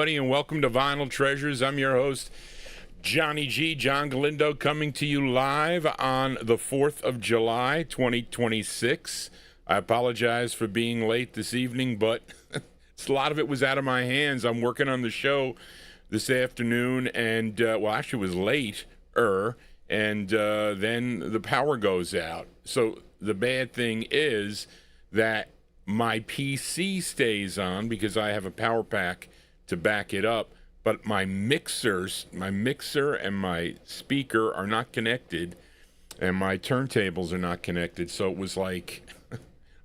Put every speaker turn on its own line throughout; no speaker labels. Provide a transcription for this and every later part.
everybody, and welcome to Vinyl Treasures. I'm your host, Johnny G, John Galindo, coming to you live on the 4th of July, 2026. I apologize for being late this evening, but a lot of it was out of my hands. I'm working on the show this afternoon, and, actually it was later, and then the power goes out. So the bad thing is that my PC stays on because I have a power pack to back it up, but my mixer and my speaker are not connected, and my turntables are not connected. So it was like,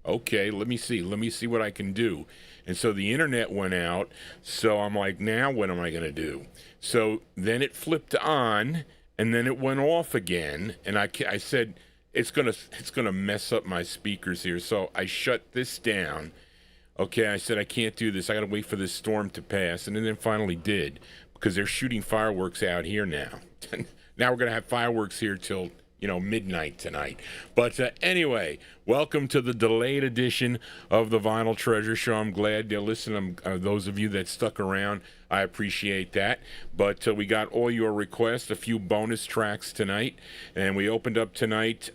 okay, let me see what I can do. And so the internet went out, so I'm like, now what am I going to do? So then it flipped on, and then it went off again, and I said, it's gonna mess up my speakers here. So I shut this down. Okay, I said, I can't do this. I got to wait for this storm to pass. And then finally did, because they're shooting fireworks out here now. Now we're going to have fireworks here till, midnight tonight. But anyway, welcome to the delayed edition of the Vinyl Treasure Show. I'm glad you're listening. Those of you that stuck around, I appreciate that. But we got all your requests, a few bonus tracks tonight. And we opened up tonight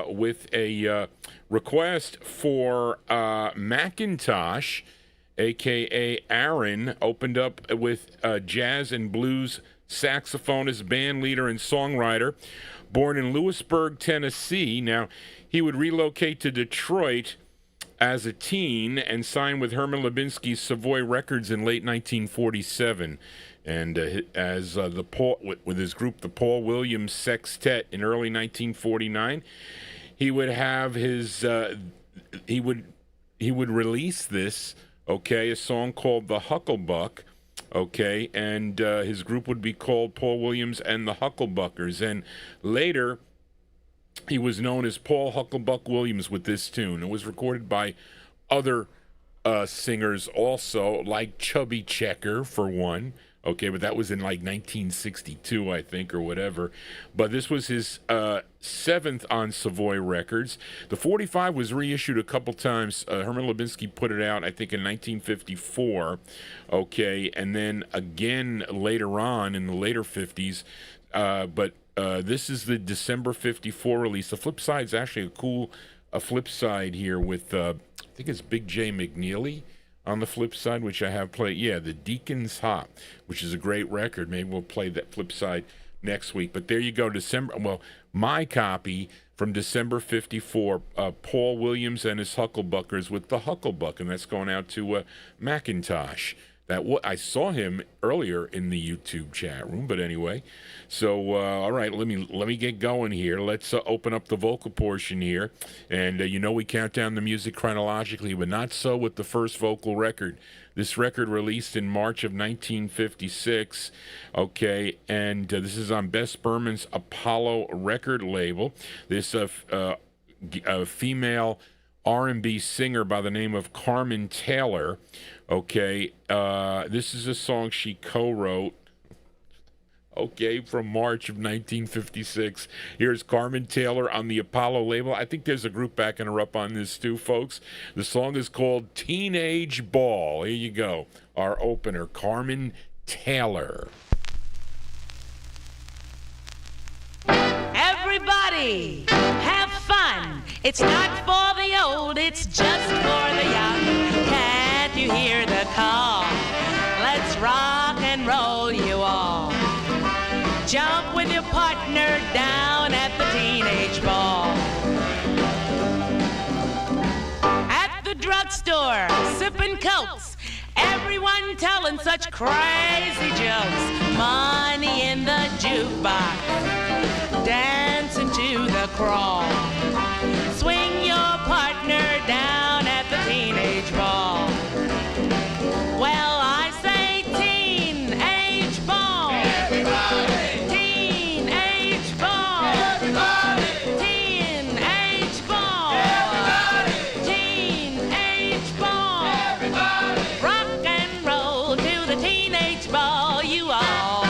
with a request for Macintosh, a.k.a. Aaron, opened up with jazz and blues saxophonist, band leader, and songwriter. Born in Lewisburg, Tennessee. Now, he would relocate to Detroit as a teen and signed with Herman Lubinsky's Savoy Records in late 1947. And with his group, the Paul Williams Sextet, in early 1949, he would have his he would release this, a song called The Hucklebuck. Okay, and his group would be called Paul Williams and the Hucklebuckers. And later, he was known as Paul Hucklebuck Williams with this tune. It was recorded by other singers also, like Chubby Checker, for one. Okay, but that was in like 1962, I think, or whatever. But this was his seventh on Savoy Records. The 45 was reissued a couple times. Herman Lubinsky put it out, I think, in 1954. Okay, and then again later on in the later 50s. But this is the December 54 release. The flip side is actually a flip side here with, I think it's Big J McNeely on the flip side, which I have played. Yeah, the Deacon's Hop, which is a great record. Maybe we'll play that flip side next week. But there you go, my copy from December 54, Paul Williams and his Hucklebuckers with the Hucklebuck, and that's going out to Macintosh. I saw him earlier in the YouTube chat room, but anyway. So, all right, let me get going here. Let's open up the vocal portion here. And we count down the music chronologically, but not so with the first vocal record. This record released in March of 1956, okay, and this is on Bess Berman's Apollo record label. This female R&B singer by the name of Carmen Taylor. Okay, this is a song she co-wrote, okay, from March of 1956. Here's Carmen Taylor on the Apollo label. I think there's a group backing her up on this too, folks. The song is called Teenage Ball. Here you go, our opener, Carmen Taylor.
Everybody, have fun. It's not for the old, it's just for the young. Can't you hear the call? Let's rock and roll, you all. Jump with your partner down at the teenage ball. At the drugstore, sipping cokes, everyone telling such crazy jokes. Money in the jukebox, dancing to the crawl. Swing your partner down at the teenage ball. Well, I say teenage ball. Everybody. Teenage ball. Everybody. Teenage ball. Everybody. Teenage ball. Everybody. Rock and roll to the teenage ball, you all.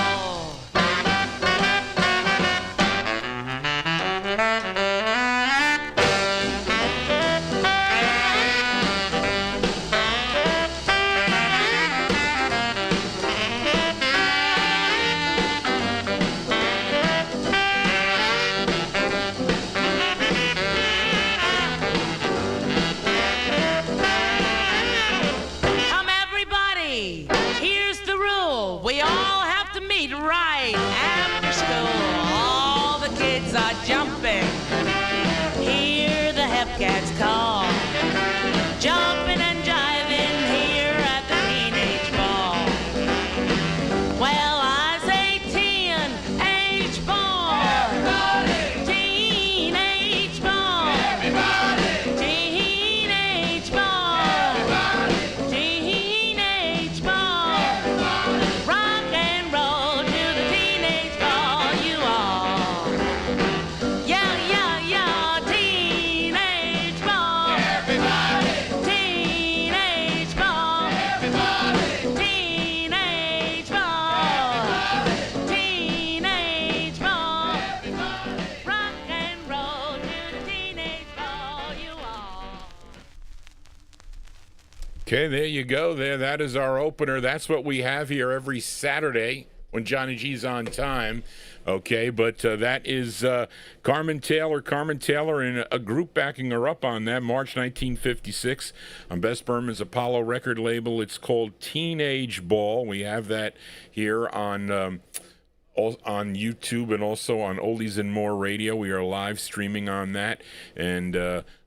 cats call. Jumping and jiving here at the teenage ball. Well, I say teenage ball. Everybody. Teenage ball. Everybody. Teenage ball. Everybody. Teenage ball. Everybody. Rock and roll to the teenage ball, you all. Yeah, yeah, yeah, teenage ball. Everybody. Teenage ball. Everybody. Teenage ball. Teenage ball. Rock and roll to the teenage ball, you all.
Okay, there you go. There, that is our opener. That's what we have here every Saturday when Johnny G's on time. Okay, but that is Carmen Taylor, and a group backing her up on that, March 1956, on Bess Berman's Apollo record label. It's called Teenage Ball. We have that here on YouTube and also on Oldies and More Radio. We are live streaming on that. And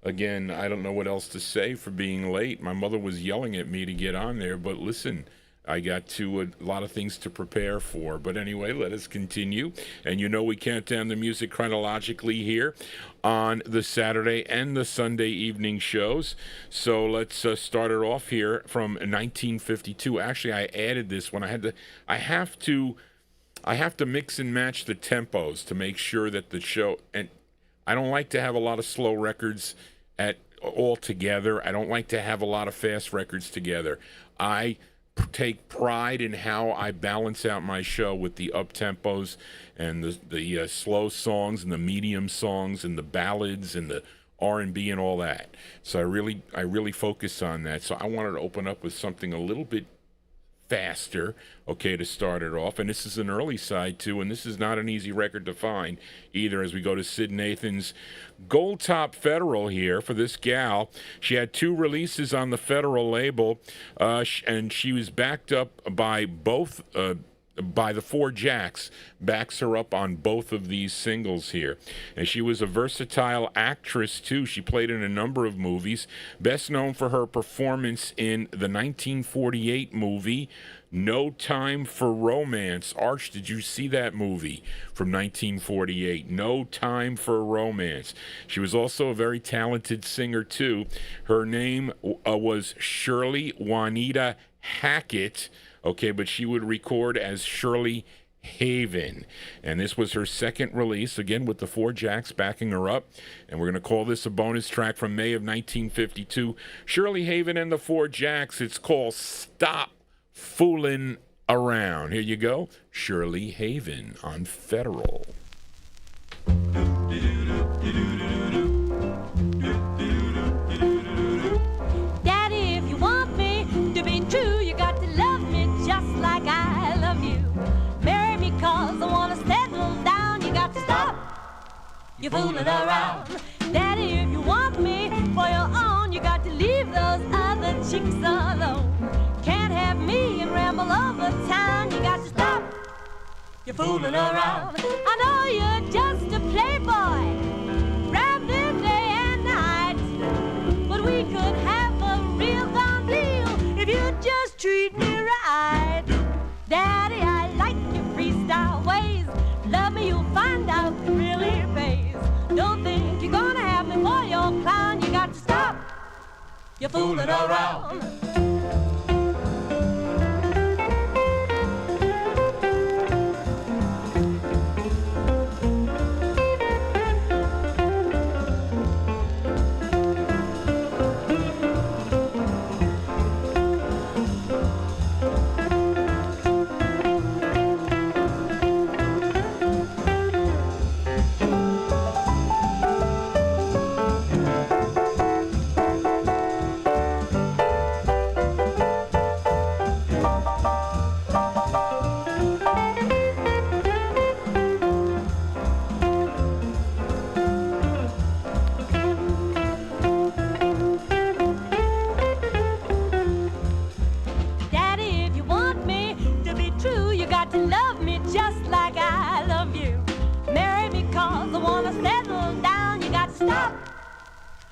again, I don't know what else to say for being late. My mother was yelling at me to get on there, but listen, I got to a lot of things to prepare for. But anyway, let us continue. And you know we count down the music chronologically here on the Saturday and the Sunday evening shows. So let's start it off here from 1952. Actually, I added this one. I have to mix and match the tempos to make sure that the show, and I don't like to have a lot of slow records all together. I don't like to have a lot of fast records together. I take pride in how I balance out my show with the up tempos and the slow songs and the medium songs and the ballads and the R&B and all that. So I really focus on that. So I wanted to open up with something a little bit faster, okay, to start it off. And this is an early side too, and this is not an easy record to find either, as we go to Sid Nathan's Gold Top Federal here for this gal. She had 2 releases on the Federal label, and she was backed up by both by the Four Jacks, backs her up on both of these singles here. And she was a versatile actress too. She played in a number of movies, best known for her performance in the 1948 movie No Time for Romance. Arch, did you see that movie from 1948? No Time for Romance. She was also a very talented singer too. Her name was Shirley Juanita Hackett. Okay, but she would record as Shirley Haven. And this was her second release, again with the Four Jacks backing her up. And we're going to call this a bonus track from May of 1952. Shirley Haven and the Four Jacks. It's called Stop Foolin' Around. Here you go. Shirley Haven on Federal.
Daddy, if you want me to be true, you got to love me just like I love you. Marry me 'cause I want to settle down. You got to stop your fooling around. Daddy, if you want me for your own, you got to leave those other chicks alone. Can't have me and ramble over town. You got to stop your fooling around. I know you're just a playboy, rambling day and night, but we could have a real gone deal if you just treat me right. Daddy, I like your freestyle ways. Love me, you'll find out it really pays. Don't think you're gonna have me for your clown. You got to stop your fooling around.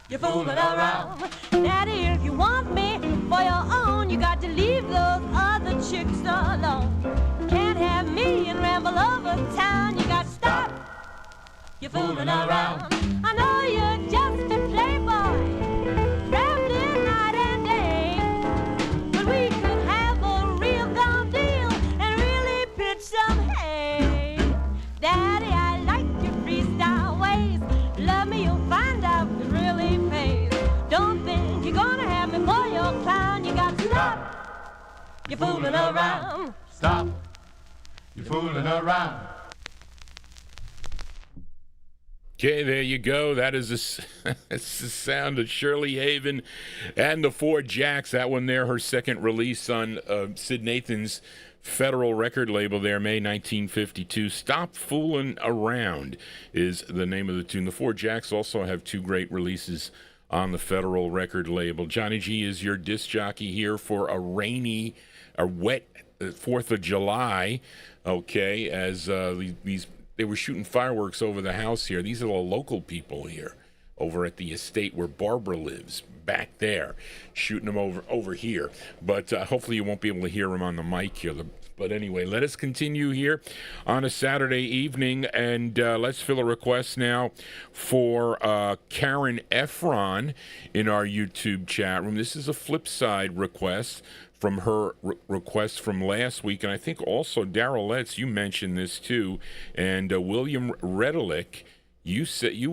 You're fooling around. Daddy, if you want me for your own, you got to leave those other chicks alone. Can't have me and ramble over town. You got to stop. You're fooling around. I know you're just a playboy, rambling night and day, but we could have a real gum deal and really pitch some hay. Daddy, I like your freestyle ways. Love me, you'll find out it really pays. Don't think you're gonna have me for your clown. You got to stop. You're fooling around.
Stop. You're fooling around.
Okay, there you go. That is it's the sound of Shirley Haven and the Four Jacks. That one there, her second release on Sid Nathan's Federal record label there, May 1952. Stop Fooling Around is the name of the tune. The Four Jacks also have two great releases on the Federal record label. Johnny G is your disc jockey here for a wet 4th of July. Okay, as they were shooting fireworks over the house here. These are the local people here over at the estate where Barbara lives, back there, shooting them over here. But hopefully you won't be able to hear them on the mic here. But anyway, let us continue here on a Saturday evening, and let's fill a request now for Karen Efron in our YouTube chat room. This is a flip side request from her request from last week, and I think also Daryl Letts, you mentioned this too, and William Redelick, you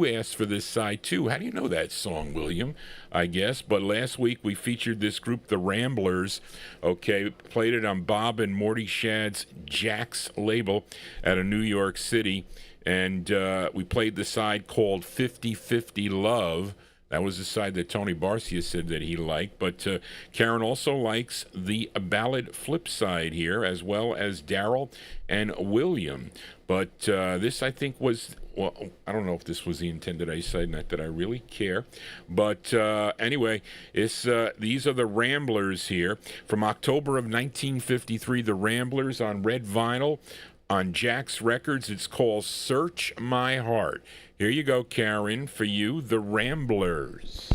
asked for this side too. How do you know that song, William? I guess. But last week we featured this group, the Ramblers. Okay, played it on Bob and Morty Shad's Jack's label out of New York City, and we played the side called 50-50 Love. That was the side that Tony Barcia said that he liked. But Karen also likes the ballad flip side here, as well as Daryl and William. But this, I think, was, well, I don't know if this was the intended A side, not that I really care. But anyway, these are the Ramblers here. From October of 1953, the Ramblers on red vinyl on Jack's Records. It's called Search My Heart. Here you go, Karen, for you, the Ramblers.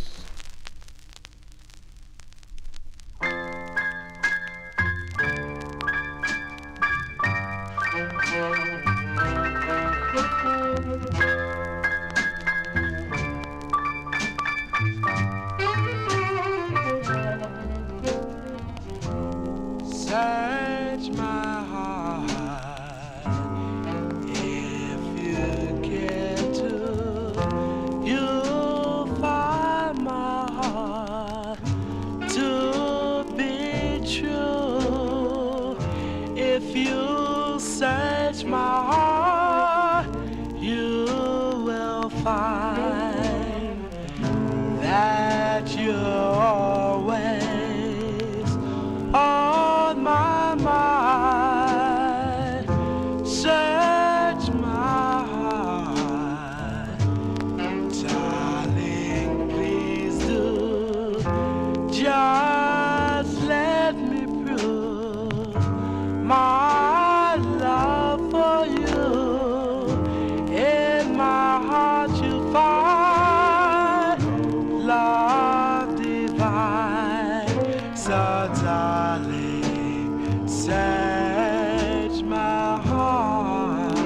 Search my heart if you care to. You'll find my heart to be true. If you search my heart, you will find that you're always on my mind. Search my heart, darling, please do. Just let me prove my love for you. In my heart you'll find love divine. So darling, search my heart.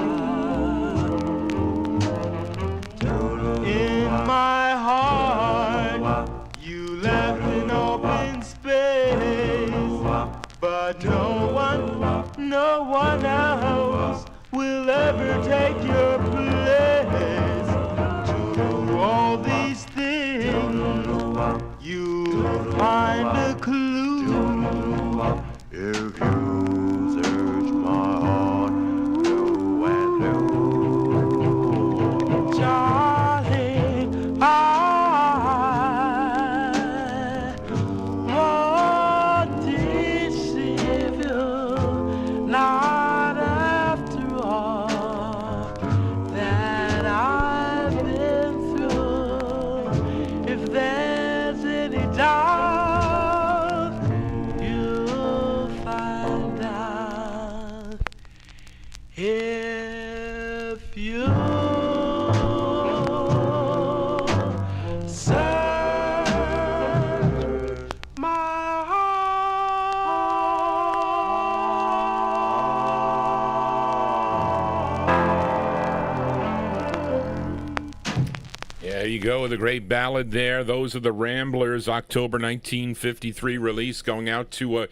In my heart, you left an open space, but no one else will ever take your place. To do all these things, you'll find a clue. If you search my heart through and through, darling, I won't deceive you, not after all that I've been through. If there's any doubt, you'll find out. If you search
There you go, the great ballad there. Those are the Ramblers, October 1953 release, going out to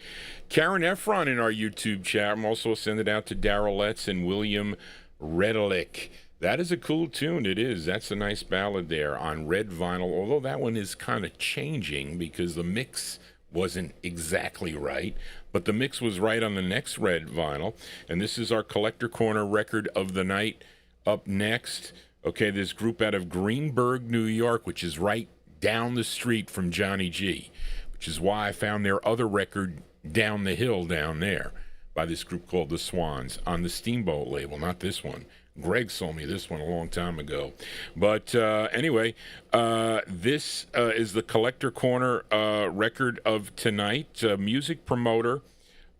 Karen Efron in our YouTube chat. I'm also sending it out to Daryl Letts and William Redelick. That is a cool tune. It is. That's a nice ballad there on red vinyl, although that one is kind of changing because the mix wasn't exactly right, but the mix was right on the next red vinyl. And this is our Collector Corner record of the night. Up next, okay, this group out of Greenburgh, New York, which is right down the street from Johnny G, which is why I found their other record down the hill down there by this group called the Swans on the Steamboat label, not this one. Greg sold me this one a long time ago. But anyway, this is the Collector Corner record of tonight. Music promoter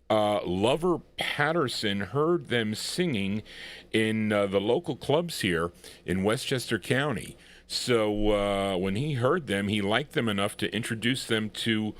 Lover Patterson heard them singing in the local clubs here in Westchester County. So when he heard them, he liked them enough to introduce them to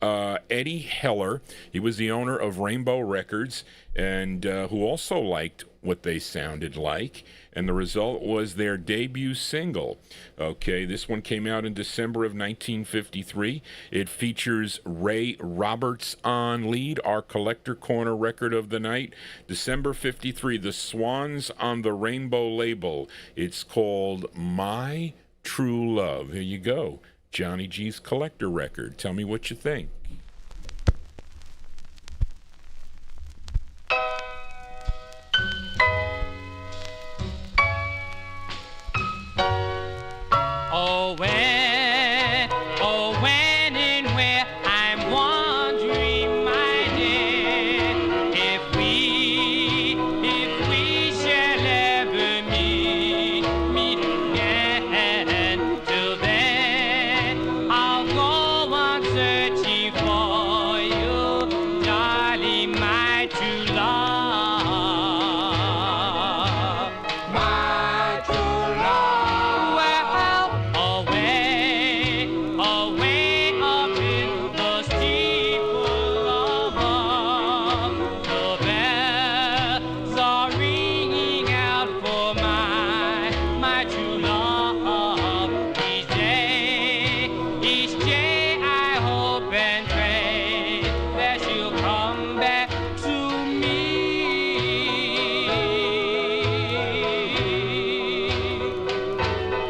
Eddie Heller. He was the owner of Rainbow Records and who also liked what they sounded like. And the result was their debut single. Okay, this one came out in December of 1953. It features Ray Roberts on lead, our Collector Corner record of the night. December 53, the Swans on the Rainbow label. It's called My True Love. Here you go. Johnny G's Collector record. Tell me what you think.
Oh, when and where I'm wondering, my dear, if we shall ever meet again. Till then, I'll go on searching for you, darling, my true love.
My true love.
Well, away up in the steeple above, the bells are ringing out for my true love. Each day I hope and pray that she'll come back to me.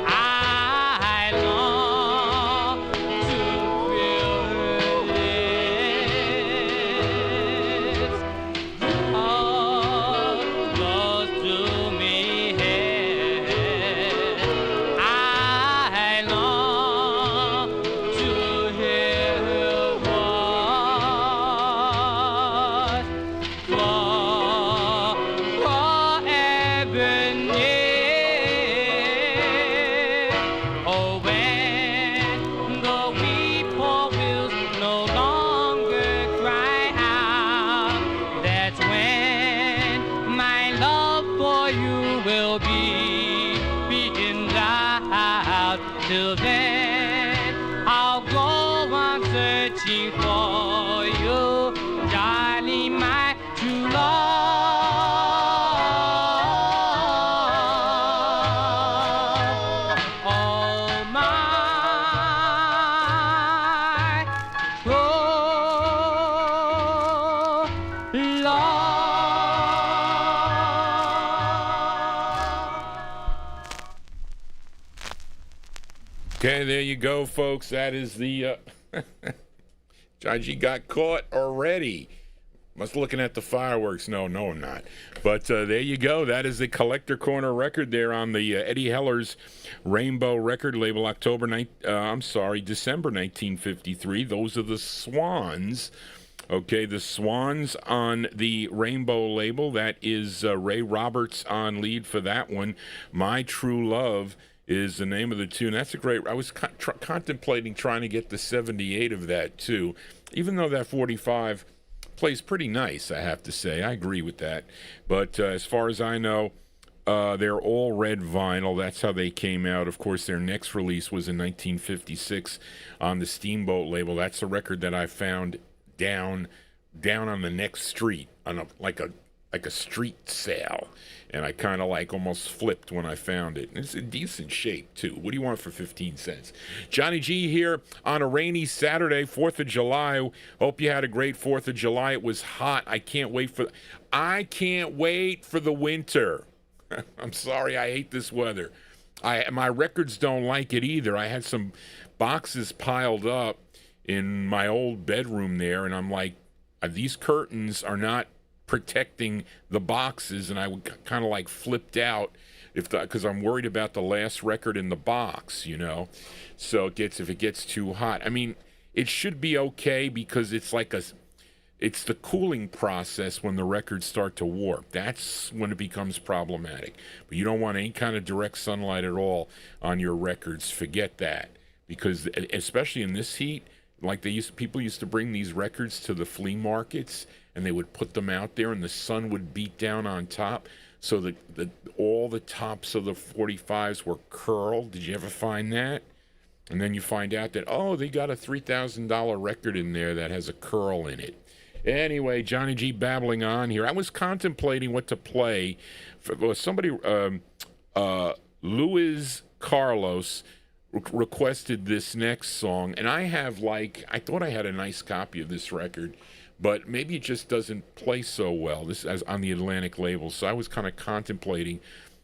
I long to feel her lips, close to me here. I long to hear her voice forever near. Oh, when the whippoorwills no longer cry out, that's when my love for you will be loud. Till then, I'll go on searching for you, darling, my true love. Oh, my true love.
Okay, there you go, folks. That is the John G got caught already. Must looking at the fireworks. No, I'm not. But there you go. That is the Collector Corner record there on the Eddie Heller's Rainbow record label, December 1953. Those are the Swans. Okay, the Swans on the Rainbow label. That is Ray Roberts on lead for that one. My True Love is the name of the tune. That's a great... I was contemplating trying to get the 78 of that, too. Even though that 45 plays pretty nice, I have to say. I agree with that. But as far as I know, they're all red vinyl. That's how they came out. Of course, their next release was in 1956 on the Steamboat label. That's a record that I found down on the next street on a like a street sale, and I kind of like almost flipped when I found it. And it's in decent shape too. What do you want for 15 cents? Johnny G here on a rainy Saturday, 4th of July. Hope you had a great 4th of July. It was hot. I can't wait for the winter. I'm sorry, I hate this weather. My records don't like it either. I had some boxes piled up in my old bedroom there, and I'm like, these curtains are not protecting the boxes, and I would kind of like flipped out because I'm worried about the last record in the box, you know. So if it gets too hot. I mean, it should be okay because it's the cooling process when the records start to warp. That's when it becomes problematic. But you don't want any kind of direct sunlight at all on your records. Forget that, because especially in this heat, like people used to bring these records to the flea markets, and they would put them out there, and the sun would beat down on top, so that all the tops of the 45s were curled. Did you ever find that? And then you find out that, they got a $3,000 record in there that has a curl in it. Anyway, Johnny G babbling on here. I was contemplating what to play. Somebody, Luis Carlos, requested this next song, and I thought I had a nice copy of this record, but maybe it just doesn't play so well, this as on the Atlantic label, so I was kind of contemplating.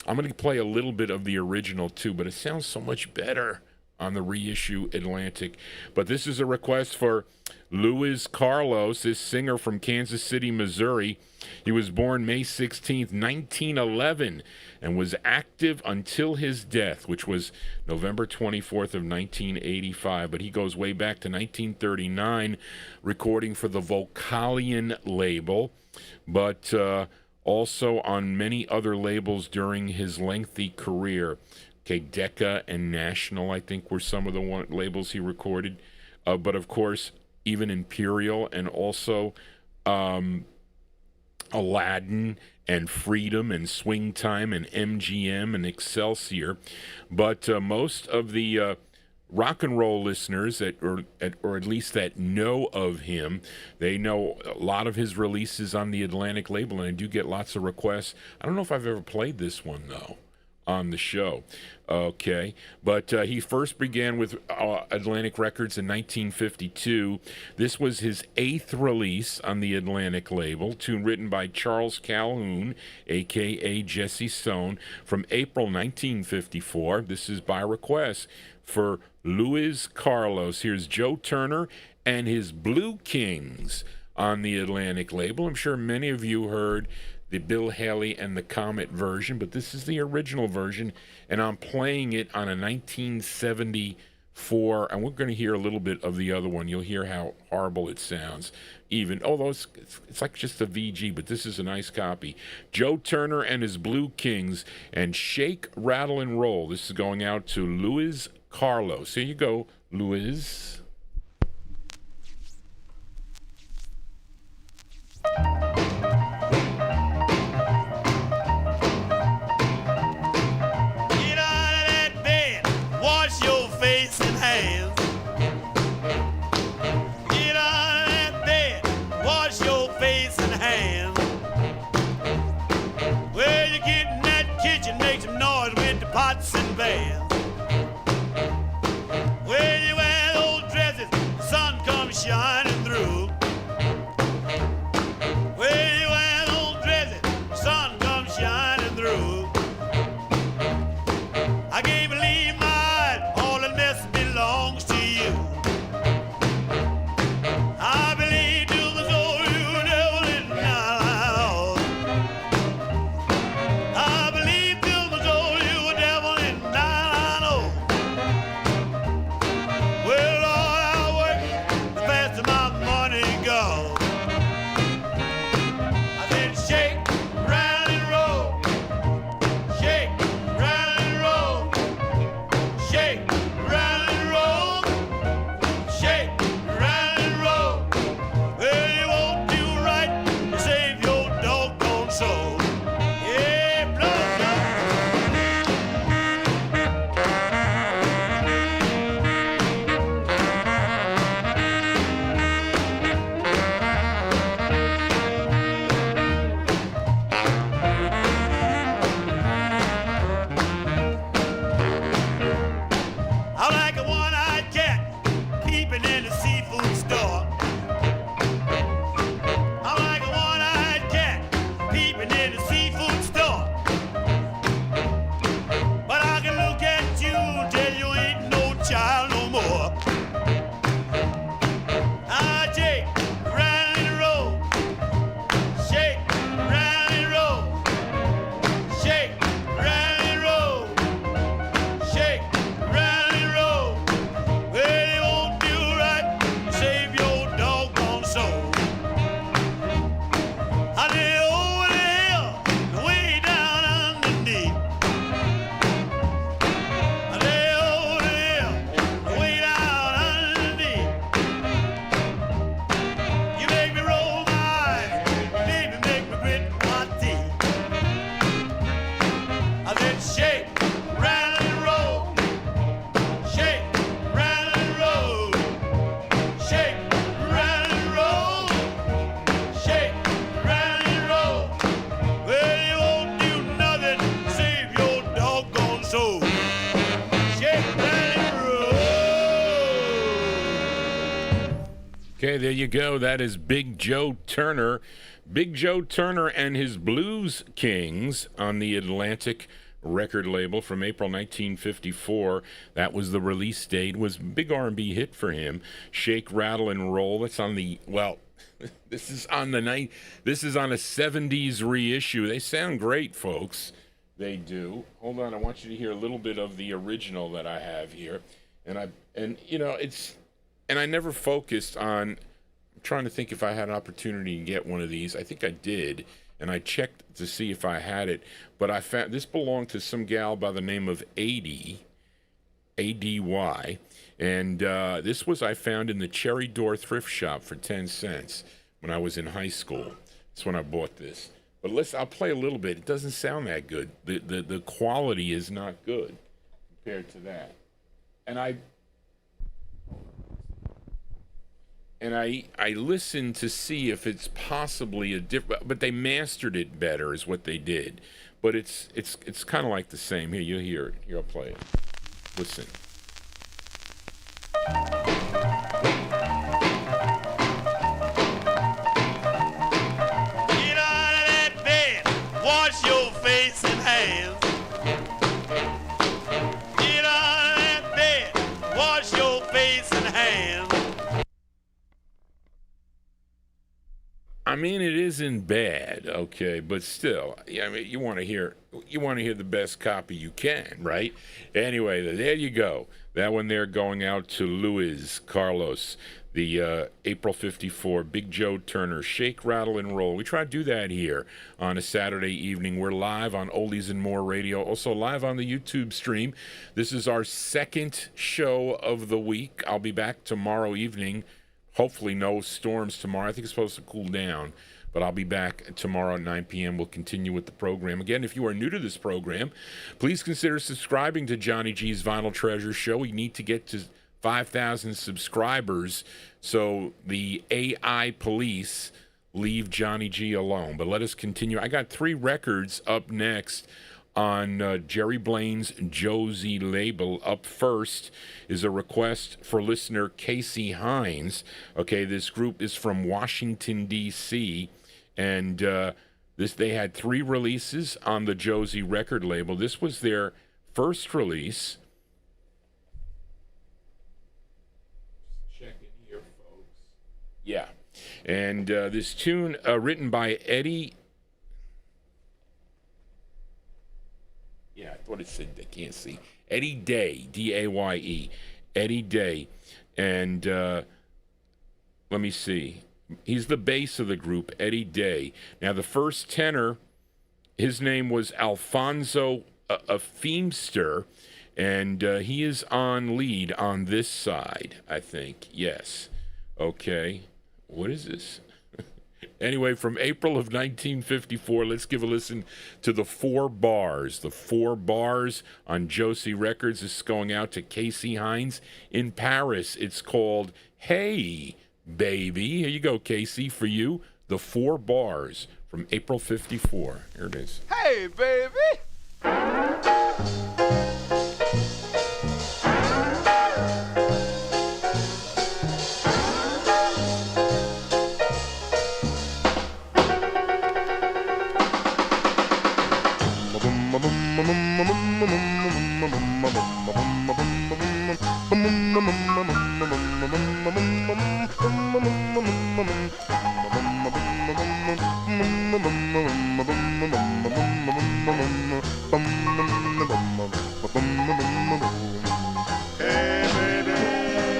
I'm going to play a little bit of the original too, but it sounds so much better on the reissue Atlantic. But this is a request for Luis Carlos, this singer from Kansas City, Missouri. He was born May 16th, 1911, and was active until his death, which was November 24th of 1985. But he goes way back to 1939, recording for the Vocalion label, but also on many other labels during his lengthy career. Okay, Decca and National, I think, were some of the labels he recorded. But, of course, even Imperial, and also Aladdin and Freedom and Swing Time and MGM and Excelsior. But most of the rock and roll listeners, or at least that know of him, they know a lot of his releases on the Atlantic label, and I do get lots of requests. I don't know if I've ever played this one, though, on the show. Okay, but he first began with Atlantic Records in 1952. This was his 8th release on the Atlantic label, tune written by Charles Calhoun, a.k.a. Jesse Stone, from April 1954. This is by request for Luis Carlos. Here's Joe Turner and his Blue Kings on the Atlantic label. I'm sure many of you heard the Bill Haley and the Comet version, but this is the original version, and I'm playing it on a 1974, and we're going to hear a little bit of the other one. You'll hear how horrible it sounds, although it's like just a VG, but this is a nice copy. Joe Turner and his Blue Kings, and Shake, Rattle, and Roll. This is going out to Luis Carlos. Here you go, Luis.
Pots and pans. When you wear those dresses, the sun comes shining through. When you wear those dresses, the sun comes shining through. I can't believe my eyes, all that mess belongs to you. I believe to the soul you devil in my house. I believe to the soul you devil in my house.
Okay, there you go. That is Big Joe Turner. Big Joe Turner and his Blues Kings on the Atlantic record label from April 1954. That was the release date. Was a big R&B hit for him. Shake, Rattle, and Roll. That's on the, well, this is on a 70s reissue. They sound great, folks. They do. Hold on, I want you to hear a little bit of the original that I have here. And I never focused on, I'm trying to think if I had an opportunity to get one of these. I think I did, and I checked to see if I had it. But I found this belonged to some gal by the name of Ady, A-D-Y. And this was I found in the Cherry Door thrift shop for 10 cents when I was in high school. That's when I bought this. But I'll play a little bit. It doesn't sound that good. The quality is not good compared to that. And I listened to see if it's possibly a different, but they mastered it better is what they did. But it's kind of like the same. Here, you'll hear it. Here, I'll play it. Listen.
Get out of that bed, wash your face and hands. Get out of that bed, wash your face and hands.
I mean, it isn't bad, okay, but still, I mean, you want to hear the best copy you can, right? Anyway, there you go. That one there going out to Luis Carlos, the April 54 Big Joe Turner, Shake, Rattle, and Roll. We try to do that here on a Saturday evening. We're live on Oldies and More Radio, also live on the YouTube stream. This is our second show of the week. I'll be back tomorrow evening. Hopefully no storms tomorrow. I think it's supposed to cool down, but I'll be back tomorrow at 9 p.m. We'll continue with the program. Again, if you are new to this program, please consider subscribing to Johnny G's Vinyltreasure show. We need to get to 5,000 subscribers so the AI police leave Johnny G alone. But let us continue. I got 3 records up next on Jerry Blaine's Josie label. Up first is a request for listener Casey Hines. Okay, this group is from Washington, D.C., and they had 3 releases on the Josie record label. This was their first release. Check in here, folks. Yeah, and this tune written by Eddie. Yeah, what it said, I can't see. Eddie Day, D-A-Y-E. Eddie Day. And let me see. He's the bass of the group, Eddie Day. Now, the first tenor, his name was Alfonso Feemster, and he is on lead on this side, I think. Yes. Okay. What is this? Anyway, from April of 1954, let's give a listen to the 4 Bars. The 4 Bars on Josie Records. This is going out to Casey Hines in Paris. It's called Hey, Baby. Here you go, Casey, for you. The 4 Bars from April 54. Here it is.
Hey, baby!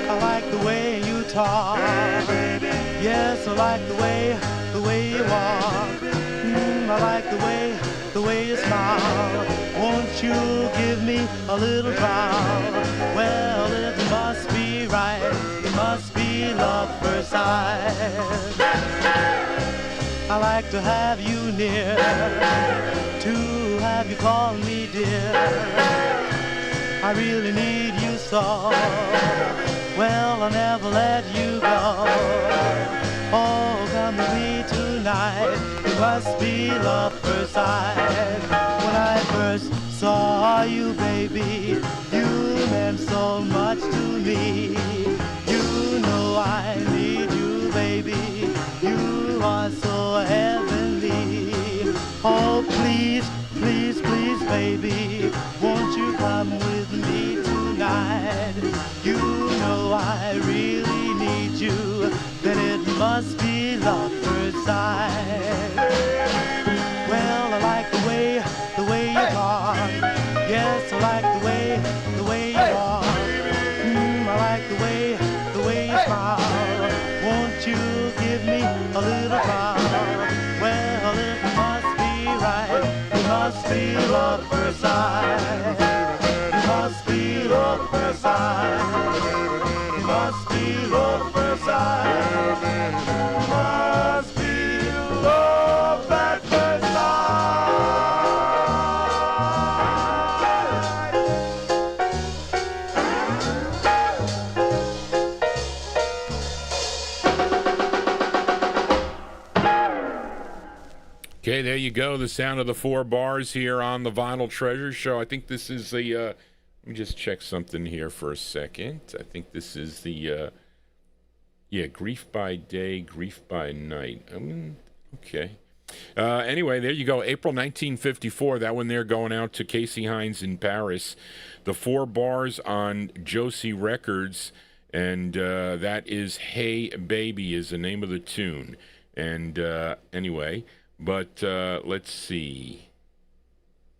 I like the way you talk. Yes, I like the way you walk. I like the way you smile. Won't you give me a little drop? Well, it must be right. It must be love first sight. I like to have you near, to have you call me dear. I really need you so. Well, I'll never let you go. Oh, come with me tonight. It must be love first sight. When I first saw you, baby, you meant so much to me. You know I need you baby, won't you come with me tonight? You know I really need you, then it must be love first sight. Well, I like the way you talk. Yes, I like the way you walk. I like the way you smile. Won't you give me a little while? Well, it must be right. It must be love first sight. It must be love first sight. It must be love first sight. It must be love at first sight.
Okay, there you go. The sound of the 4 bars here on the Vinyltreasure show. I think this is the, let me just check something here for a second. I think this is the, Grief by Day, Grief by Night. Okay. Anyway, there you go. April 1954. That one there going out to Casey Hines in Paris. The 4 bars on Josie Records, and that is Hey Baby is the name of the tune. And anyway... But let's see.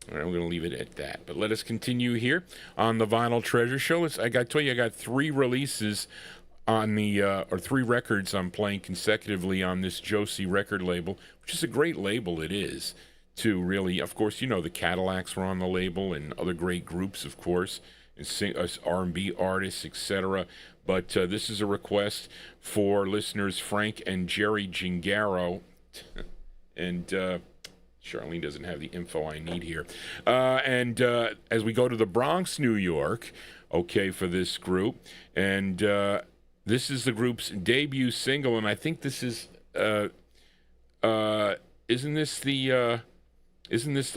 All right, we're going to leave it at that. But let us continue here on the Vinyltreasure show. I got to tell you, I got 3 releases on the, or 3 records I'm playing consecutively on this Josie record label, which is a great label. It is, too, really. Of course, you know, the Cadillacs were on the label and other great groups, of course, and R&B artists, etc. But this is a request for listeners Frank and Jerry Gingaro. And Charlene doesn't have the info I need here. And as we go to the Bronx, New York, okay, for this group. And this is the group's debut single. And I think this is, isn't this the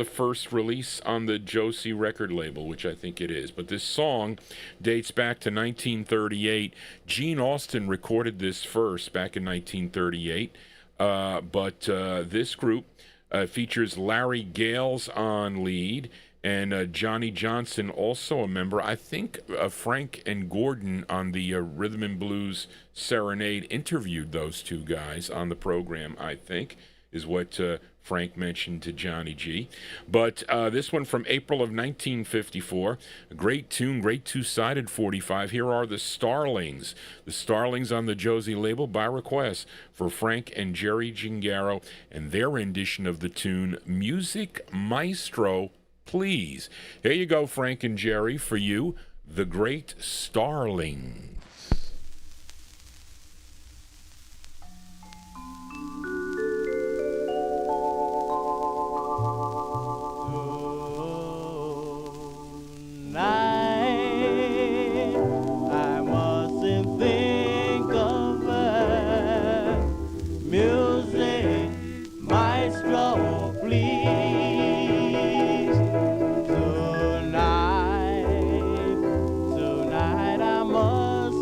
first release on the Josie record label, which I think it is. But this song dates back to 1938. Gene Austin recorded this first back in 1938. But this group features Larry Gales on lead and Johnny Johnson, also a member. I think Frank and Gordon on the Rhythm and Blues Serenade interviewed those 2 guys on the program, I think, is what Frank mentioned to Johnny G. But this one from April of 1954, a great tune, great 2-sided 45. Here are the Starlings. The Starlings on the Josie label by request for Frank and Jerry Gingaro and their rendition of the tune Music Maestro, Please. Here you go, Frank and Jerry, for you, the great Starlings.
I mustn't think of her. Music maestro, please. Tonight I must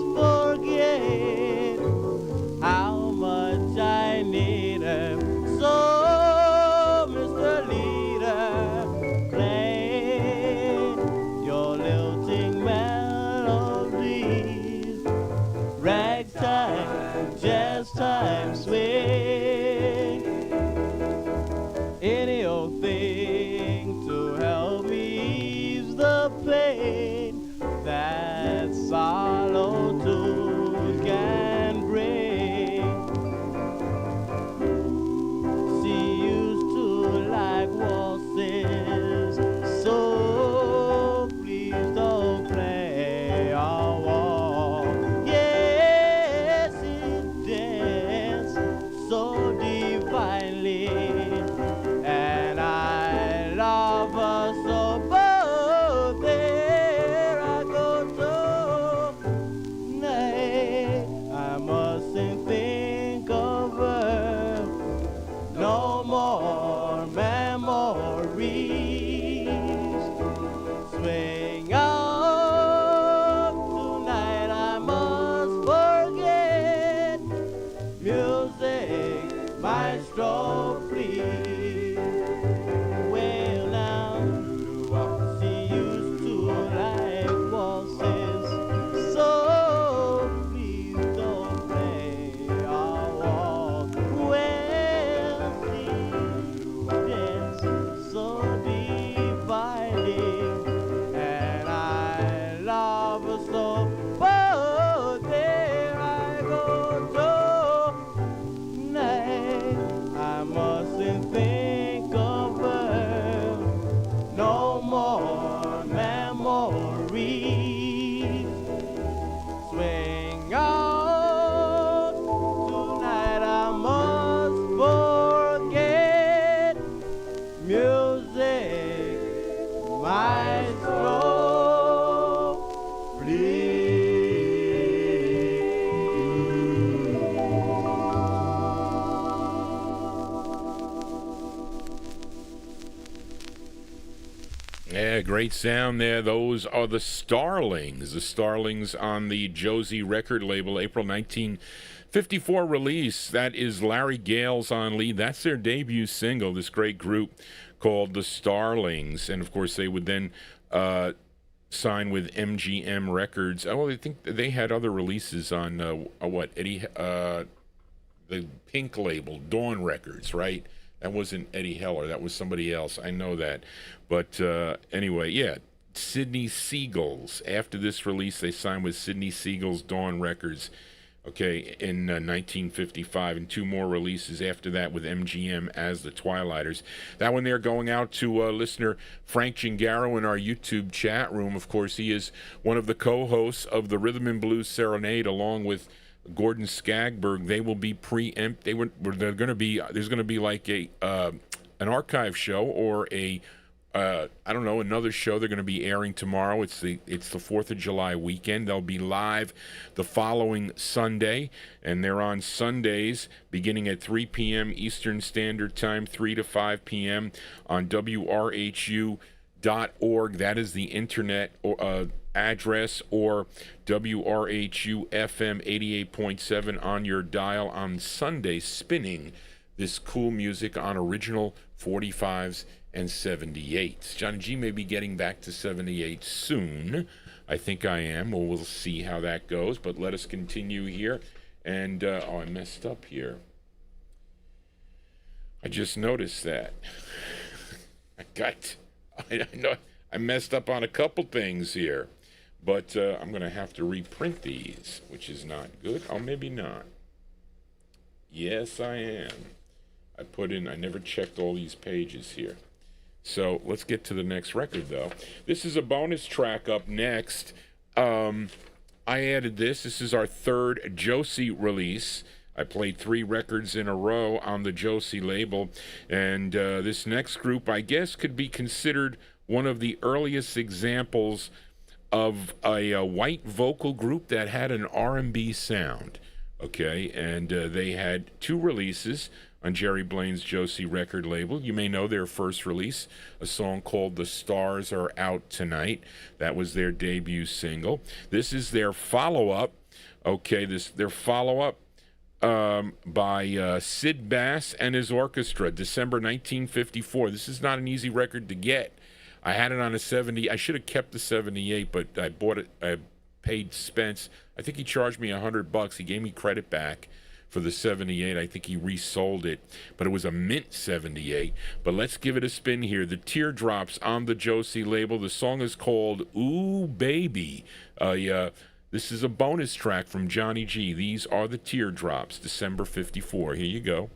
Maestro,
Yeah, great sound there. Those are the Starlings. The Starlings on the Josie record label, April 1954 release. That is Larry Gales on lead. That's their debut single, this great group called the Starlings. And, of course, they would then sign with MGM Records. Oh, I think they had other releases on, the Pink label, Dawn Records, right? That wasn't Eddie Heller. That was somebody else. I know that. But anyway, yeah, Sidney Seagulls. After this release, they signed with Sidney Seagulls, Dawn Records, okay, in 1955, and two more releases after that with MGM as the Twilighters. That one there going out to listener Frank Gingaro in our YouTube chat room. Of course, he is one of the co-hosts of the Rhythm and Blues Serenade, along with Gordon Skagberg. They will be there's going to be like a an archive show or another show they're going to be airing tomorrow. It's the 4th of July weekend. They'll be live the following Sunday, and they're on Sundays beginning at 3 p.m. Eastern Standard Time, 3 to 5 p.m. on WRHU.org. That is the internet address, or WRHU FM 88.7 on your dial on Sunday, spinning this cool music on original 45s and 78s. Johnny G may be getting back to 78 soon. I think I am. Well, we'll see how that goes, but let us continue here. And, I messed up here. I just noticed that. I know I messed up on a couple things here. But I'm going to have to reprint these, which is not good. Oh, maybe not. Yes, I am. I never checked all these pages here. So let's get to the next record, though. This is a bonus track up next. I added this. This is our third Josie release. I played 3 records in a row on the Josie label. And this next group, I guess, could be considered one of the earliest examples of a white vocal group that had an R&B sound, okay? And they had 2 releases on Jerry Blaine's Josie record label. You may know their first release, a song called The Stars Are Out Tonight. That was their debut single. This is their follow-up, okay? Their follow-up by Sid Bass and his orchestra, December 1954. This is not an easy record to get. I had it on a 70. I should have kept the 78, but I bought it. I paid Spence. I think he charged me $100. He gave me credit back for the 78. I think he resold it, but it was a mint 78. But let's give it a spin here. The Teardrops on the Josie label. The song is called Ooh Baby. This is a bonus track from Johnny G. These are the Teardrops, December 54. Here you go.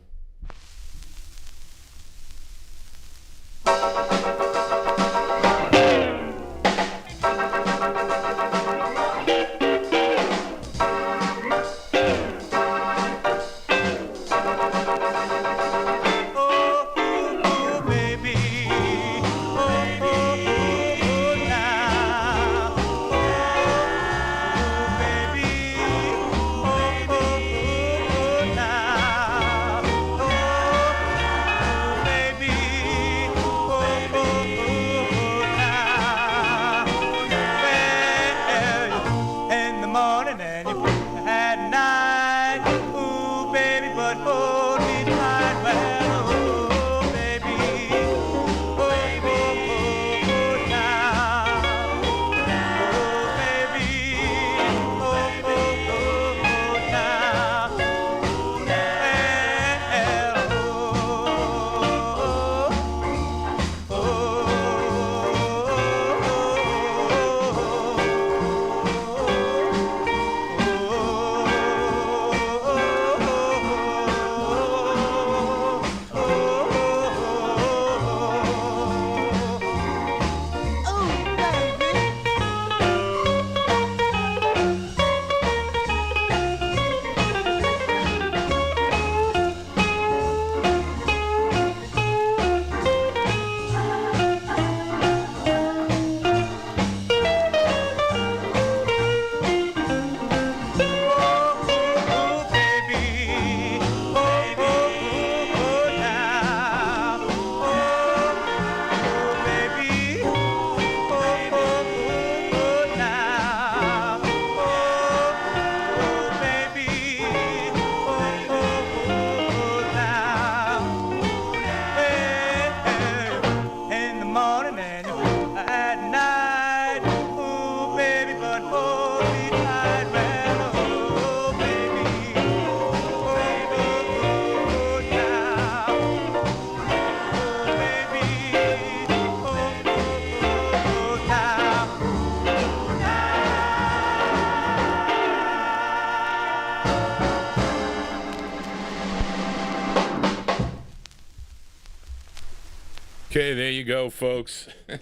Okay, there you go, folks. I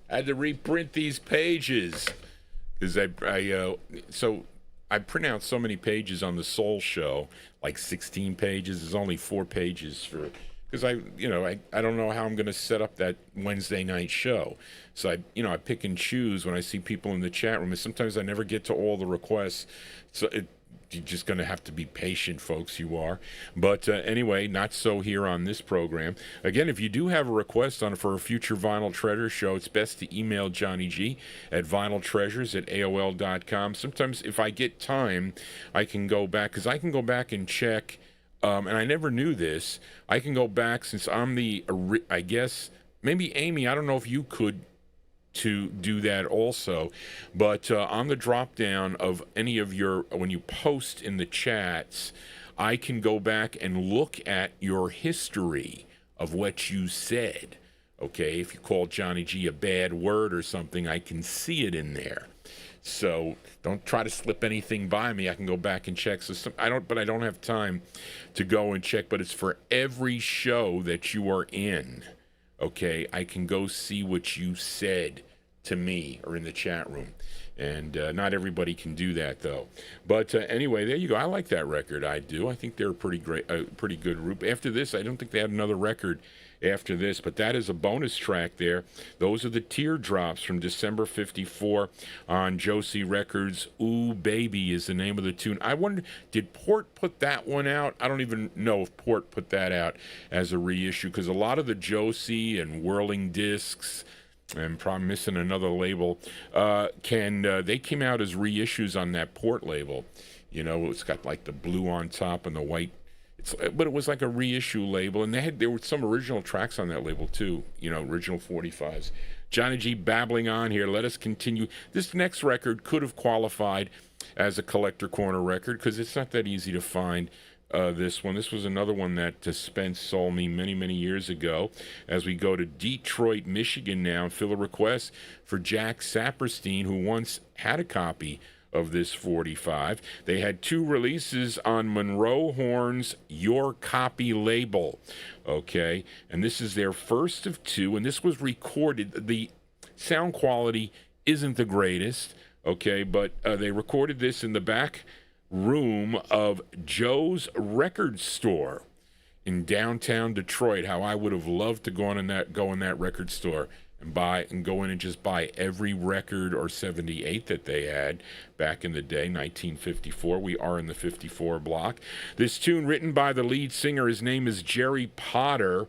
had to reprint these pages because I print out so many pages on the Soul Show, like 16 pages. There's only 4 pages for, because I don't know how I'm going to set up that Wednesday night show. So I pick and choose when I see people in the chat room, and sometimes I never get to all the requests. So you're just going to have to be patient, folks. You are. But anyway, not so here on this program. Again, if you do have a request for a future Vinyl Treasure show, it's best to email Johnny G at vinyltreasures@aol.com. Sometimes if I get time, I can go back, because I can go back and check, and I never knew this. I can go back, since I'm I guess, maybe Amy, I don't know if you could to do that also, but on the drop down of any of when you post in the chats, I can go back and look at your history of what you said. Okay, if you call Johnny G a bad word or something, I can see it in there. So don't try to slip anything by me. I can go back and check. So I don't have time to go and check, but it's for every show that you are in. Okay, I can go see what you said to me or in the chat room. And not everybody can do that, though. But anyway, there you go. I like that record. I do. I think they're a pretty good group. After this, I don't think they had another record after this, but that is a bonus track there. Those are the Teardrops from December 54 on Josie Records. Ooh Baby is the name of the tune. I wonder, did Port put that one out? I don't even know if Port put that out as a reissue, because a lot of the Josie and Whirling Discs, and probably missing another label, they came out as reissues on that Port label. It's got like the blue on top and the white. But it was like a reissue label, and there were some original tracks on that label too. Original 45s. Johnny G babbling on here. Let us continue. This next record could have qualified as a Collector Corner record, because it's not that easy to find. This one. This was another one that Spence sold me many, many years ago. As we go to Detroit, Michigan now, and fill a request for Jack Saperstein, who once had a copy of this 45. They had 2 releases on Monroe Horn's Your Copy label. Okay, and this is their first of 2, and this was recorded. The sound quality isn't the greatest, okay, but they recorded this in the back room of Joe's Record Store in downtown Detroit. How I would have loved to go in that record store and go in and just buy every record or 78 that they had back in the day, 1954. We are in the 54 block. This tune written by the lead singer, his name is Jerry Potter.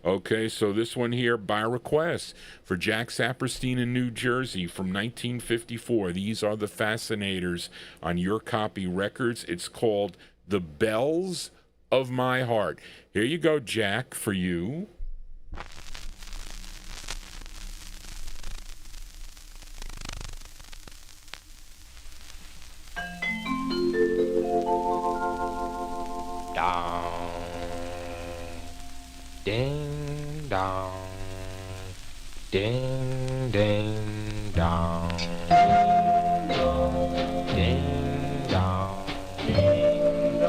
Okay, so this one here by request for Jack Saperstein in New Jersey from 1954. These are the Fascinators on Your Copy Records. It's called The Bells of My Heart. Here you go, Jack, for you.
Ding dong, ding ding dong, ding dong, ding dong, ding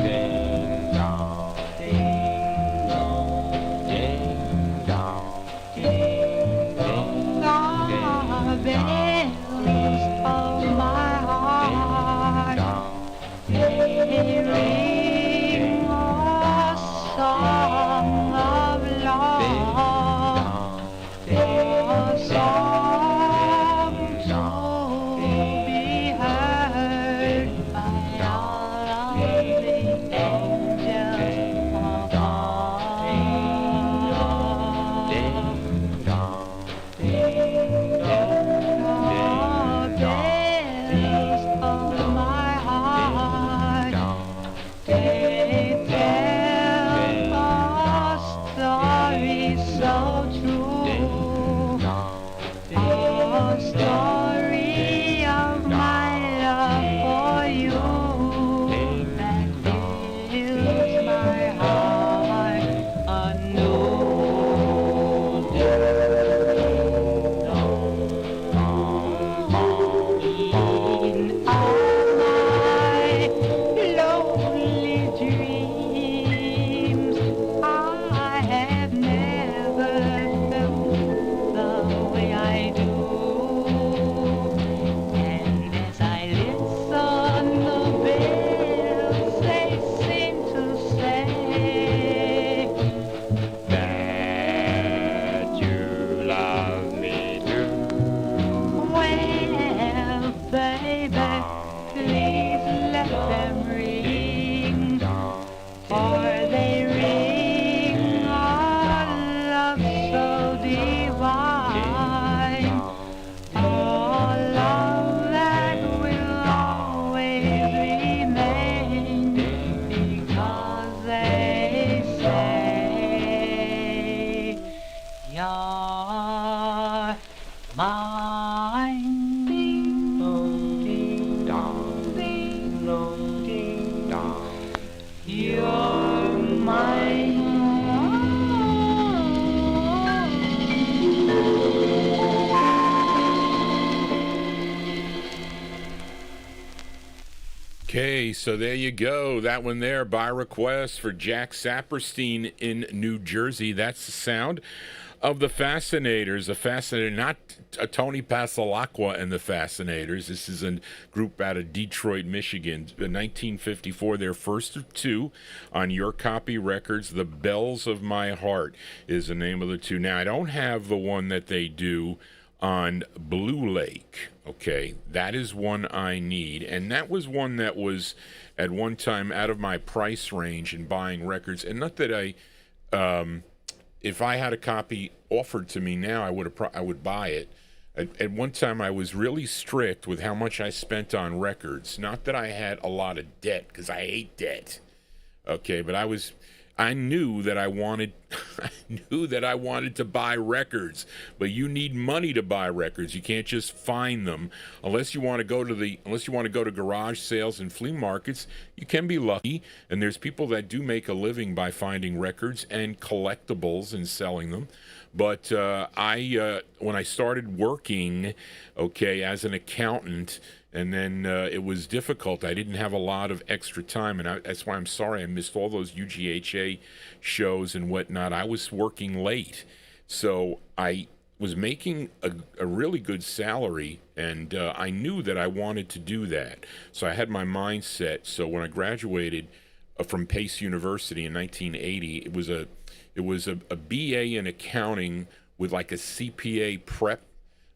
ding dong, ding dong, ding dong, ding dong, bells of my heart, they ring a song of love, a song
Okay, so there you go. That one there by request for Jack Saperstein in New Jersey. That's the sound of the Fascinators. The Fascinator, not Tony Pasalacqua and the Fascinators. This is a group out of Detroit, Michigan. In 1954, their first of two on Your Copy Records. The Bells of My Heart is the name of the two. Now, I don't have the one that they do on Blue Lake. Okay, that is one I need, and that was one that was at one time out of my price range in buying records. And not that I, if I had a copy offered to me now, I would buy it. At one time, I was really strict with how much I spent on records. Not that I had a lot of debt, because I hate debt. Okay, but I knew that I wanted to buy records, but you need money to buy records. You can't just find them unless you want to go to garage sales and flea markets. You can be lucky, and there's people that do make a living by finding records and collectibles and selling them. But when I started working, as an accountant, and then it was difficult. I didn't have a lot of extra time, and that's why I'm sorry I missed all those UGHA shows and whatnot. I was working late, so I was making a really good salary, and I knew that I wanted to do that. So I had my mind set. So when I graduated from Pace University in 1980, it was a BA in accounting with like a CPA prep.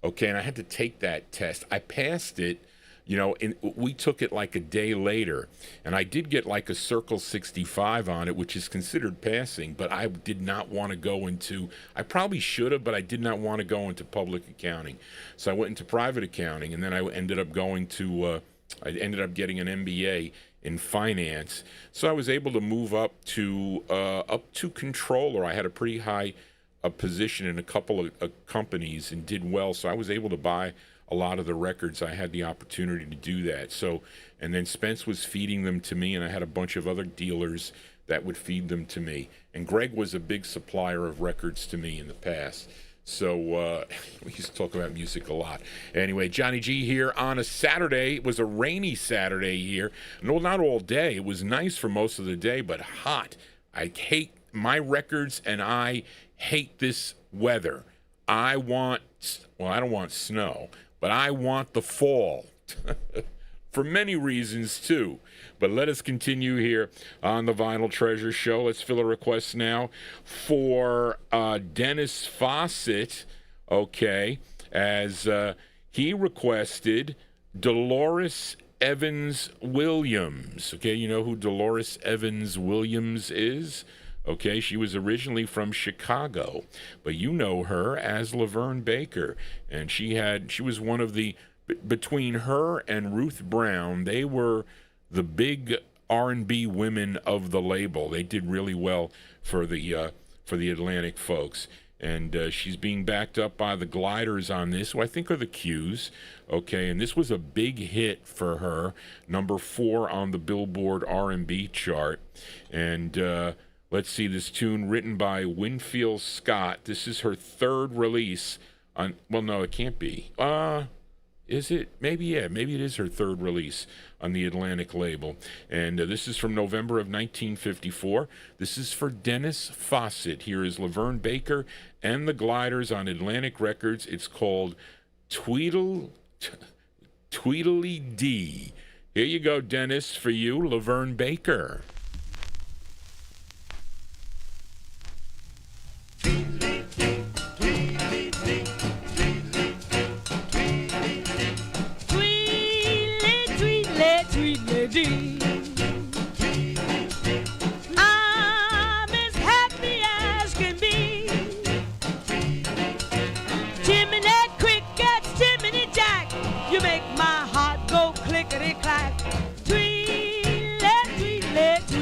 Okay, and I had to take that test. I passed it. And we took it like a day later, and I did get like a Circle 65 on it, which is considered passing, but I did not want to go into, I probably should have, but I did not want to go into public accounting. So I went into private accounting, and then I ended up getting an MBA in finance. So I was able to move up to controller. I had a pretty high position in a couple of companies and did well, so I was able to buy a lot of the records. I had the opportunity to do that. So, and then Spence was feeding them to me, and I had a bunch of other dealers that would feed them to me. And Greg was a big supplier of records to me in the past. So we used to talk about music a lot. Anyway, Johnny G here on a Saturday. It was a rainy Saturday here. No, not all day. It was nice for most of the day, but hot. I hate my records, and I hate this weather. I don't want snow, but I want the fall for many reasons too. But let us continue here on the Vinyl Treasure Show. Let's fill a request now for Dennis Fawcett, as he requested Dolores Evans Williams. Okay, you know who Dolores Evans Williams is? Okay, she was originally from Chicago, but you know her as Laverne Baker, and she was one of the, between her and Ruth Brown, they were the big R&B women of the label. They did really well for the Atlantic folks, and she's being backed up by the Gliders on this, who I think are the Qs. Okay, and this was a big hit for her, number 4 on the Billboard R&B chart, and let's see, this tune written by Winfield Scott. This is her third release on, well, no, it can't be. Is it? Maybe, yeah, maybe it is her third release on the Atlantic label. And this is from November of 1954. This is for Dennis Fawcett. Here is Laverne Baker and the Gliders on Atlantic Records. It's called Tweedledee. Here you go, Dennis, for you, Laverne Baker.
I'm as happy as can be. Jiminy crickets, Jiminy Jack, you make my heart go clickety clack. Tweedle, tweedle, tweedle.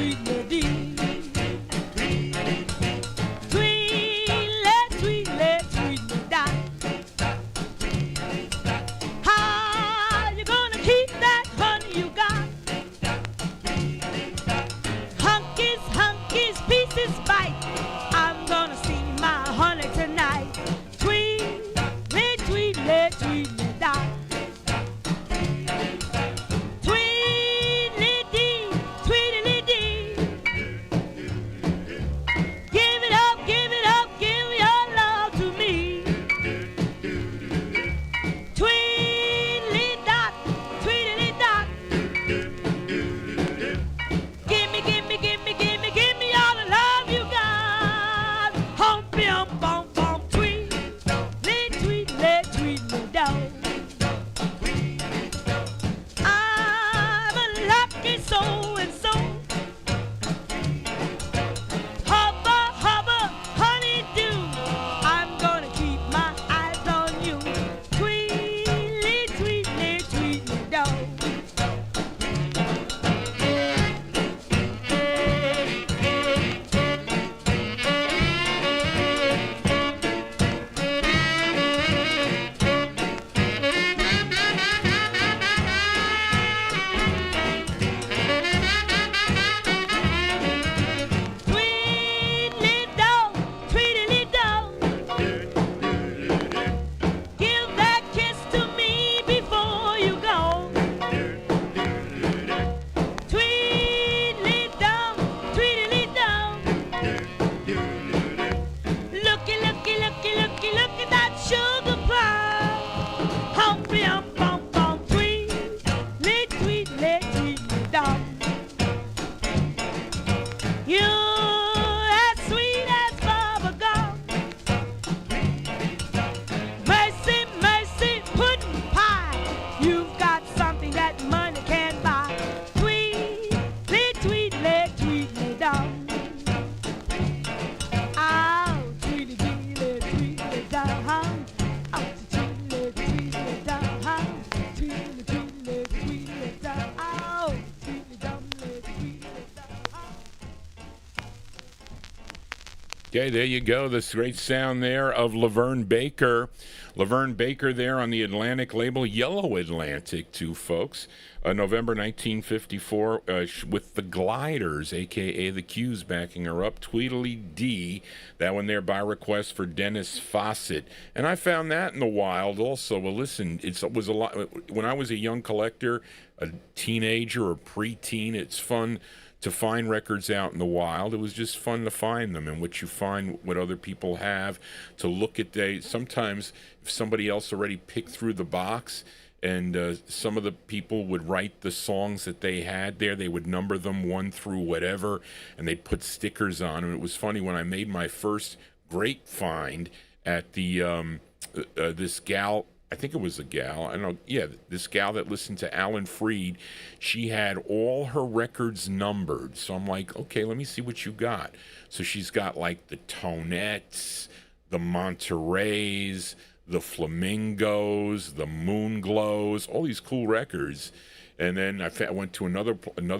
Okay, there you go. This great sound there of Laverne Baker. Laverne Baker there on the Atlantic label, Yellow Atlantic, too, folks. November 1954 with the Gliders, a.k.a. the Q's, backing her up. Tweedledee, that one there by request for Dennis Fawcett. And I found that in the wild also. Well, listen, it was a lot. When I was a young collector, a teenager or preteen, it's fun to find records out in the wild. It was just fun to find them, and what you find, what other people have, to look at. Sometimes if somebody else already picked through the box, and some of the people would write the songs that they had there, they would number them 1 through whatever, and they'd put stickers on them. It was funny when I made my first great find at the this gal, I think it was a gal, I don't know, yeah, this gal that listened to Alan Freed, she had all her records numbered. So I'm like, okay, let me see what you got. So she's got like the Tonettes, the Montereys, the Flamingos, the Moonglows, all these cool records. And then I went to another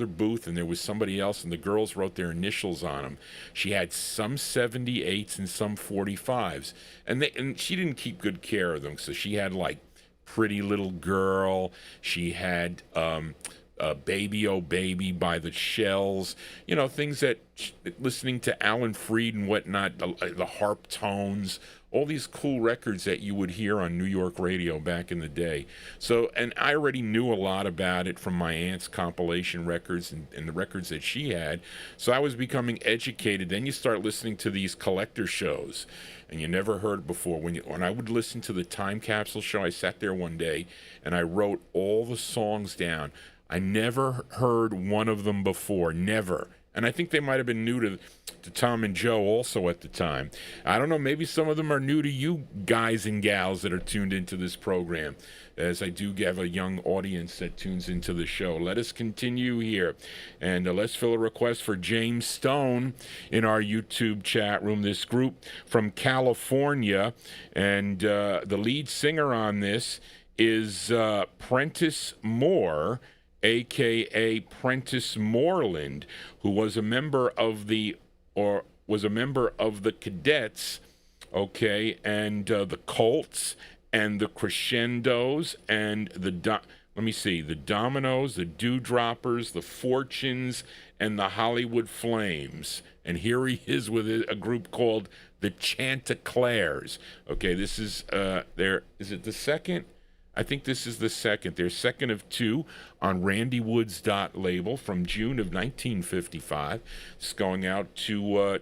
booth, and there was somebody else, and the girls wrote their initials on them. She had some 78s and some 45s, and she didn't keep good care of them. So she had like Pretty Little Girl. She had Baby Oh Baby by the Shells. You know, things that listening to Alan Freed and whatnot, the harp tones. All these cool records that you would hear on New York radio back in the day. So, and I already knew a lot about it from my aunt's compilation records and the records that she had. So I was becoming educated. Then you start listening to these collector shows, and you never heard it before. When I would listen to the Time Capsule show, I sat there one day and I wrote all the songs down. I never heard one of them before, never. And I think they might have been new to Tom and Joe also at the time. I don't know, maybe some of them are new to you guys and gals that are tuned into this program, as I do have a young audience that tunes into the show. Let us continue here. And let's fill a request for James Stone in our YouTube chat room. This group from California, and the lead singer on this is Prentice Moore, a.k.a. Prentice Moreland, who was a member of the Cadets, okay, and the Colts, and the Crescendos, and the Dominoes, the Dewdroppers, the Fortunes, and the Hollywood Flames. And here he is with a group called the Chanticleers. Okay, this is is it the second? I think this is the second. They're second of 2 on Randy Wood's label from June of 1955. It's going out to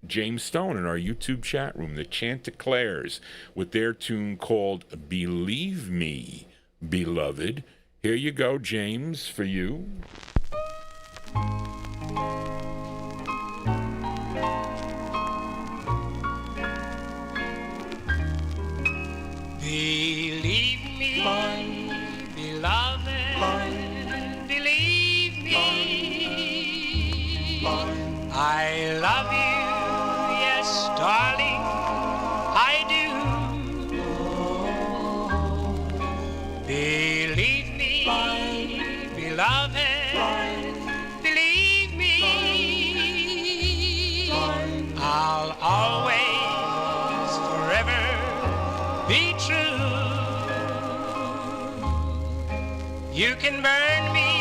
James Stone in our YouTube chat room, the Chanticleers, with their tune called Believe Me, Beloved. Here you go, James, for you.
Believe me, beloved, believe me, I love you, yes, darling, I do. Believe me, beloved, believe me, I'll always, forever be true. You can burn me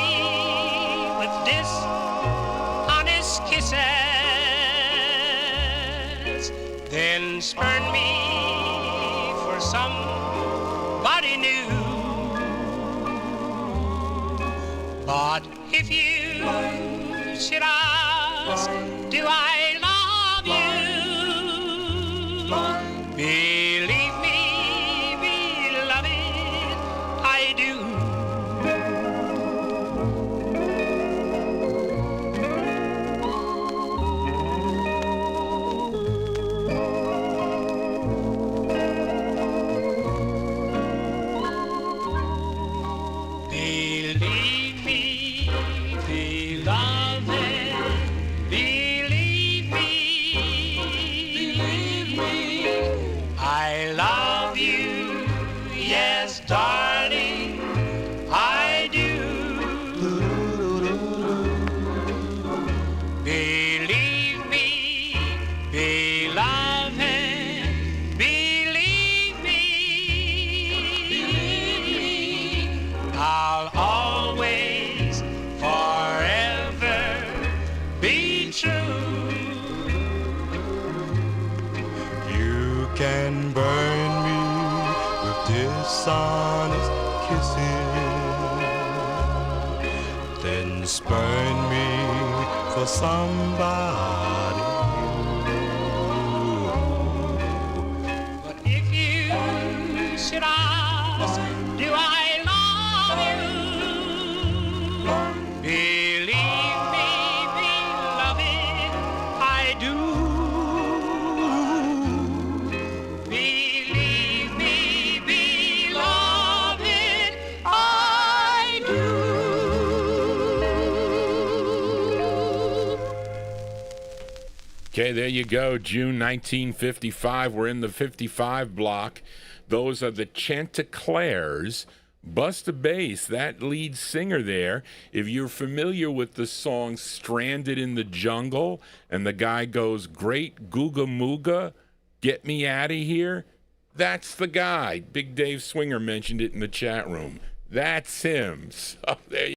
with dishonest kisses, then spurn me for somebody new. But if you should ask, do I love you? Believe me, beloved, I do. Believe me, beloved, believe me, I love you, yes, darling, I do. Believe me, beloved.
dishonest kisses, then spurn me for somebody new.
But if you should ask, do I love you? Believe me, beloved, I do. Believe me, beloved, I do.
Okay, there you go. June 1955. We're in the 55 block. Those are the Chanticleers. Busta Bass, that lead singer there. If you're familiar with the song Stranded in the Jungle, and the guy goes, "Great Googa Mooga, get me out of here," that's the guy. Big Dave Swinger mentioned it in the chat room. That's him. So there you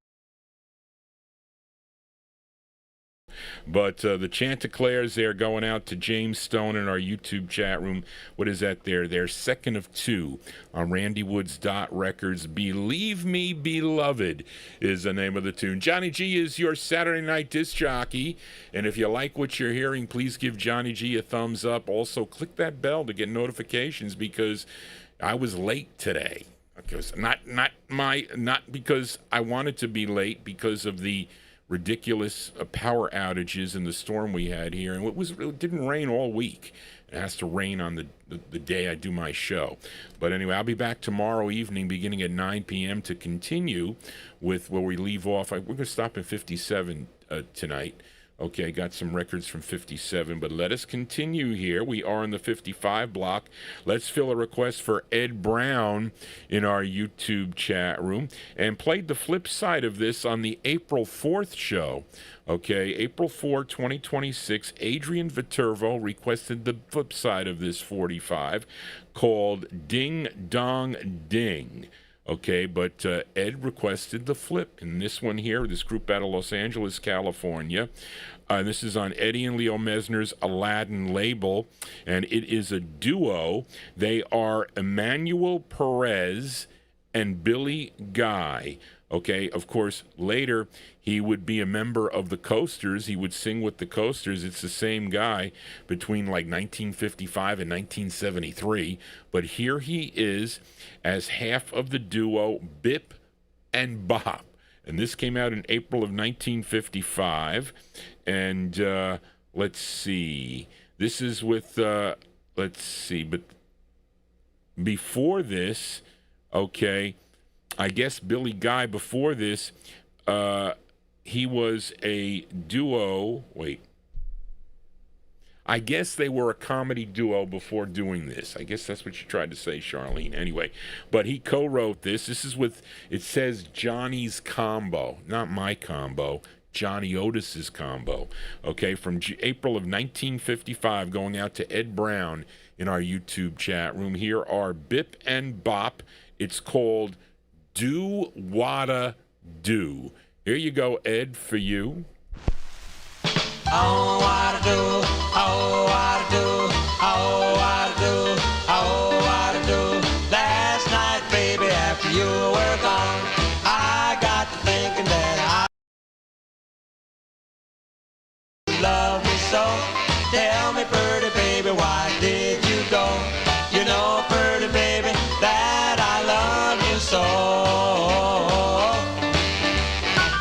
But the Chanticleers there going out to James Stone in our YouTube chat room. What is that there? They're second of two on Randy Woods Records. Believe Me, Beloved is the name of the tune. Johnny G is your Saturday night disc jockey. And if you like what you're hearing, please give Johnny G a thumbs up. Also, click that bell to get notifications because I was late today. Because not because I wanted to be late, because of the ridiculous power outages and the storm we had here, and it didn't rain all week. It has to rain on the day I do my show. But anyway, I'll be back tomorrow evening beginning at 9 p.m. to continue with where we leave off. We're going to stop at 57 tonight. Okay, got some records from 57, but let us continue here. We are in the 55 block. Let's fill a request for Ed Brown in our YouTube chat room, and played the flip side of this on the April 4th show. Okay, April 4, 2026, Adrian Viterbo requested the flip side of this 45 called Ding Dong Ding. Okay, but Ed requested the flip. And this one here, this group out of Los Angeles, California. This is on Eddie and Leo Mesner's Aladdin label, and it is a duo. They are Emmanuel Perez and Billy Guy. Okay, of course, later he would be a member of the Coasters. He would sing with the Coasters. It's the same guy between like 1955 and 1973. But here he is as half of the duo Bip and Bop. And this came out in April of 1955. And let's see. This is with, let's see. But before this, okay, I guess Billy Guy, before this, he was a duo. Wait. I guess they were a comedy duo before doing this. I guess that's what you tried to say, Charlene. Anyway, but he co-wrote this. This is with, it says Johnny's Combo, not my combo, Johnny Otis's combo. Okay, from April of 1955, going out to Ed Brown in our YouTube chat room. Here are Bip and Bop. It's called Do Wada Do. Here you go, Ed, for you.
Oh, what to do, oh, what to do, oh, what to do, oh, what to do. Last night, baby, after you were gone, I got to thinking that I love me so. Tell me, pretty baby, why did you go? You know, pretty baby, that I love you so.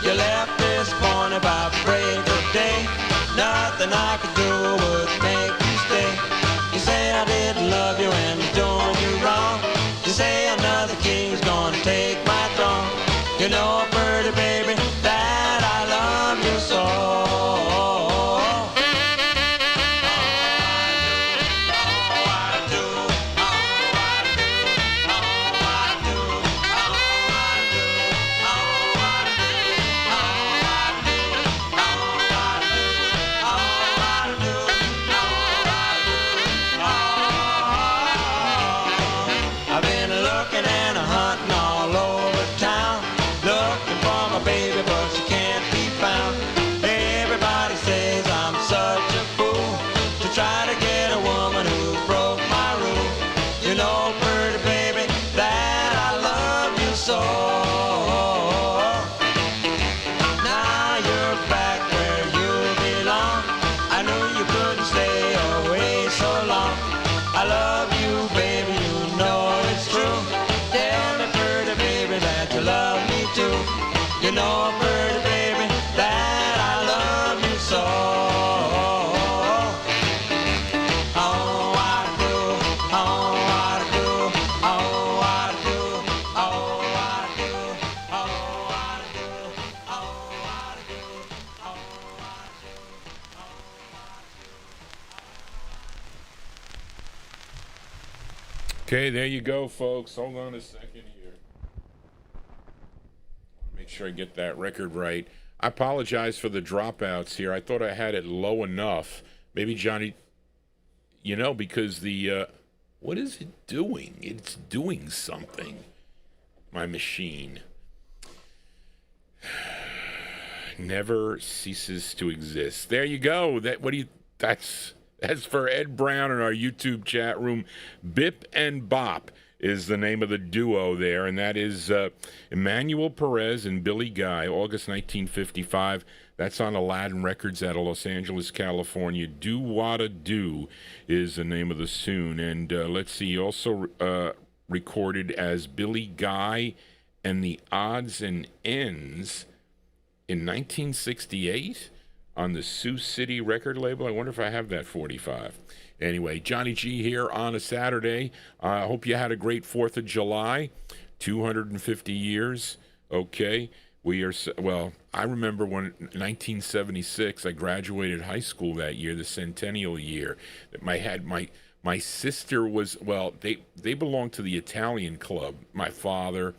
You left this morning about break of day. Nothing I could do would make you stay. You say I didn't love you and I'm doing you wrong. You say another king's gonna take my throne. so. Now you're back where you belong. I knew you couldn't stay away so long. I love you, baby, you know it's true. Tell me, pretty baby, that you love me too. You know, pretty baby, that I love you so. Oh, I do, oh, I do, oh, I do, oh, I do, oh, I do, oh, I do, oh, I do.
Okay, there you go, folks. Hold on a second here. Make sure I get that record right. I apologize for the dropouts here. I thought I had it low enough. Maybe Johnny, because the, what is it doing? It's doing something. My machine never ceases to exist. There you go. That's for Ed Brown in our YouTube chat room. Bip and Bop is the name of the duo there, and that is Emmanuel Perez and Billy Guy, August 1955. That's on Aladdin Records out of Los Angeles, California. Do Wada Do is the name of the tune. And let's see, also recorded as Billy Guy and the Odds and Ends in 1968 on the Sioux City record label. I wonder if I have that 45. Anyway, Johnny G here on a Saturday. I hope you had a great 4th of July. 250 years. Okay. I remember when 1976, I graduated high school that year, the centennial year. My sister was, they belonged to the Italian club. My father,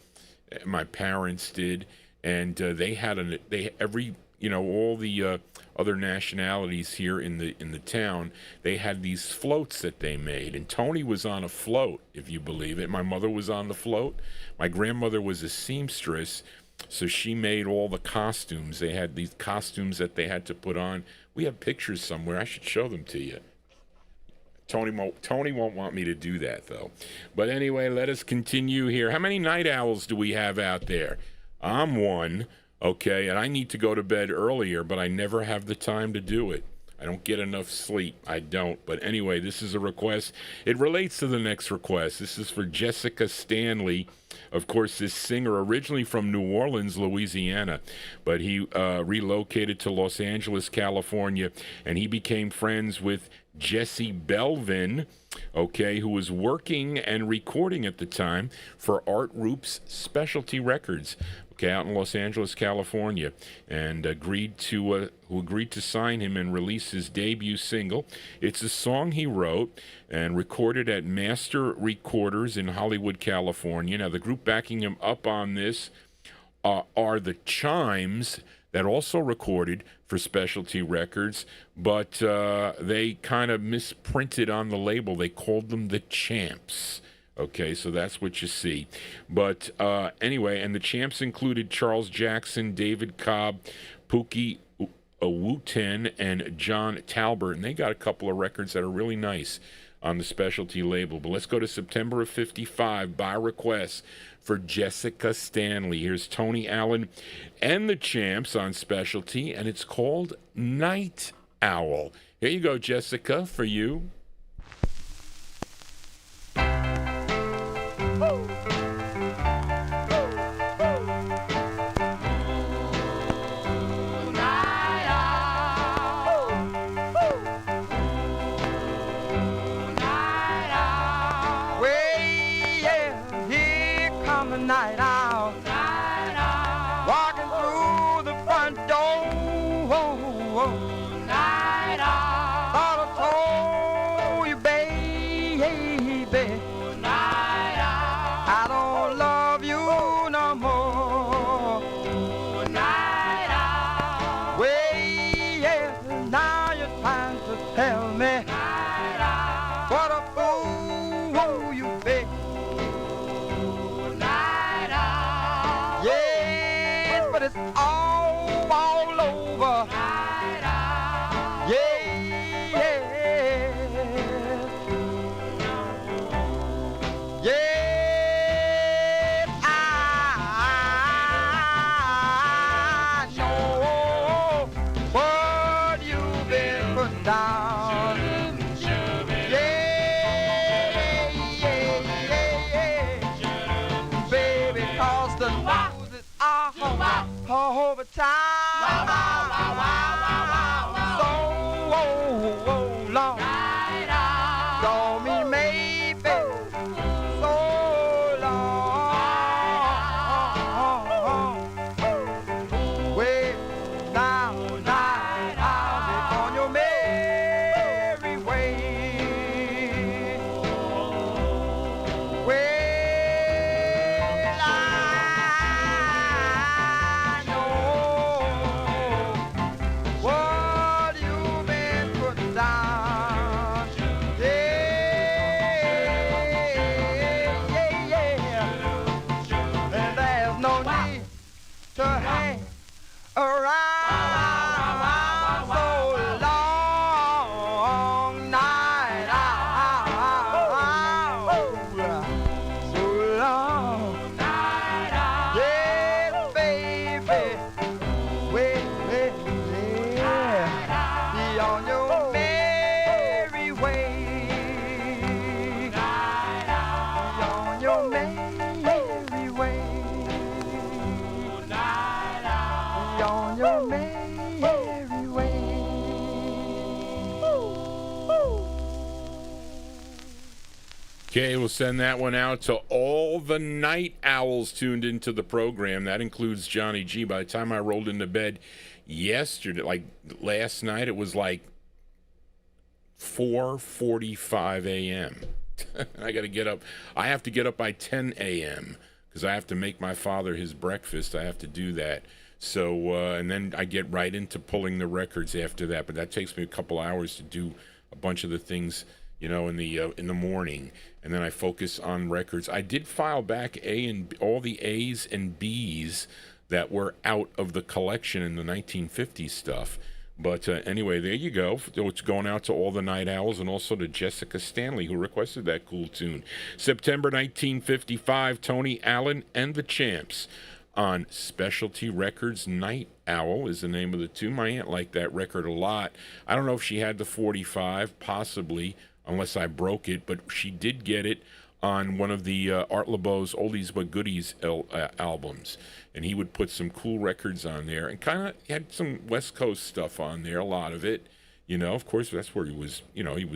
my parents did, and they had all the other nationalities here in the town. They had these floats that they made, and Tony was on a float, if you believe it. My mother was on the float. My grandmother was a seamstress, so she made all the costumes. They had these costumes that they had to put on. We have pictures somewhere. I should show them to you. Tony won't want me to do that, though. But anyway, let us continue here. How many night owls do we have out there? I'm one. Okay, and I need to go to bed earlier, but I never have the time to do it. I don't get enough sleep. I don't. But anyway, this is a request. It relates to the next request. This is for Jessica Stanley. Of course, this singer originally from New Orleans, Louisiana, but he relocated to Los Angeles, California, and he became friends with Jesse Belvin, who was working and recording at the time for Art Roop's Specialty Records. Out in Los Angeles, California, and who agreed to sign him and release his debut single. It's a song he wrote and recorded at Master Recorders in Hollywood, California. Now, the group backing him up on this are the Chimes, that also recorded for Specialty Records, but they kind of misprinted on the label. They called them the Champs. Okay, so that's what you see. But anyway, and the Champs included Charles Jackson, David Cobb, Pookie Wooten, and John Talbert. And they got a couple of records that are really nice on the Specialty label. But let's go to September of 55 by request for Jessica Stanley. Here's Tony Allen and the Champs on Specialty, and it's called Night Owl. Here you go, Jessica, for you.
Night owl, walking through the front door. Night owl, thought I told you, baby. Night owl, I don't love you no more. Night owl, now you're trying to tell me. Night owl, what a fool you be. But it's all over. Yeah. Yes, I
overtime. Wow, wow, wow, wow, wow, wow, wow. So long. Call me maybe so long. Way now, night, I'll be on your merry way. Well, I know what you've been putting down. And there's no need to hang around so long. Night out, so long. Yes, baby, wait, be on your merry way. Be on your merry way. Be on your merry way.
Okay, we'll send that one out to all the night owls tuned into the program. That includes Johnny G. By the time I rolled into bed yesterday, like last night, it was like 4:45 a.m. I got to get up. I have to get up by 10 a.m. because I have to make my father his breakfast. I have to do that. So, and then I get right into pulling the records after that. But that takes me a couple hours to do a bunch of the things, you know, in the morning. And then I focus on records. I did file back all the A's and B's that were out of the collection in the 1950s stuff. But anyway, there you go. It's going out to all the night owls and also to Jessica Stanley, who requested that cool tune. September 1955, Tony Allen and the Champs on Specialty Records. Night Owl is the name of the tune. My aunt liked that record a lot. I don't know if she had the 45, possibly, unless I broke it, but she did get it on one of the Art LeBeau's Oldies But Goodies albums. And he would put some cool records on there and kind of had some West Coast stuff on there, a lot of it. You know, of course, that's where he was, you know, he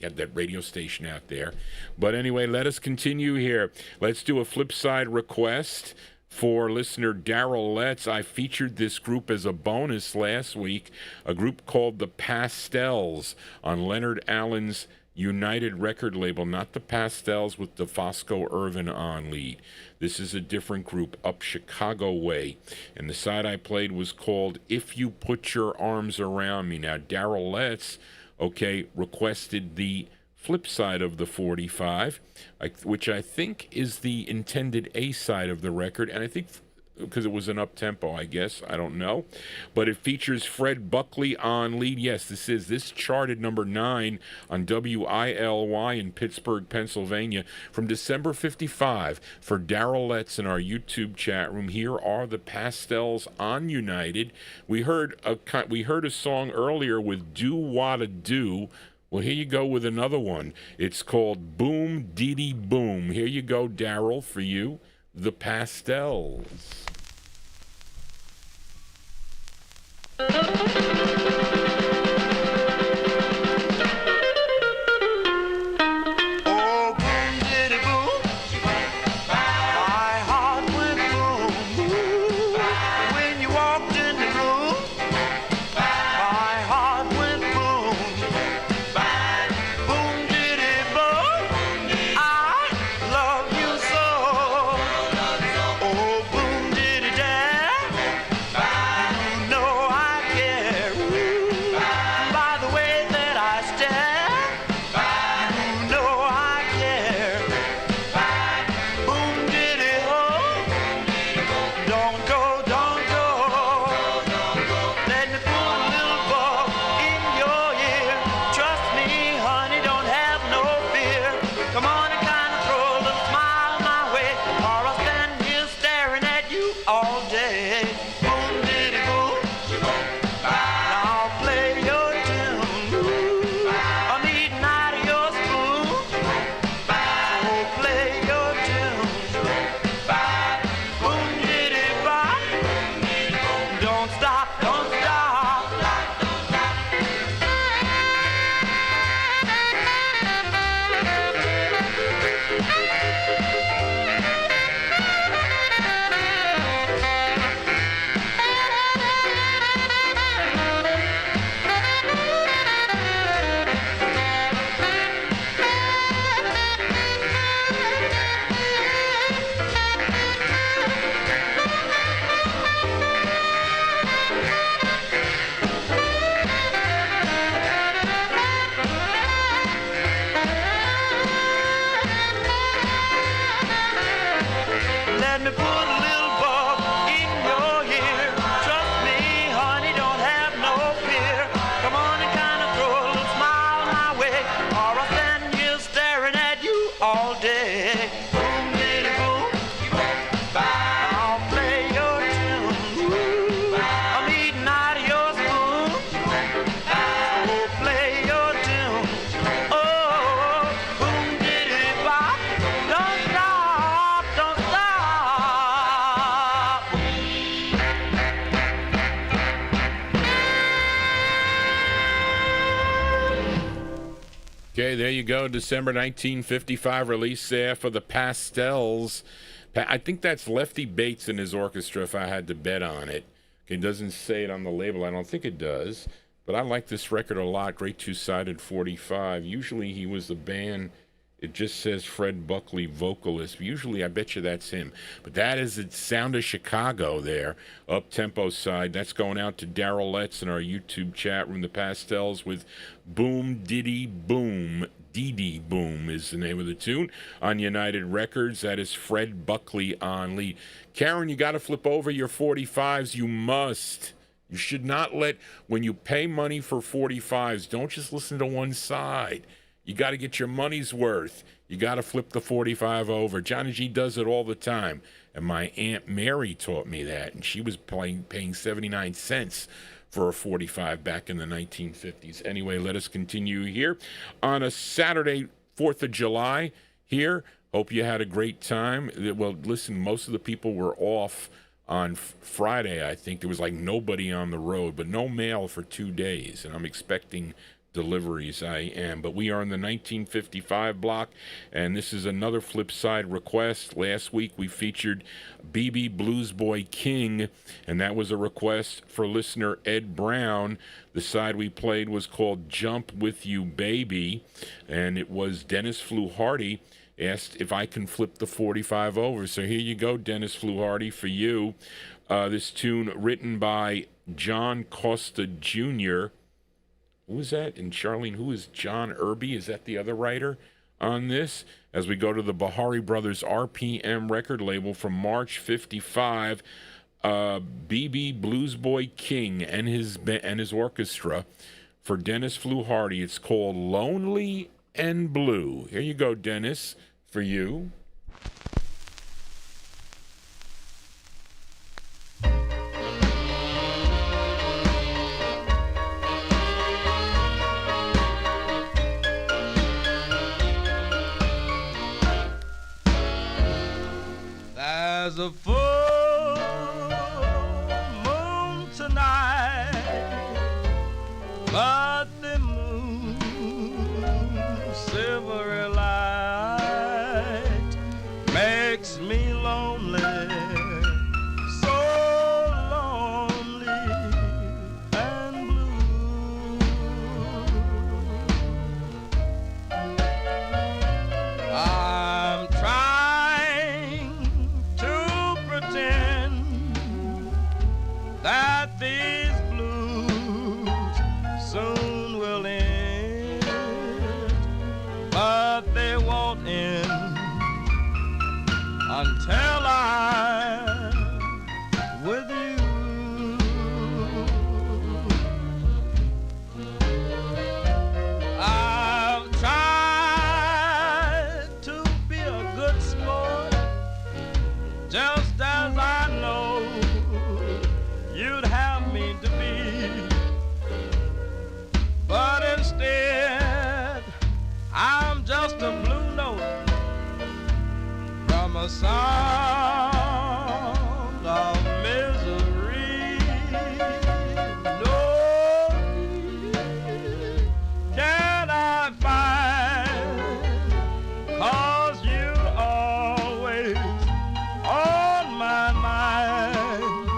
had that radio station out there. But anyway, let us continue here. Let's do a flip side request for listener Daryl Letts. I featured this group as a bonus last week, a group called the Pastels on Leonard Allen's United record label, not the Pastels with DeFosco Irvin on lead. This is a different group, up Chicago way. And the side I played was called If You Put Your Arms Around Me. Now, Daryl Letts, requested the flip side of the 45, which I think is the intended A side of the record. And I think because it was an up-tempo, I guess. I don't know. But it features Fred Buckley on lead. Yes, this charted number 9 on WILY in Pittsburgh, Pennsylvania from December 55. For Daryl Letts in our YouTube chat room, here are the Pastels on United. We heard a song earlier with Do Wada Do. Well, here you go with another one. It's called Boom Dee Boom. Here you go, Daryl, for you. The Pastels.
Oh, boom, diddy, boom. My heart went boom. When you walked in the room, my heart went boom. Boom, diddy, boom. I love you so. Oh, boom, diddy, dad. You know I care. Let me put a little bug in your ear. Trust me, honey, don't have no fear. Come on and kind of throw a little smile my way, or I'll stand here staring at you all day. Boom, diddy, boom. I'll play your tune. I'm eating out of your spoon. Oh, play your tune. Oh, boom, diddy, bop. Don't stop, don't stop.
Okay, there you go. December 1955 release there for the Pastels. I think that's Lefty Bates and his orchestra, if I had to bet on it. It doesn't say it on the label. I don't think it does. But I like this record a lot. Great two-sided 45. Usually he was the band. It just says Fred Buckley, vocalist. Usually I bet you that's him. But that is the Sound of Chicago there, up-tempo side. That's going out to Daryl Letts in our YouTube chat room, the Pastels, with Boom Diddy Boom. Dee Dee Boom is the name of the tune on United Records. That is Fred Buckley on lead. Karen, you got to flip over your 45s. You must. You should not let, when you pay money for 45s, don't just listen to one side. You got to get your money's worth. You got to flip the 45 over. Johnny G does it all the time. And my Aunt Mary taught me that. And she was paying 79 cents for a 45 back in the 1950s. Anyway, let us continue here on a Saturday, 4th of July here. Hope you had a great time. Well, listen, most of the people were off on Friday, I think. There was like nobody on the road, but no mail for 2 days. And I'm expecting deliveries. I am. But we are in the 1955 block, and this is another flip side request. Last week we featured BB Blues Boy King, and that was a request for listener Ed Brown. The side we played was called Jump With You Baby, and it was Dennis Fluharty asked if I can flip the 45 over. So here you go, Dennis Fluharty, for you. This tune written by John Costa Jr. Who is that? And Charlene, who is John Irby? Is that the other writer on this? As we go to the Bahari Brothers RPM record label from March 55, BB Blues Boy King and his orchestra for Dennis Fluharty. It's called Lonely and Blue. Here you go, Dennis, for you.
There's a full moon tonight, but the moon's silvery light makes me lonely, so lonely and blue. I'm trying to pretend that these blues soon will end, but they won't end until I'm with you. I've tried to be a good sport, just as I know you'd have me to be, but instead I'm just a blue note from a song of misery. No can I find, 'cause you're always on my mind.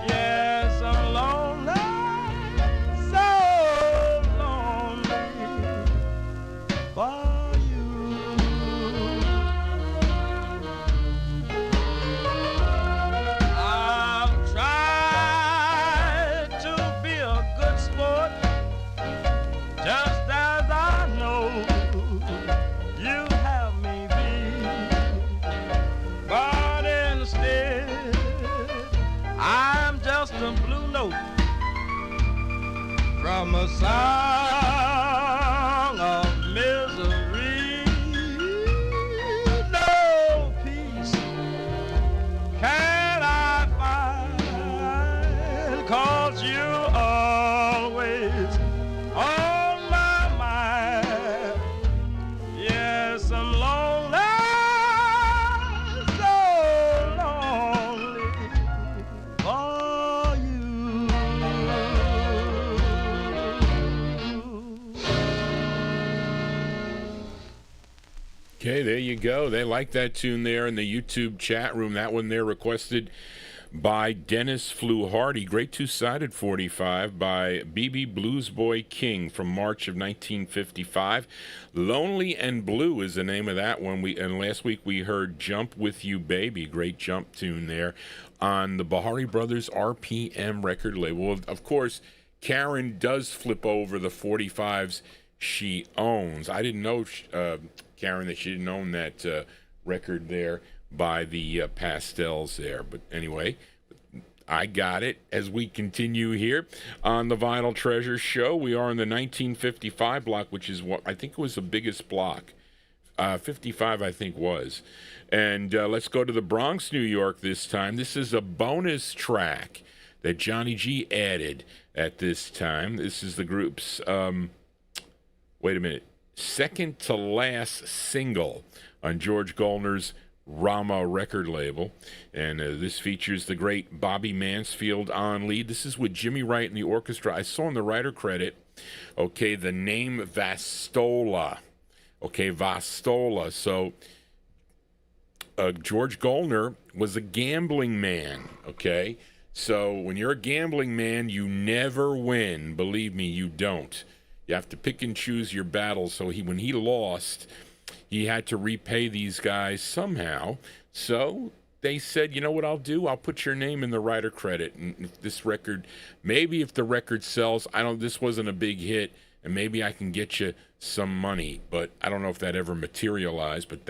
Yes, I'm lonely, so lonely for you.
from a song of misery. No peace can I find, 'cause you're always on my mind. Yes, I'm lonely, so lonely for you.
Okay, there you go. They like that tune there in the YouTube chat room. That one there requested by Dennis Flew Hardy. Great two-sided 45 by BB Bluesboy King from March of 1955. Lonely and Blue is the name of that one. And last week we heard Jump With You Baby. Great jump tune there on the Bahari Brothers RPM record label. Of course, Karen does flip over the 45s she owns. I didn't know, Karen, that she didn't own that record there by the Pastels there. But anyway, I got it as we continue here on the Vinyl Treasure Show. We are in the 1955 block, which is what I think was the biggest block. 55, I think, was. And let's go to the Bronx, New York this time. This is a bonus track that Johnny G added at this time. This is the group's, wait a minute, second to last single on George Goldner's Rama record label. And this features the great Bobby Mansfield on lead. This is with Jimmy Wright and the orchestra. I saw in the writer credit, okay, the name Vastola. Okay, Vastola. So George Goldner was a gambling man, okay? So when you're a gambling man, you never win. Believe me, you don't. You have to pick and choose your battles. So when he lost, he had to repay these guys somehow. So they said, you know what I'll do? I'll put your name in the writer credit. And if this record, maybe if the record sells, this wasn't a big hit, and maybe I can get you some money. But I don't know if that ever materialized, but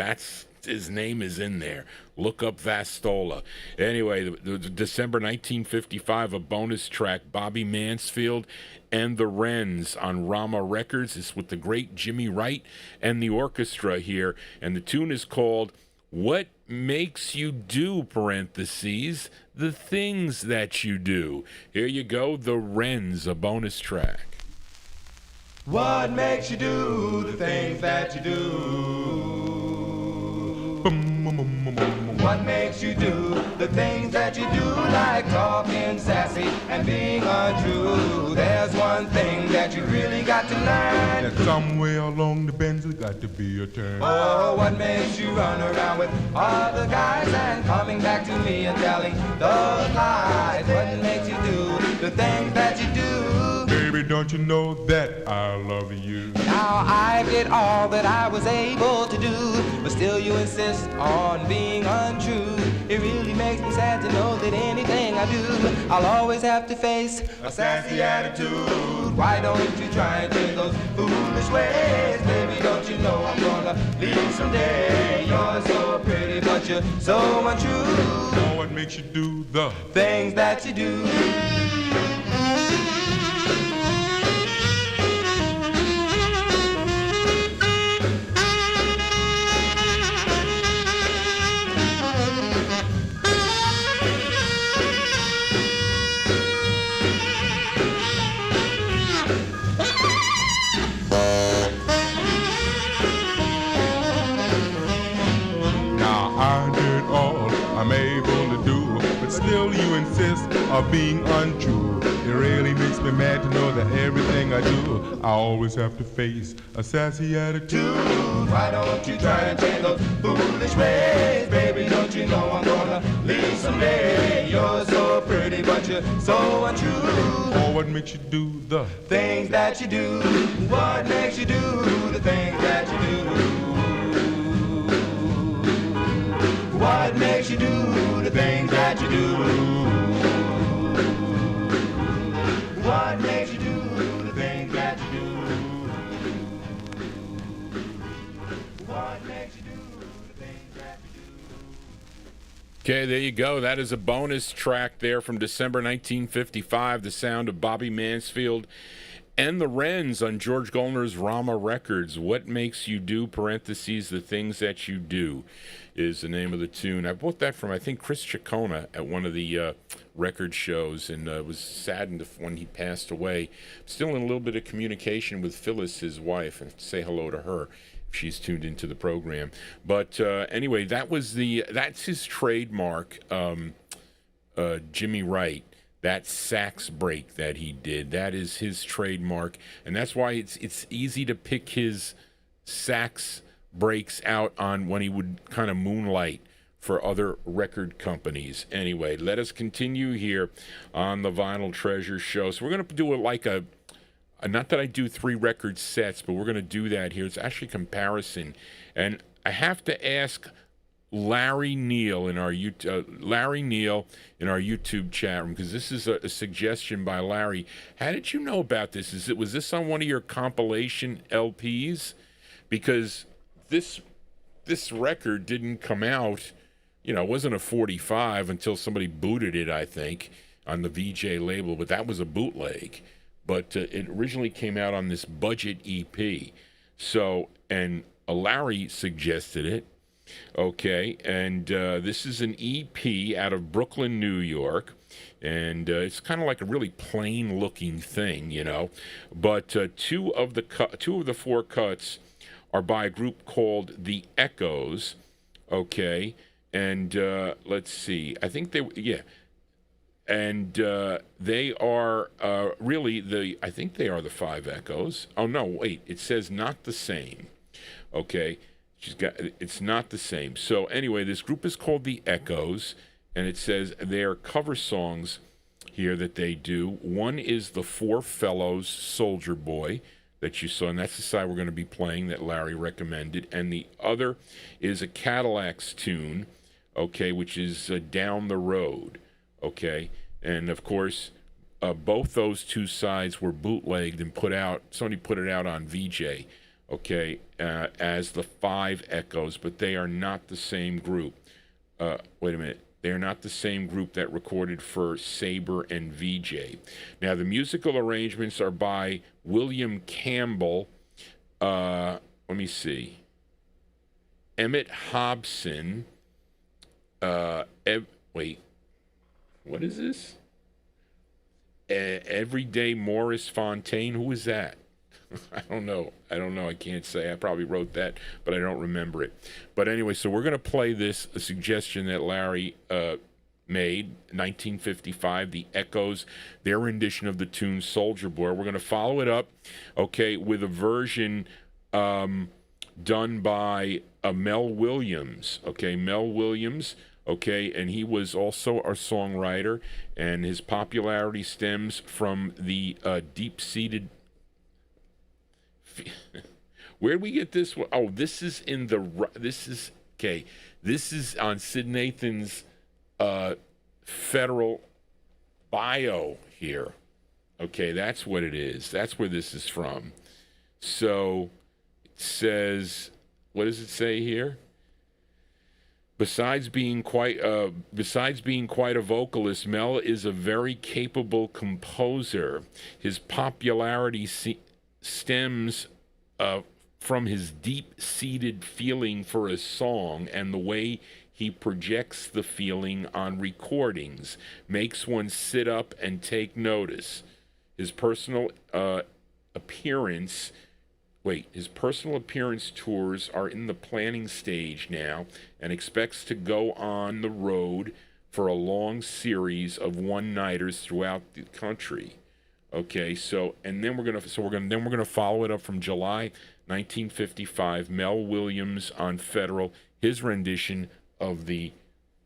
his name is in there. Look up Vastola. Anyway, the December 1955, a bonus track, Bobby Mansfield and the Wrens on Rama Records. It's with the great Jimmy Wright and the orchestra here. And the tune is called What Makes You Do, parentheses, the Things That You Do. Here you go, the Wrens, a bonus track.
What makes you do the things that you do? What makes you do the things that you do, like talking sassy and being untrue? There's one thing that you really got to learn.
That somewhere along the bends there's got to be a turn.
Oh, what makes you run around with other guys and coming back to me and telling those lies? What makes you do the things that you do?
Baby, don't you know that I love you?
Now I did all that I was able to do, but still you insist on being untrue. It really makes me sad to know that anything I do, I'll always have to face a sassy attitude. Why don't you try and take those foolish ways? Baby, don't you know I'm gonna leave someday? You're so pretty, but you're so untrue.
Oh, what makes you do the
things that you do?
I'm able to do, but still you insist of being untrue. It really makes me mad to know that everything I do, I always have to face a sassy attitude.
Why don't you try and change those foolish ways? Baby, don't you know I'm gonna leave someday? You're so pretty, but you're so untrue.
Oh, what makes you do the
things that you do? What makes you do the things that you do? What makes you do the things that you do? What makes you do the things that you do? What makes you do the things that you do?
Okay, there you go. That is a bonus track there from December 1955, the sound of Bobby Mansfield and the Wrens on George Goldner's Rama Records. What Makes You Do, parentheses, The Things That You Do, is the name of the tune. I bought that from, I think, Chris Ciccone at one of the record shows, and was saddened when he passed away. Still in a little bit of communication with Phyllis, his wife, and say hello to her if she's tuned into the program. But anyway, that's his trademark, Jimmy Wright. That sax break that he did, that is his trademark, and that's why it's easy to pick his sax breaks out on when he would kind of moonlight for other record companies. Anyway, let us continue here on the Vinyl Treasure Show. So we're going to do not that I do 3 record sets, but we're going to do that here. It's actually a comparison, and I have to ask Larry Neal in our YouTube chat room, because this is a suggestion by Larry. How did you know about this? Was this on one of your compilation LPs? Because this record didn't come out, it wasn't a 45 until somebody booted it, I think, on the VJ label, but that was a bootleg. But it originally came out on this budget EP. So, and Larry suggested it. Okay, and this is an EP out of Brooklyn, New York, and it's kind of like a really plain-looking thing, But two of the 4 cuts are by a group called The Echoes. Okay, and let's see, I think and they are really I think they are the 5 Echoes. Oh no, wait, it says not the same. Okay. It's not the same. So anyway, this group is called The Echoes, and it says they're cover songs here that they do. One is the Four Fellows Soldier Boy that you saw, and that's the side we're going to be playing that Larry recommended. And the other is a Cadillacs tune, okay, which is Down the Road, okay. And of course, both those 2 sides were bootlegged and somebody put it out on VJ. Okay, as the 5 Echoes, but they are not the same group. Wait a minute. They are not the same group that recorded for Sabre and VJ. Now, the musical arrangements are by William Campbell. Let me see. Emmett Hobson. Wait. What is this? Everyday Morris Fontaine. Who is that? I don't know. I can't say. I probably wrote that, but I don't remember it. But anyway, so we're going to play a suggestion that Larry made, 1955, The Echoes, their rendition of the tune Soldier Boy. We're going to follow it up, okay, with a version done by Mel Williams. Okay, Mel Williams, okay, and he was also a songwriter, and his popularity stems from the deep-seated... Where did we get this one? Oh, this is on Sid Nathan's federal bio here. Okay, that's what it is. That's where this is from. So it says, what does it say here? Besides being quite a vocalist, Mel is a very capable composer. His popularity stems from his deep-seated feeling for a song and the way he projects the feeling on recordings, makes one sit up and take notice. His personal appearance tours are in the planning stage now, and expects to go on the road for a long series of one-nighters throughout the country. Okay, so and then we're gonna follow it up from July 1955. Mel Williams on Federal, his rendition of the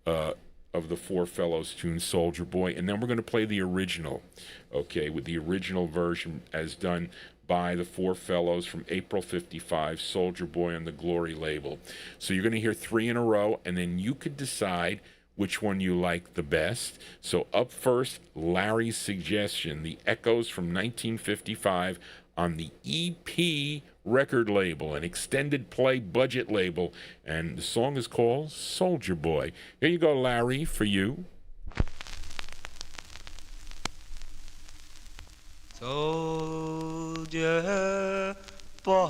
Four Fellows tune Soldier Boy, and then we're gonna play the original, okay, with the original version as done by the Four Fellows from April 55, Soldier Boy on the Glory label. So you're gonna hear 3 in a row, and then you could decide which one you like the best. So up first, Larry's suggestion, The Echoes from 1955 on the EP record label, an extended play budget label, and the song is called Soldier Boy. Here you go, Larry, for you.
Soldier soldier boy,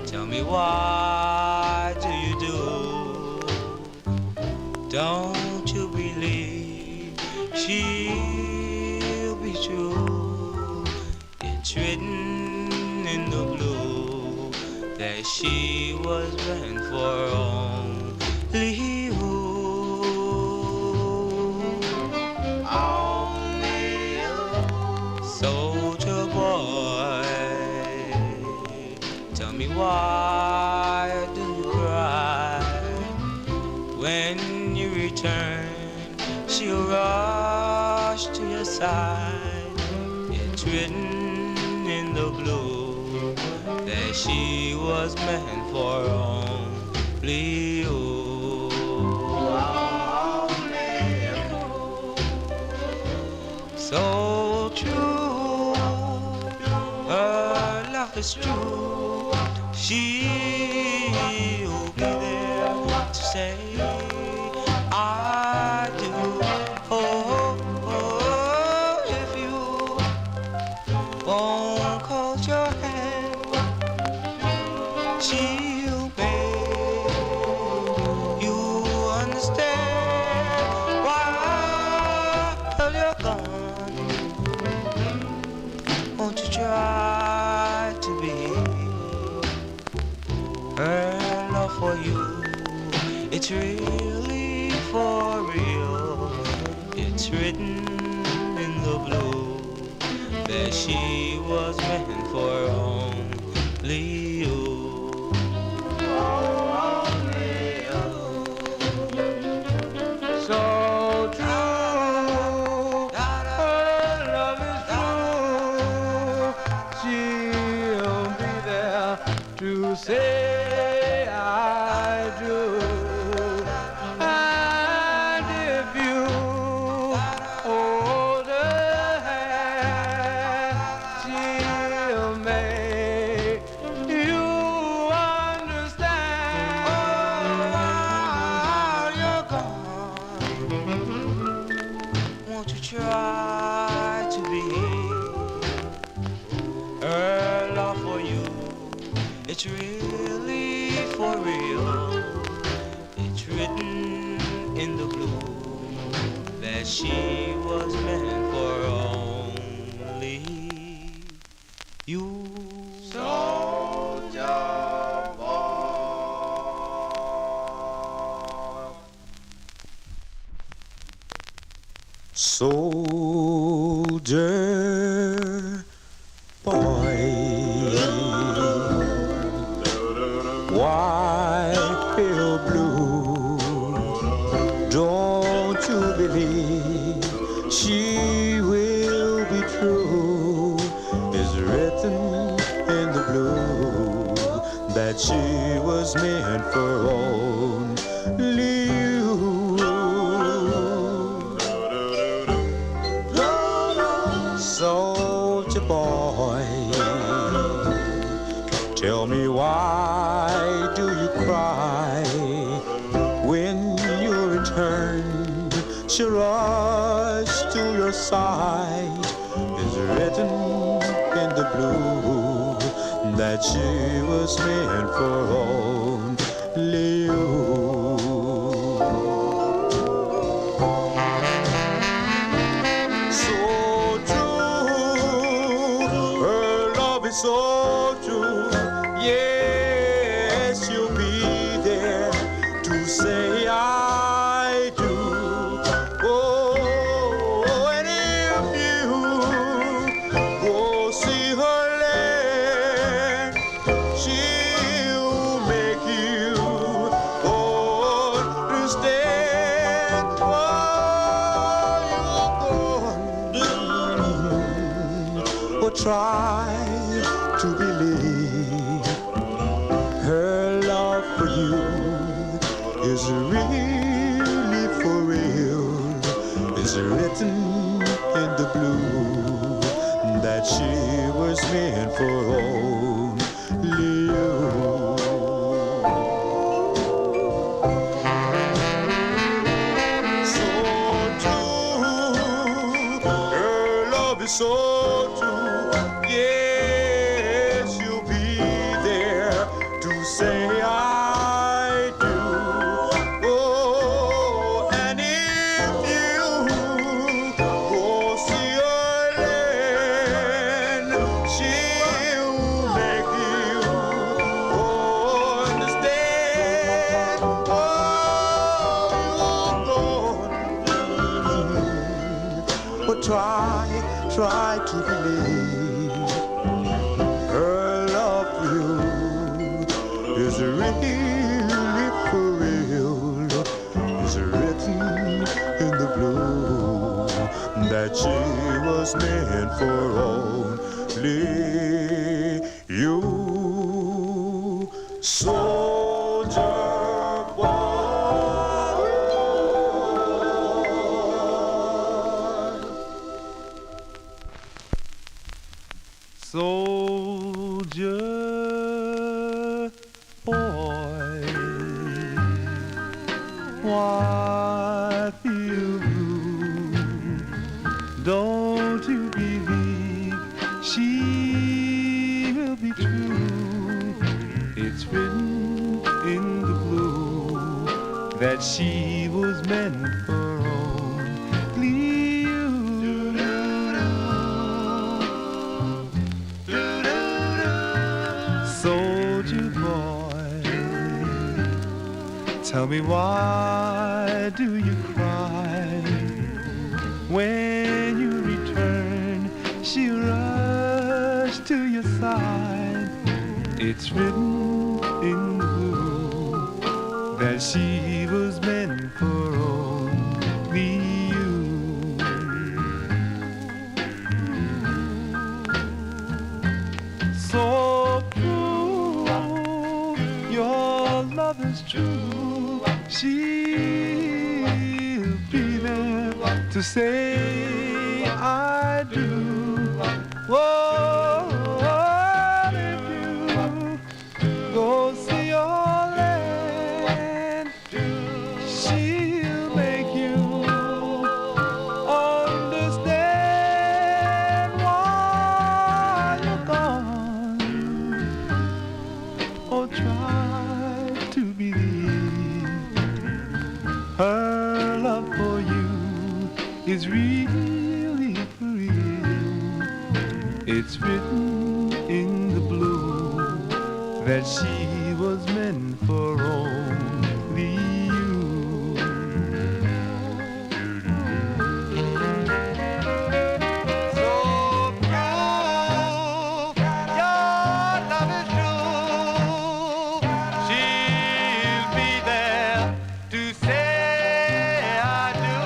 tell me why do you do? Don't you believe she'll be true? It's written in the blue that she was meant for only you. Soldier boy, tell me why do you cry? When you return, she'll rush to your side. It's written in the blue that she was meant for only you. So true, her love is true. She'll be there to say I do. Oh, oh, if you won't hold your hand, she'll make you understand while you're gone. Won't you try to be her love for you? It's really for real. It's written in the blue that she was meant for only you. So true, her love is true. She'll be there to say I do. And if you hold her hand, she'll make you understand. While you're gone, won't you try to be her love for you? It's really for real. It's written in the blue that she was meant for only you. Soldier boy.
Soldier boy, why feel blue? Don't you believe she will be true? It's written in the blue that she was meant for only you. Soldier boy, tell me why do you cry when you return? She rush to your side. It's written in the blue that she was meant for only you. So true, her love is so true. Yes, you'll be there to say I do. Oh, and if you go see her land, she'll make you understand why you're gone. Or try to believe her love for you is really for real. It's written in the blue that she was meant for only you. So true, her love is so try to believe her love for you is really for real. Is written in the blue that she was meant for only you, soldier boy.
Soldier boy, why feel blue? Don't you believe she will be true? It's written in the blue that she was meant for only you. Soldier boy, tell me why do you cry? When you return, she'll rush to your side. It's written in the blue that she was meant for only you. So true, your love is true. She'll be there to say I do. Whoa, if you go see your land, she'll make you understand why you're gone. Oh, try to believe her love for you is really for real. It's written in the blue that she was meant for only you. So true, your love is true. She'll be there to say I do.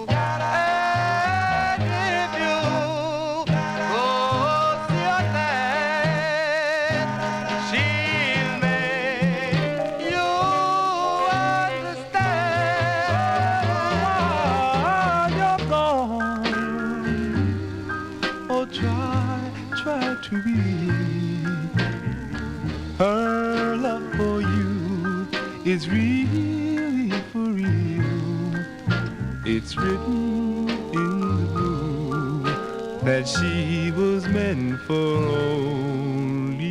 And if you go see your land, she'll make you understand why you're gone. Oh, try to believe her love for you is really for real. It's written in the blue that she was meant for only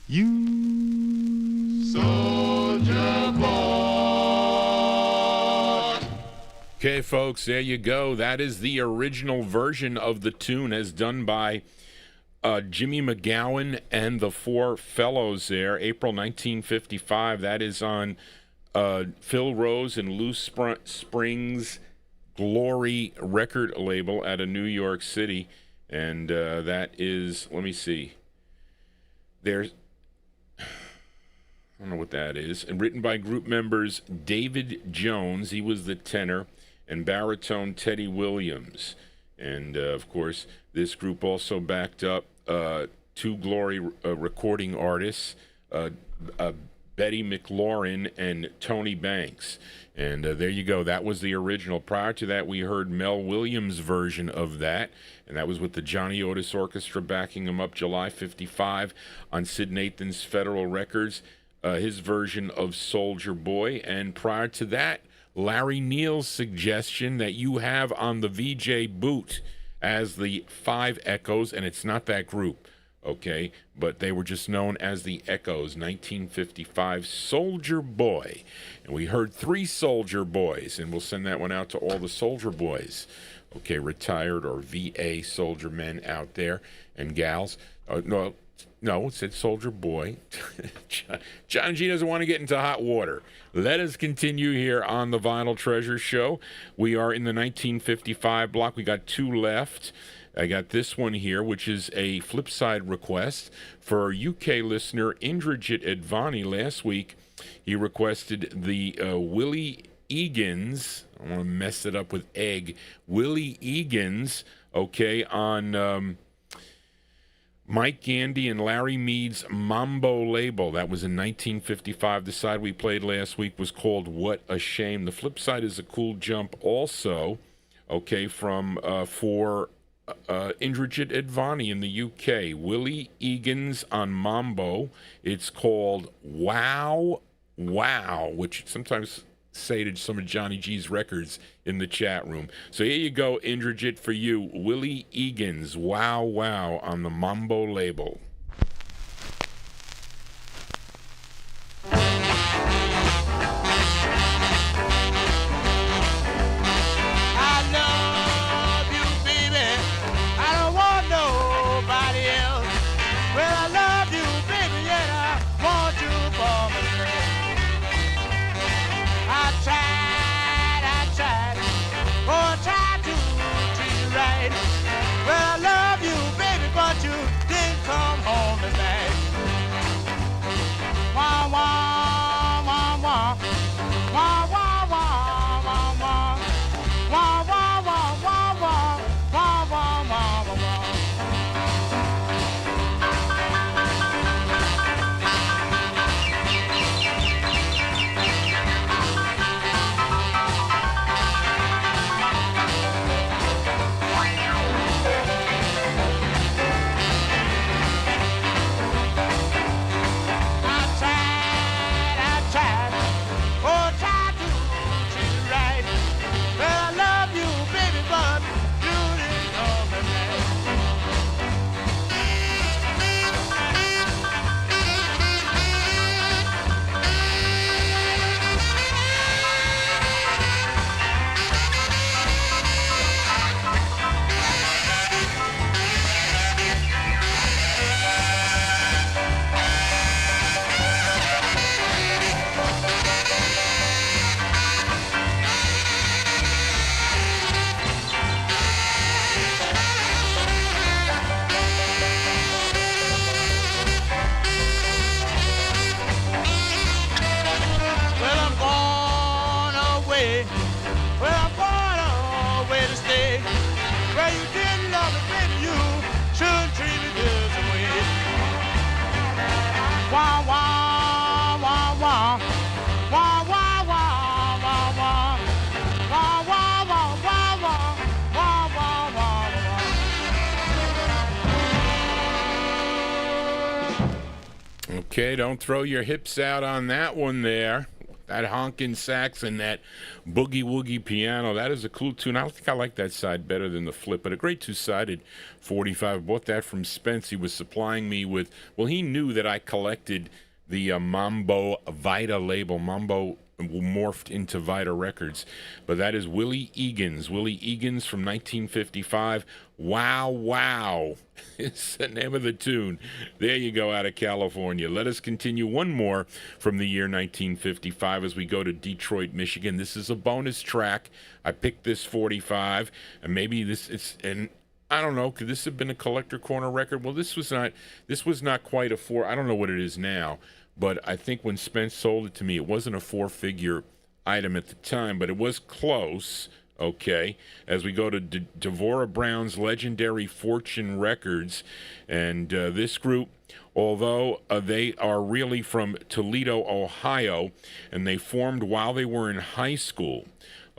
you. Soldier boy.
Okay, folks, there you go. That is the original version of the tune as done by Jimmy McGowan and the Four Fellows there, April 1955. That is on Phil Rose and Lou Springs' Glory record label out of New York City. And that is, let me see. There's, I don't know what that is. And written by group members David Jones, he was the tenor, and baritone Teddy Williams. And, of course, this group also backed up two Glory recording artists, Betty McLaurin and Tony Banks. And there you go. That was the original. Prior to that, we heard Mel Williams' version of that, and that was with the Johnny Otis Orchestra backing him up, July 55 on Sid Nathan's Federal Records, his version of Soldier Boy. And prior to that, Larry Neal's suggestion that you have on the VJ boot as the Five Echoes, and it's not that group, okay, but they were just known as the Echoes, 1955, Soldier Boy. And we heard three Soldier Boys, and we'll send that one out to all the Soldier Boys, okay, retired or VA soldier men out there and gals. No, No, it said Soldier Boy. John G doesn't want to get into hot water. Let us continue here on the Vinyl Treasure Show. We are in the 1955 block. We got two left. I got this one here, which is a flipside request for our UK listener Indrajit Advani. Last week, he requested the Willie Egan's. I want to mess it up with egg. Willie Egan's, okay, on Mike Gandy and Larry Mead's Mambo label. That was in 1955. The side we played last week was called What a Shame. The flip side is a cool jump also, okay, from for Indrajit Advani in the UK. Willie Egan's on Mambo. It's called Wow Wow, which sometimes say to some of Johnny G's records in the chat room. So here you go, Indrajit, for you. Willie Egan's Wow Wow on the Mambo label. Okay, don't throw your hips out on that one there. That honkin' sax and that boogie-woogie piano, that is a cool tune. I think I like that side better than the flip, but a great two-sided 45. I bought that from Spence. He was supplying me with, well, he knew that I collected the Mambo Vita label. Mambo morphed into Vita Records. But that is Willie Egan's. Willie Egan's from 1955. Wow, wow. It's the name of the tune. There you go, out of California. Let us continue one more from the year 1955 as we go to Detroit, Michigan. This is a bonus track. I picked this 45, and maybe and I don't know, could this have been a Collector Corner record? Well, this was not quite a four. I don't know what it is now, but I think when Spence sold it to me, it wasn't a four-figure item at the time, but it was close. Okay, as we go to Devorah Brown's legendary Fortune Records, and this group, although they are really from Toledo, Ohio, and they formed while they were in high school,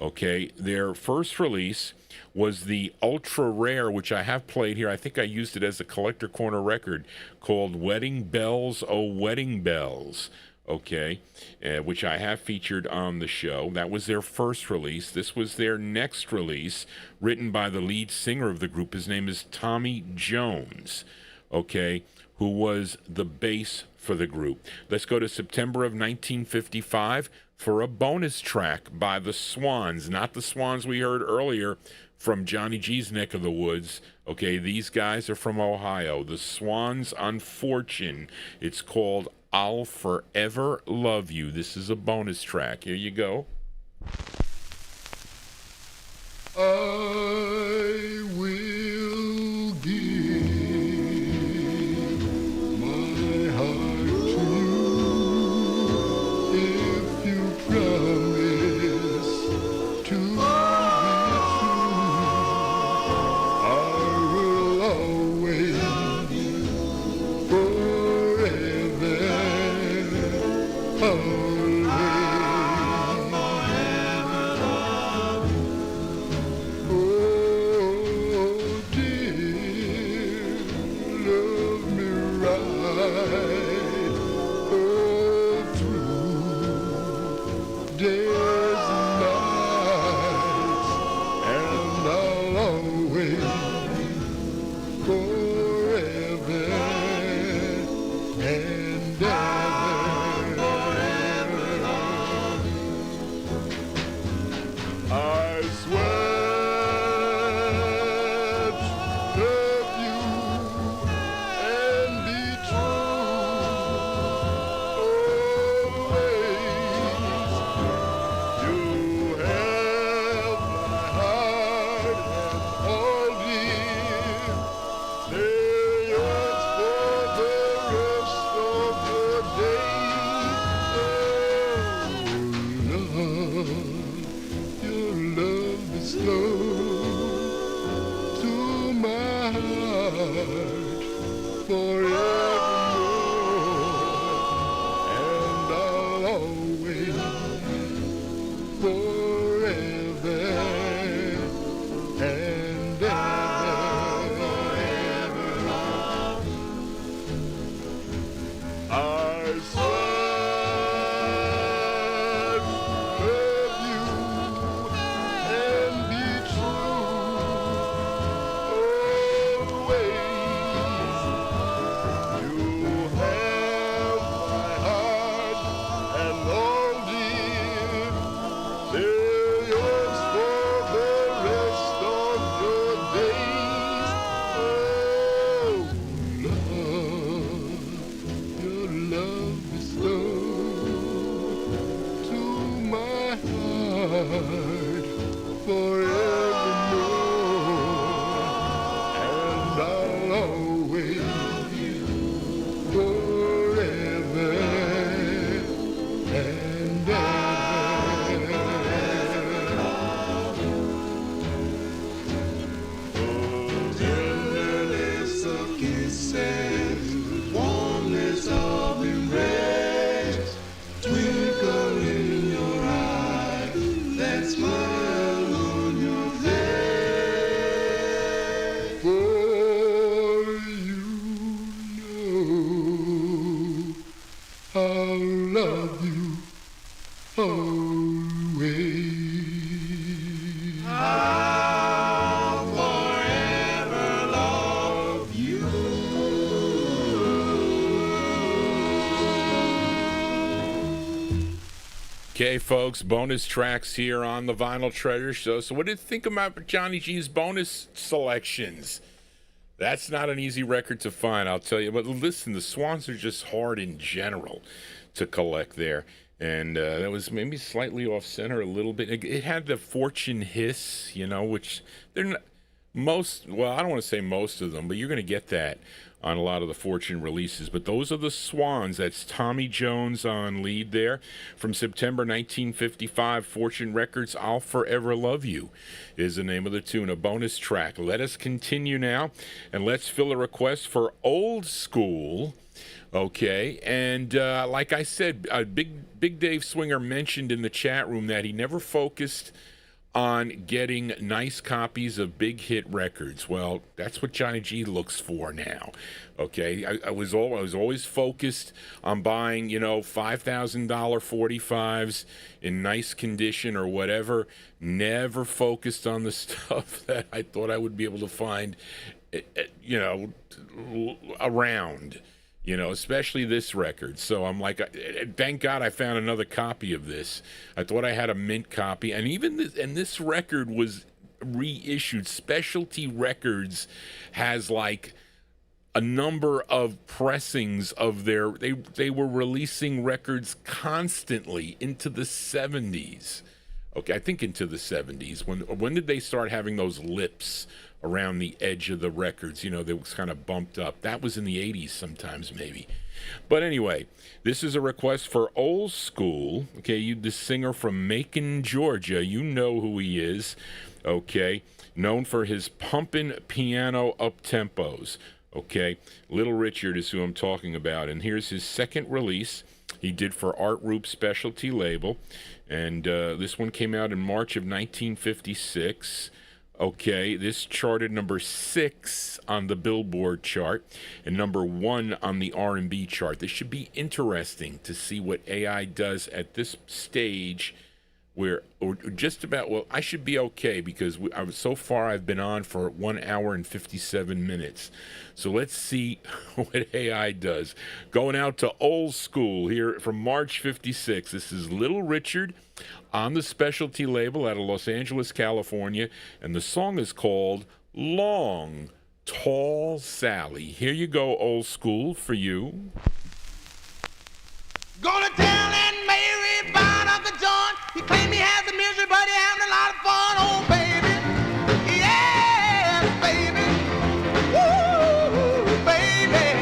okay, their first release was the ultra rare, which I have played here. I think I used it as a Collector Corner record, called Wedding Bells, Oh Wedding Bells. Okay, which I have featured on the show. That was their first release. This was their next release, written by the lead singer of the group. His name is Tommy Jones, okay, who was the bass for the group. Let's go to September of 1955 for a bonus track by the Swans, not the Swans we heard earlier from Johnny G's neck of the woods. Okay, these guys are from Ohio. The Swans on Fortune. It's called I'll Forever Love You. This is a bonus track. Here you go.
I will give my heart to you if you promise to be true. I will always, forever,
Okay, folks, bonus tracks here on the Vinyl Treasure Show. So what do you think about Johnny G's bonus selections? That's not an easy record to find, I'll tell you. But listen, the Swans are just hard in general to collect there. And that was maybe slightly off-center a little bit. It had the Fortune hiss, you know, which they're not well, I don't want to say most of them, but you're going to get that on a lot of the Fortune releases. But those are the Swans. That's Tommy Jones on lead there. From September 1955, Fortune Records, I'll Forever Love You is the name of the tune, a bonus track. Let us continue now, and let's fill a request for Old School. Okay, and like I said, Big Dave Swinger mentioned in the chat room that he never focused on getting nice copies of big hit records. Well, that's what Johnny G looks for now. Okay, I was always focused on buying, $5,000 45s in nice condition or whatever. Never focused on the stuff that I thought I would be able to find, around. Especially this record. So I'm like, thank God I found another copy of this. I thought I had a mint copy, and even this record was reissued. Specialty Records has like a number of pressings of their, they were releasing records constantly into the 70s. Okay, I think into the 70s. When did they start having those lips around the edge of the records? You know, they was kind of bumped up. That was in the 80s sometimes, maybe. But anyway, this is a request for Old School. Okay, the singer from Macon, Georgia. You know who he is. Okay, known for his pumping piano up-tempos. Okay, Little Richard is who I'm talking about. And here's his second release. He did for Art Roop Specialty label. And this one came out in March of 1956. Okay, this charted number 6 on the Billboard chart and number 1 on the R&B chart. This should be interesting to see what AI does at this stage where, or just about, well, I should be okay because so far I've been on for 1 hour and 57 minutes. So let's see what AI does. Going out to Old School here from March 56. This is Little Richard on the Specialty label out of Los Angeles, California. And the song is called Long Tall Sally. Here you go, Old School, for you.
Gonna tell and Mary about Uncle John. He claimed he has a misery, but he having a lot of fun. Oh, baby. Yes, baby. Woo, baby.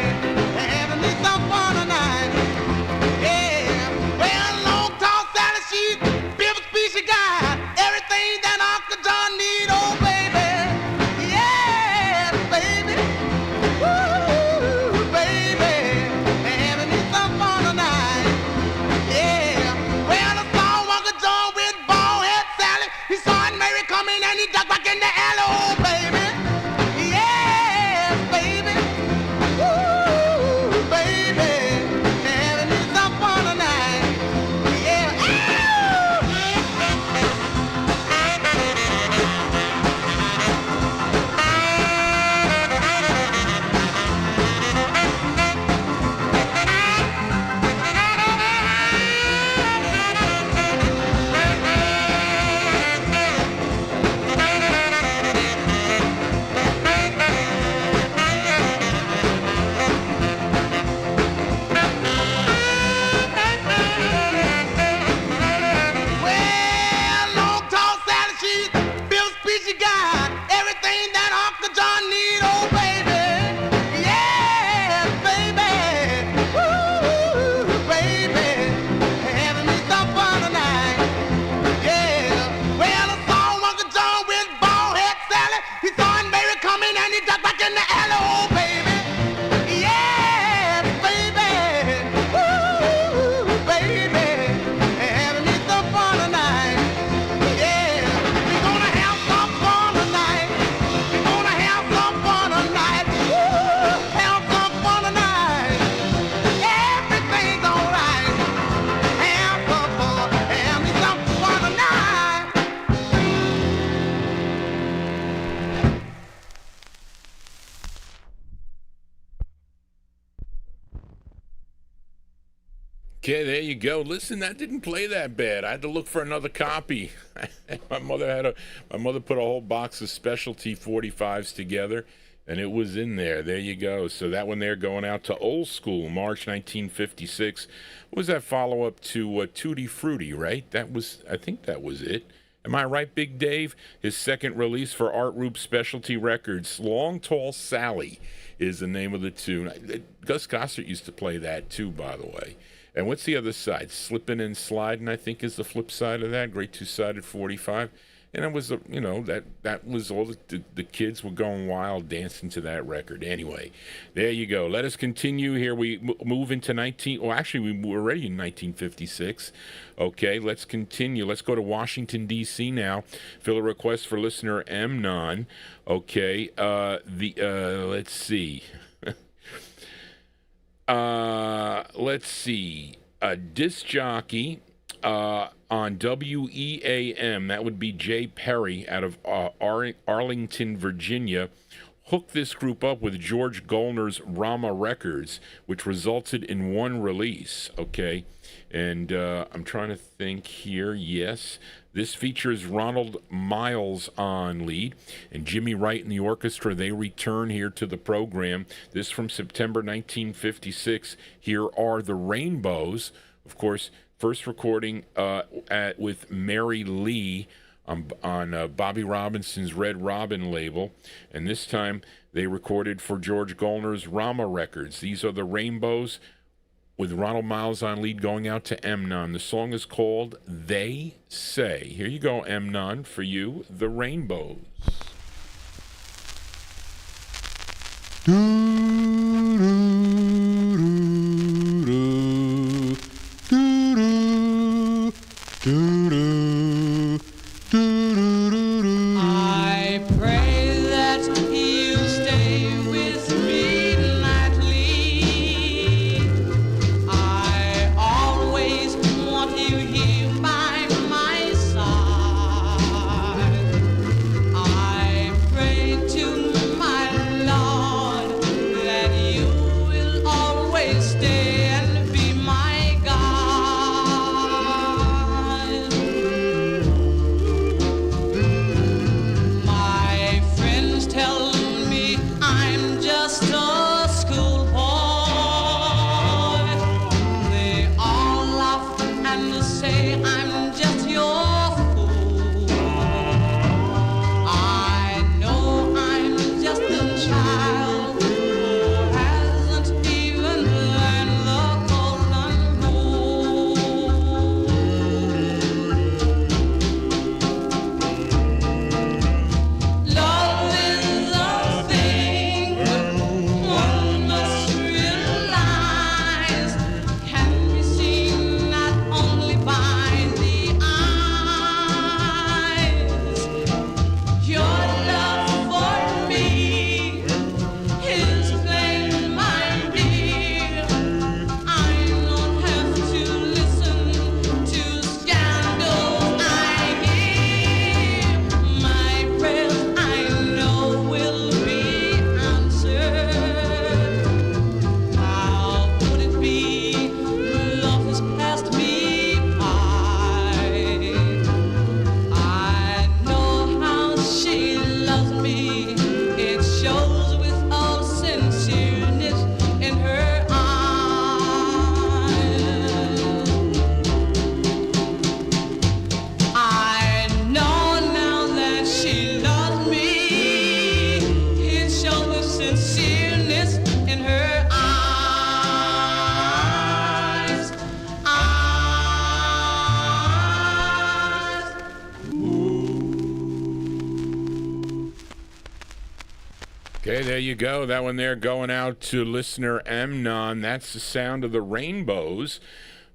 Having me some fun tonight. Yeah. Well, long, tall Sally, she's big species guy. Everything that Uncle John need. Oh, baby. Yes, baby. Woo, baby. Having me some fun tonight. Yeah, well, I saw Uncle John with bald head Sally. He saw Aunt Mary coming and he ducked back in the alley. Oh, baby. Yes, baby. Woo, baby. Having me some fun tonight. Yeah. Well, long, tall Sally, she's built speechy guy. Everything that Uncle John need, oh, baby. Yes, baby. Woo, baby. Having me some fun tonight. Yeah. Well, I saw Uncle John with bald head Sally. He saw Aunt Mary coming and he ducked back in the alley, oh, baby. Yes, baby. Woo, baby. Having me some fun tonight. Yeah. We're gonna have some fun tonight. We're gonna have some fun tonight. Woo, have some fun tonight. Everything's alright. Have some fun. Have me some fun tonight.
Okay, there you go. Listen, that didn't play that bad. I had to look for another copy. My mother put a whole box of Specialty 45s together, and it was in there. There you go. So that one there going out to Old School, March 1956. What was that follow-up to Tutti Frutti, right? I think that was it. Am I right, Big Dave? His second release for Art Roop Specialty Records, Long Tall Sally is the name of the tune. Gus Gossett used to play that too, by the way. And what's the other side? Slipping and Sliding, I think, is the flip side of that. Great two-sided 45. And it was, that was all the kids were going wild dancing to that record. Anyway, there you go. Let us continue here. We move into we were already in 1956. Okay, let's continue. Let's go to Washington, D.C. now. Fill a request for listener Amnon. Okay, let's see. Let's see. A disc jockey on WEAM, that would be Jay Perry out of Arlington, Virginia, hooked this group up with George Gollner's Rama Records, which resulted in one release, okay? And I'm trying to think here. Yes, this features Ronald Miles on lead and Jimmy Wright in the orchestra. They return here to the program. This from September 1956. Here are the Rainbows. Of course, first recording with Mary Lee on Bobby Robinson's Red Robin label. And this time they recorded for George Gollner's Rama Records. These are the Rainbows with Ronald Miles on lead, going out to Emnon. The song is called They Say. Here you go, Emnon, for you, the Rainbows.
I pray that you stay with me nightly. I always want you here by my side. I pray to my Lord that you will always stay and be my God. My friends tell me I'm just a schoolboy. They all laugh and say I'm just your fool. I know I'm just a child who hasn't even learned the golden rule. Love is a thing one must realize can be seen not only by the eyes. Your love for me is plain, my dear. I don't have to listen to scandals I hear. My prayers I know will be answered. How could it be? Love has passed me by. I know how she loves me. It shows with all sincereness in her eyes. I know now that she loves me. It shows with sincereness in her eyes.
Okay, there you go. That one there going out to listener Emnon. That's the sound of the Rainbows.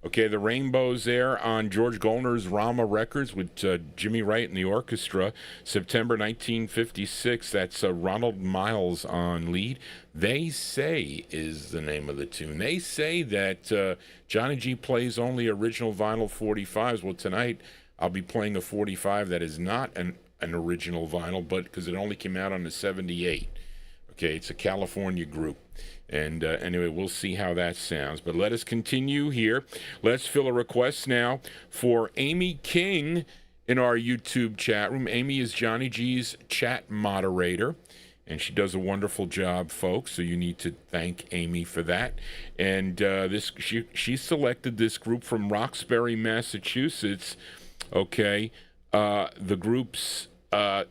Okay, the Rainbows there on George Gollner's Rama Records with Jimmy Wright in the orchestra. September 1956. That's Ronald Miles on lead. They Say is the name of the tune. They say that Johnny G plays only original vinyl 45s. Well, tonight I'll be playing a 45 that is not an original vinyl, but because it only came out on the 78. Okay, it's a California group. And anyway, we'll see how that sounds. But let us continue here. Let's fill a request now for Amy King in our YouTube chat room. Amy is Johnny G's chat moderator, and she does a wonderful job, folks. So you need to thank Amy for that. And she selected this group from Roxbury, Massachusetts. Okay, the group's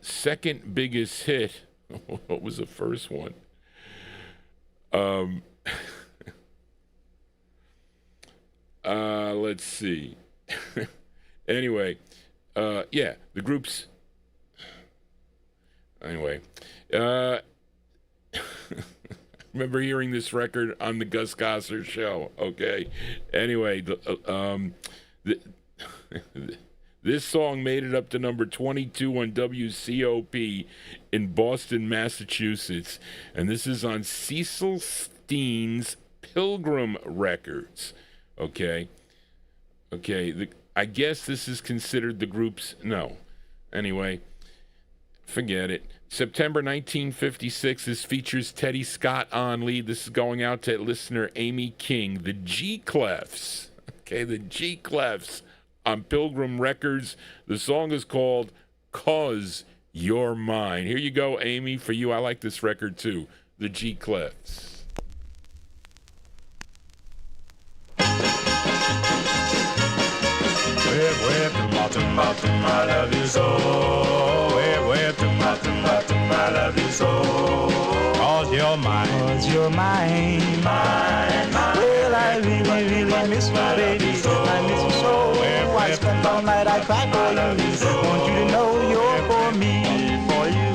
second biggest hit. What was the first one? Let's see. Anyway, yeah, the group's. Anyway, remember hearing this record on the Gus Gosser show. Okay. Anyway, this song made it up to number 22 on WCOP in Boston, Massachusetts. And this is on Cecil Steen's Pilgrim Records. Okay. I guess this is considered the group's... No. Anyway. Forget it. September 1956, this features Teddy Scott on lead. This is going out to listener Amy King, the G-Clefs. Okay, the G-Clefs on Pilgrim Records. The song is called 'Cause You're Mine. Here you go, Amy, for you. I like this record, too. The G-Clefs.
I love you so. I love you so. 'Cause you're mine. 'Cause you're mine. Well, I really, really miss you, baby. I miss you so. I spend all night, I cry for you. Want you to know you're for me, for you.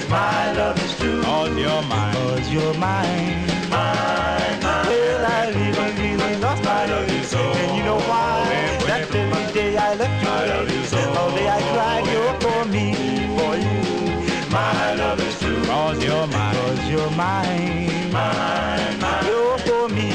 My love is true. 'Cause you're mine. 'Cause you're mine. Well, I really, really lost my love, and you know why? That very day I left you, all day I cried, you're for me, for you. My love is true. 'Cause you're mine. 'Cause you're mine. You're for me.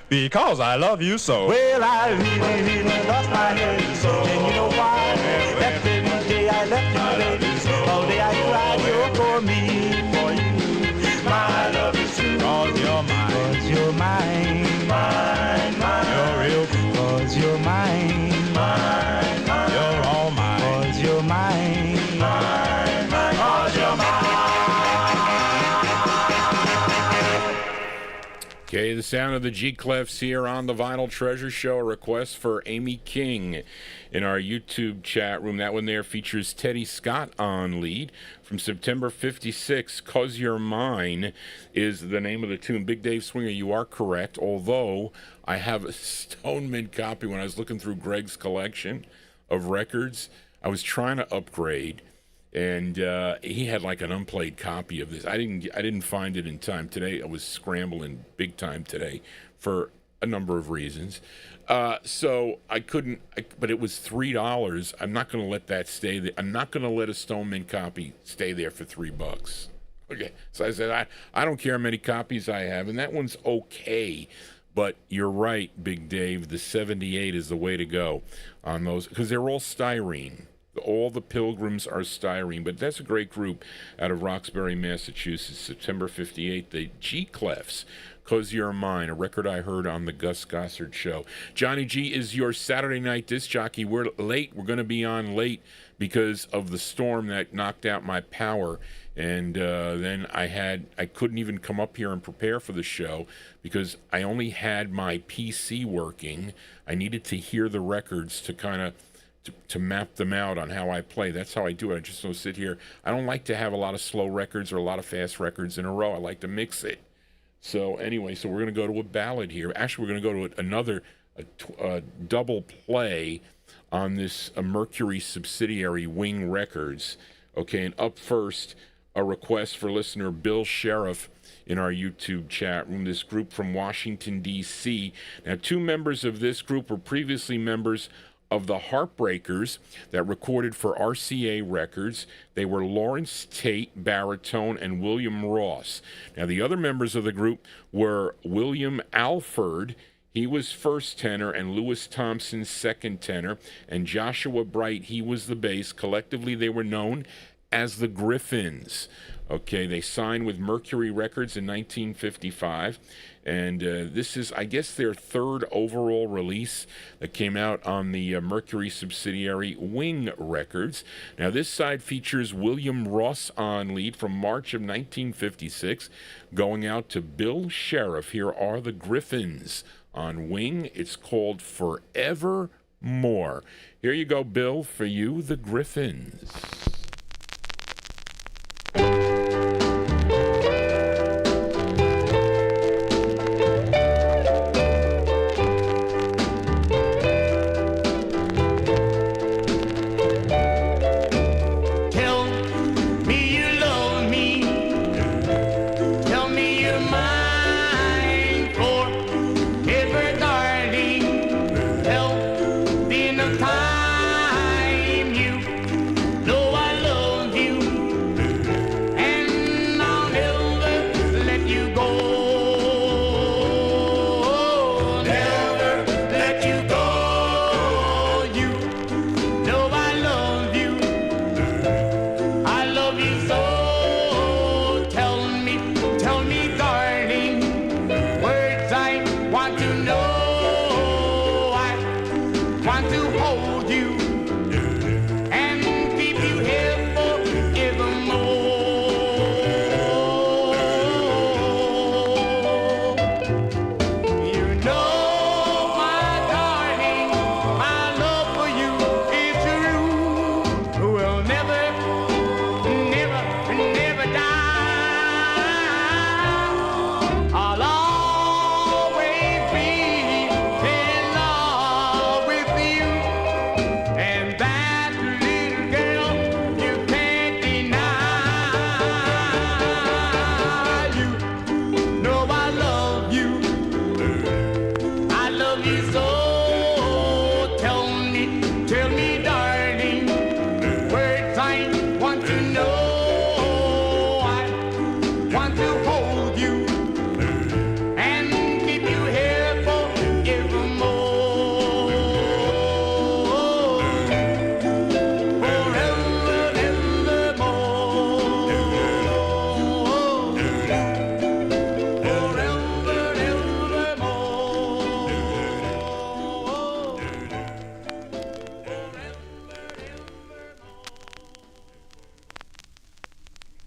Because I love you so. Well, I really, really lost my head. And you know why? That very day I left you, baby. All day I cried, you're for me, for you. My love is true. 'Cause you're mine. 'Cause you're mine. You're real good. 'Cause you're mine. You're all mine. 'Cause you're mine. 'Cause you're mine.
Okay, the sound of the G-Clefs here on the Vinyl Treasure Show. A request for Amy King in our YouTube chat room. That one there features Teddy Scott on lead. From September 56, 'Cause You're Mine is the name of the tune. Big Dave Swinger, you are correct, although I have a Stone Mint copy. When I was looking through Greg's collection of records, I was trying to upgrade, and he had like an unplayed copy of this. I didn't find it in time today. I was scrambling big time today for a number of reasons. So I couldn't, but it was $3. I'm not going to let that stay there. I'm not going to let a Stone Mint copy stay there for $3. Okay, so I said, I don't care how many copies I have, and that one's okay. But you're right, Big Dave, the 78 is the way to go on those, because they're all styrene. All the Pilgrims are styrene, but that's a great group out of Roxbury, Massachusetts. September 58, the G-Clefs, 'Cause You're Mine, a record I heard on the Gus Gossard Show. Johnny G is your Saturday night disc jockey. We're late. We're going to be on late because of the storm that knocked out my power. And then I couldn't even come up here and prepare for the show because I only had my PC working. I needed to hear the records to kind of to map them out on how I play. That's how I do it. I just don't sit here. I don't like to have a lot of slow records or a lot of fast records in a row. I like to mix it. So anyway, so we're going to go to a ballad here. Actually, we're going to go to another double play on this Mercury subsidiary, Wing Records. Okay, and up first, a request for listener Bill Sheriff in our YouTube chat room. This group from Washington, D.C. Now, two members of this group were previously members of the Heartbreakers that recorded for RCA Records. They were Lawrence Tate, baritone, and William Ross. Now, the other members of the group were William Alford. He was first tenor, and Lewis Thompson second tenor, and Joshua Bright, he was the bass. Collectively, they were known as the Griffins. Okay, they signed with Mercury Records in 1955, and this is, I guess, their third overall release that came out on the Mercury subsidiary Wing Records. Now, this side features William Ross on lead from March of 1956, going out to Bill Sheriff. Here are the Griffins on Wing. It's called Forevermore. Here you go, Bill, for you, the Griffins.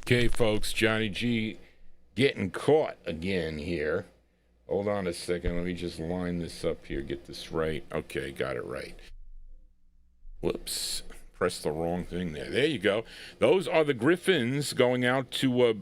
Okay, folks, Johnny G getting caught again here. Hold on a second. Let me just line this up here, get this right. Okay, got it right. Whoops. Pressed the wrong thing there. There you go. Those are the Griffins going out to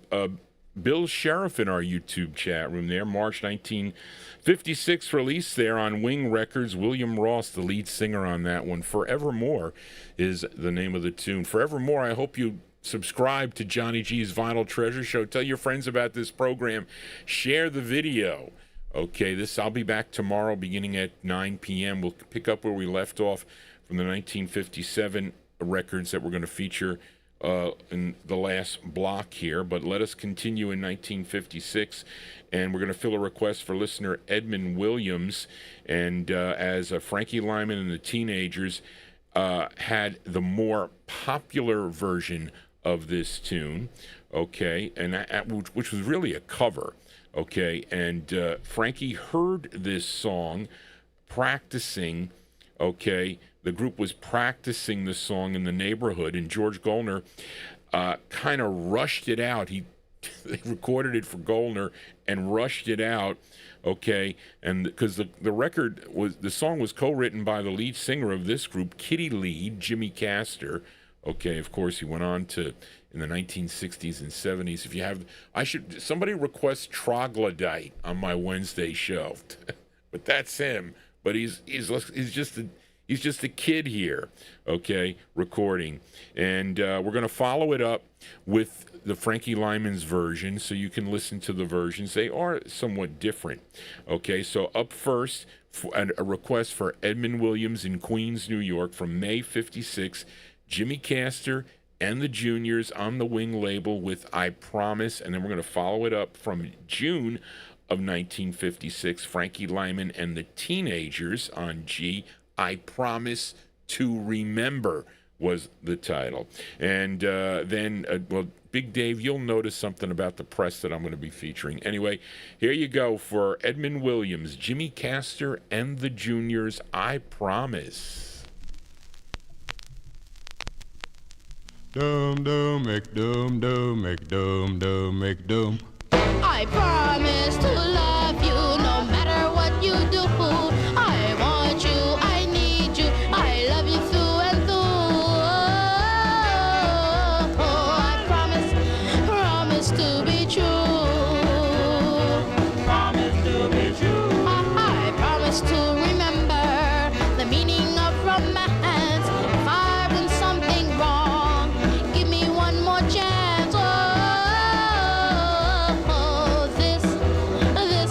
Bill Sheriff in our YouTube chat room there. March 1956 release there on Wing Records. William Ross, the lead singer on that one. Forevermore is the name of the tune. Forevermore, I hope you subscribe to Johnny G's Vinyl Treasure Show. Tell your friends about this program. Share the video. Okay, I'll be back tomorrow beginning at 9 p.m. We'll pick up where we left off from the 1957 records that we're going to feature in the last block here. But let us continue in 1956, and we're going to fill a request for listener Edmund Williams. And as Frankie Lyman and the Teenagers had the more popular version of this tune, okay, and which was really a cover, okay, and Frankie heard this song practicing, okay. The group was practicing the song in the neighborhood, and George Gollner kind of rushed it out. They recorded it for Gollner and rushed it out, okay, and because the song was co-written by the lead singer of this group, Kitty Lee, Jimmy Castor. Okay, of course, he went on to in the 1960s and 70s. If you have, somebody request Troglodyte on my Wednesday show, but that's him. But he's just a kid here, okay, recording, and we're going to follow it up with the Frankie Lyman's version, so you can listen to the versions. They are somewhat different, okay. So up first, a request for Edmund Williams in Queens, New York, from May '56. Jimmy Castor and the Juniors on the Wing label with I Promise, and then we're going to follow it up from June of 1956, Frankie Lyman and the Teenagers on G, I Promise to Remember was the title. And then, Big Dave, you'll notice something about the press that I'm going to be featuring. Anyway, here you go for Edmund Williams, Jimmy Castor and the Juniors, I Promise.
Dum dum make dum dum make dum dum make dum.
I promise to love you no matter what you do. I want you, I need you, I love you through and through. I promise to be true. Promise to be true. I promise to remember the meaning of romance. If I've done something wrong, give me one more chance. This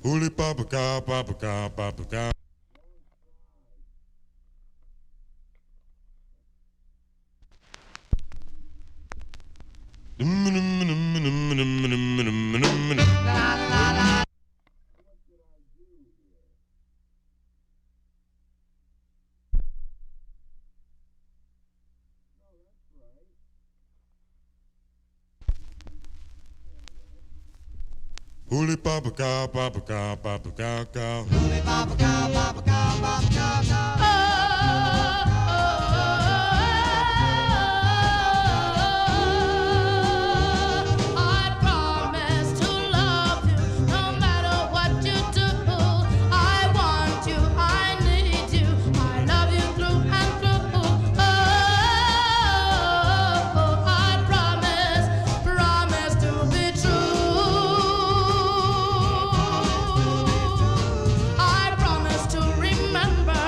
Holy Papa Cow, Papa Cow, Papa Cow. Holy Papa Cow, Papa Cow, Papa Cow, Cow. Holy Papa Cow, Papa Cow, Papa Cow, Cow.
I promise to love you no matter what you do. I want you, I need you, I love you through and through. I promise to be true. I promise to remember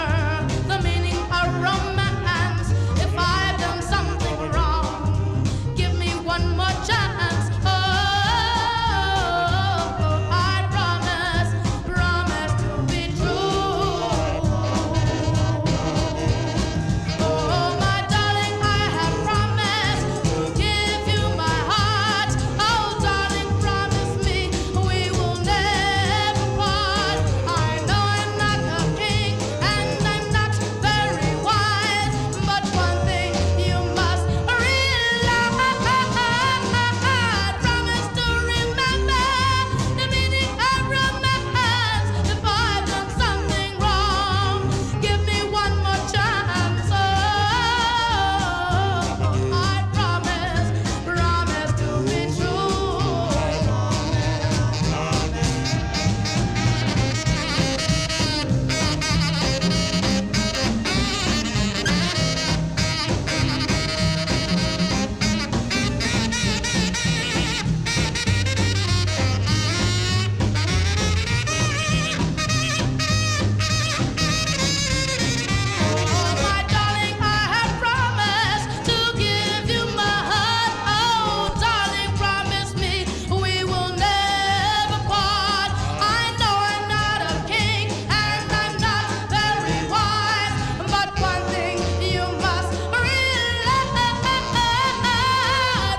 the meaning of romance. If I've done something wrong, give me one more chance. I promise to be true. Oh, my darling, I have promised to give you my heart. Oh, darling, promise me we will never part. I know I'm not a king and I'm not very wise, but one thing you must realize. Promise to remember the meaning of romance. If I've done something wrong, give me one more chance. I promise to be true. Oh, my darling, I have promised to give you my heart. Oh, darling, promise me we will never part. I know I'm not a king and I'm not very wise, but one thing you must realize.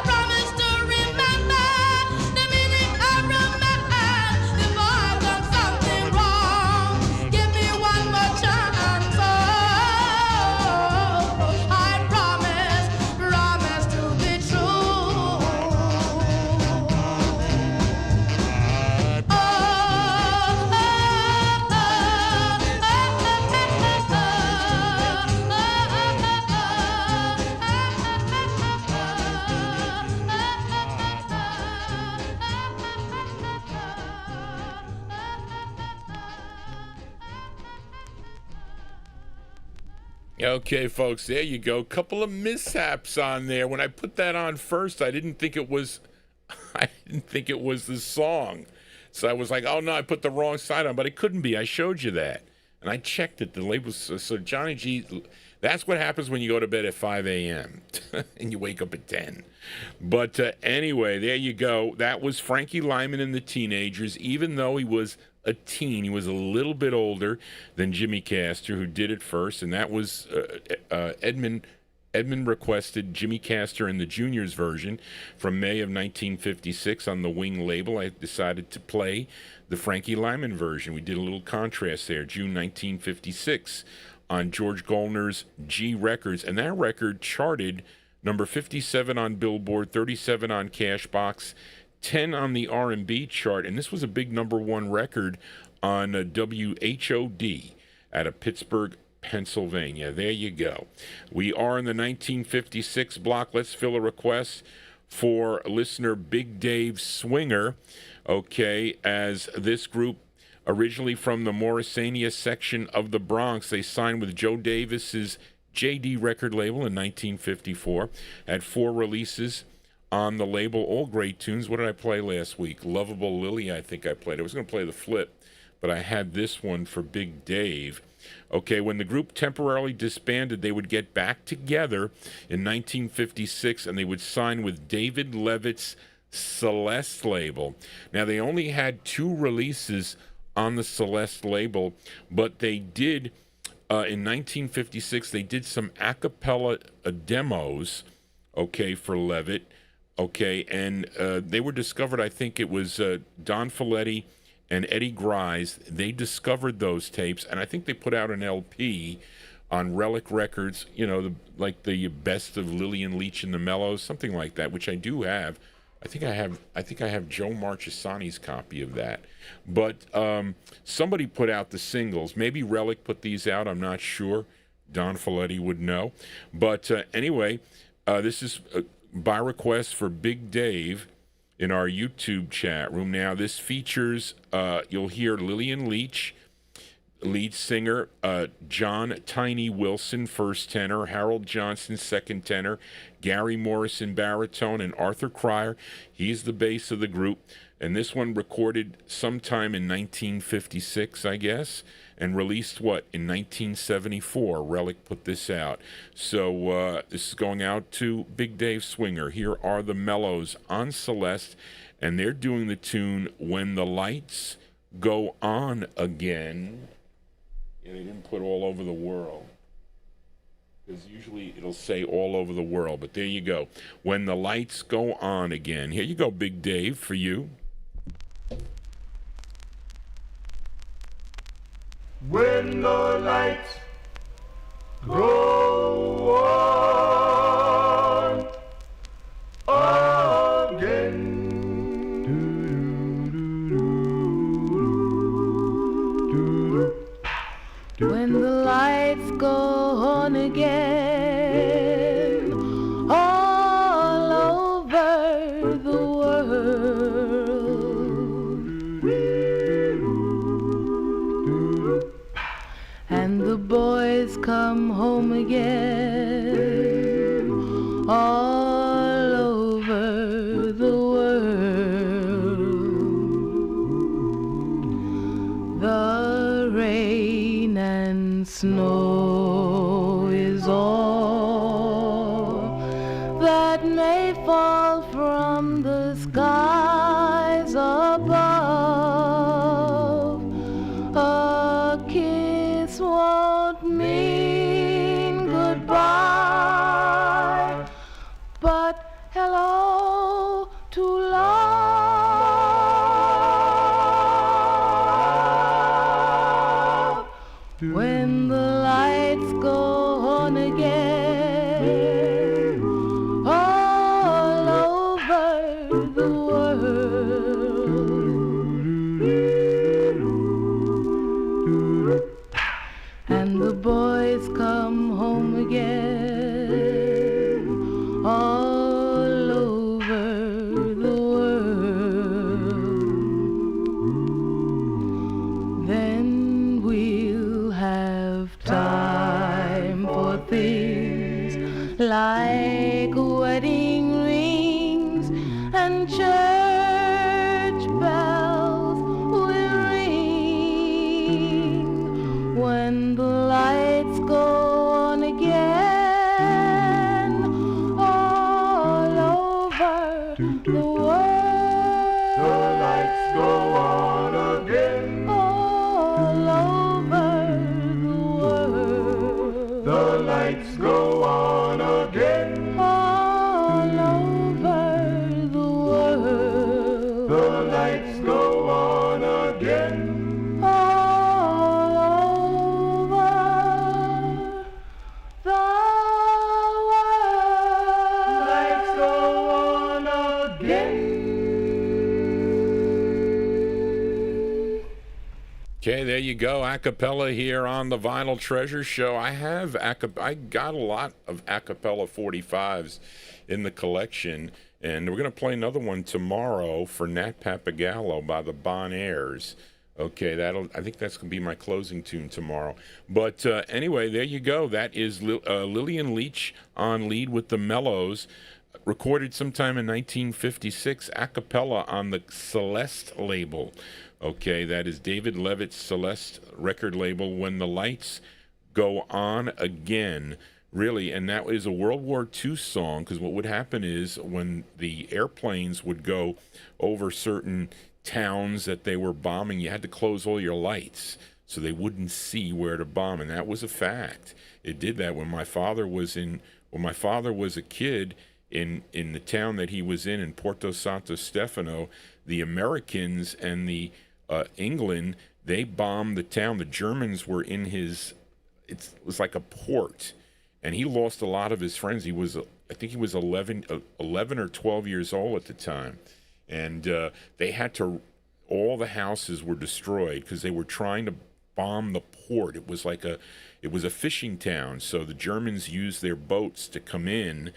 Promise to remember the meaning of romance. If I've done something wrong, give me one more chance. I promise to be true.
Okay, folks, there you go. Couple of mishaps on there. When I put that on first, I didn't think it was the song. So I was like, oh no, I put the wrong side on, but it couldn't be. I showed you that. And I checked it. The label so Johnny G, that's what happens when you go to bed at 5 a.m. and you wake up at 10. But anyway, there you go. That was Frankie Lyman and the Teenagers. Even though he was a teen, he was a little bit older than Jimmy Castor, who did it first, and that was Edmund requested Jimmy Castor and the Juniors version from May of 1956 on the Wing label. I decided to play the Frankie Lyman version. We did a little contrast there, June 1956 on George Goldner's G Records, and that record charted number 57 on Billboard, 37 on Cashbox, 10 on the R&B chart, and this was a big number one record on WHOD out of Pittsburgh, Pennsylvania. There you go. We are in the 1956 block. Let's fill a request for listener Big Dave Swinger, okay, as this group, originally from the Morrisania section of the Bronx, they signed with Joe Davis's JD record label in 1954, had 4 releases on the label, all great tunes. What did I play last week? Lovable Lily, I think I played. I was going to play the flip, but I had this one for Big Dave. Okay, when the group temporarily disbanded, they would get back together in 1956, and they would sign with David Levitt's Celeste label. Now, they only had 2 releases on the Celeste label, but they did, in 1956, they did some a cappella demos, okay, for Levitt, okay, and they were discovered, I think it was Don Folletti and Eddie Grice. They discovered those tapes, and I think they put out an LP on Relic Records, you know, like the best of Lillian Leach and the Mellows, something like that, which I do have. I think I have Joe Marchesani's copy of that. But somebody put out the singles. Maybe Relic put these out. I'm not sure. Don Folletti would know. But anyway, this is by request for Big Dave in our YouTube chat room. Now, this features, you'll hear Lillian Leach, lead singer, John Tiny Wilson, first tenor, Harold Johnson, second tenor, Gary Morrison, baritone, and Arthur Cryer. He's the bass of the group. And this one recorded sometime in 1956, I guess, and released, in 1974. Relic put this out. So this is going out to Big Dave Swinger. Here are the Mellows on Celeste, and they're doing the tune When the Lights Go On Again. Yeah, they didn't put all over the world, because usually it'll say all over the world, but there you go. When the Lights Go On Again. Here you go, Big Dave, for you.
When the lights go on again.
When the lights go on again, all over the world, and the boys come home again, all over the world, the rain and snow is all that may fall from the skies above. A kiss won't mean goodbye, but hello to love. When the lights go on again, all over the world, and the boys come home again, all over the world, then we'll have time for things like wedding rings and church bells will ring when the lights go on again, all over the world.
The lights go on again.
All over the world.
The lights go on again.
All over the world.
The lights go on again.
All over the world.
Lights go on again.
Okay, there you go, a cappella here on the Vinyltreasure Show. I got a lot of a cappella 45s in the collection, and we're going to play another one tomorrow for Nat Papagallo by the Bon Airs. Okay, I think that's going to be my closing tune tomorrow. But anyway, there you go. That is Lillian Leach on lead with the Mellows, recorded sometime in 1956, a cappella on the Celeste label. Okay, that is David Levitt's Celeste record label, When the Lights Go On Again, Really, and that is a World War II song, because what would happen is when the airplanes would go over certain towns that they were bombing, you had to close all your lights so they wouldn't see where to bomb, and that was a fact. It did that when my father was a kid in the town that he was in Porto Santo Stefano. The Americans and the England, they bombed the town. The Germans were in it was like a port, and he lost a lot of his friends. I think he was 11 or 12 years old at the time, and they had to. All the houses were destroyed because they were trying to bomb the port. It was a fishing town, so the Germans used their boats to come in,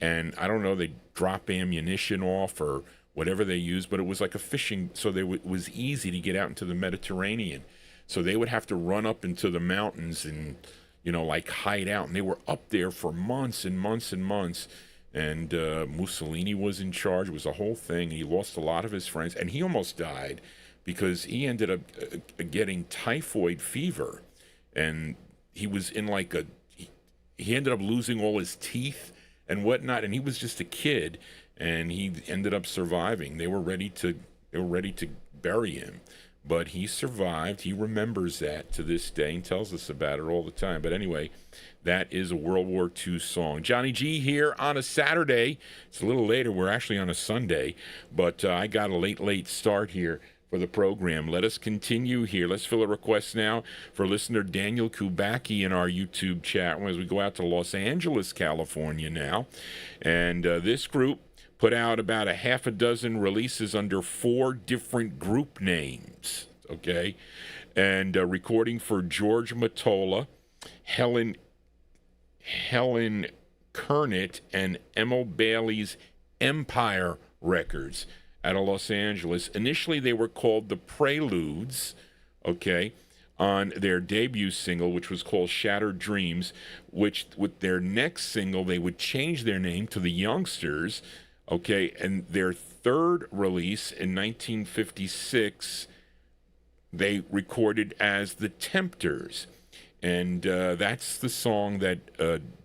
and I don't know, they drop ammunition off or whatever they used, but it was like a fishing, so it was easy to get out into the Mediterranean. So they would have to run up into the mountains and, like hide out, and they were up there for months and months and months. And Mussolini was in charge. It was a whole thing. He lost a lot of his friends, and he almost died because he ended up getting typhoid fever, and he was in he ended up losing all his teeth and whatnot, and he was just a kid, and he ended up surviving. They were ready to bury him, but he survived. He remembers that to this day and tells us about it all the time. But anyway, that is a World War II song. Johnny G here on a Saturday. It's a little later. We're actually on a Sunday, but I got a late start here for the program. Let us continue here. Let's fill a request now for listener Daniel Kubacki in our YouTube chat as we go out to Los Angeles, California now. And this group put out about a half a dozen releases under 4 different group names, okay? And recording for George Mottola, Helen Kernet, and Emil Bailey's Empire Records out of Los Angeles. Initially, they were called the Preludes, okay, on their debut single, which was called Shattered Dreams, which with their next single, they would change their name to the Youngsters, okay, and their third release in 1956, they recorded as the Tempters. And that's the song that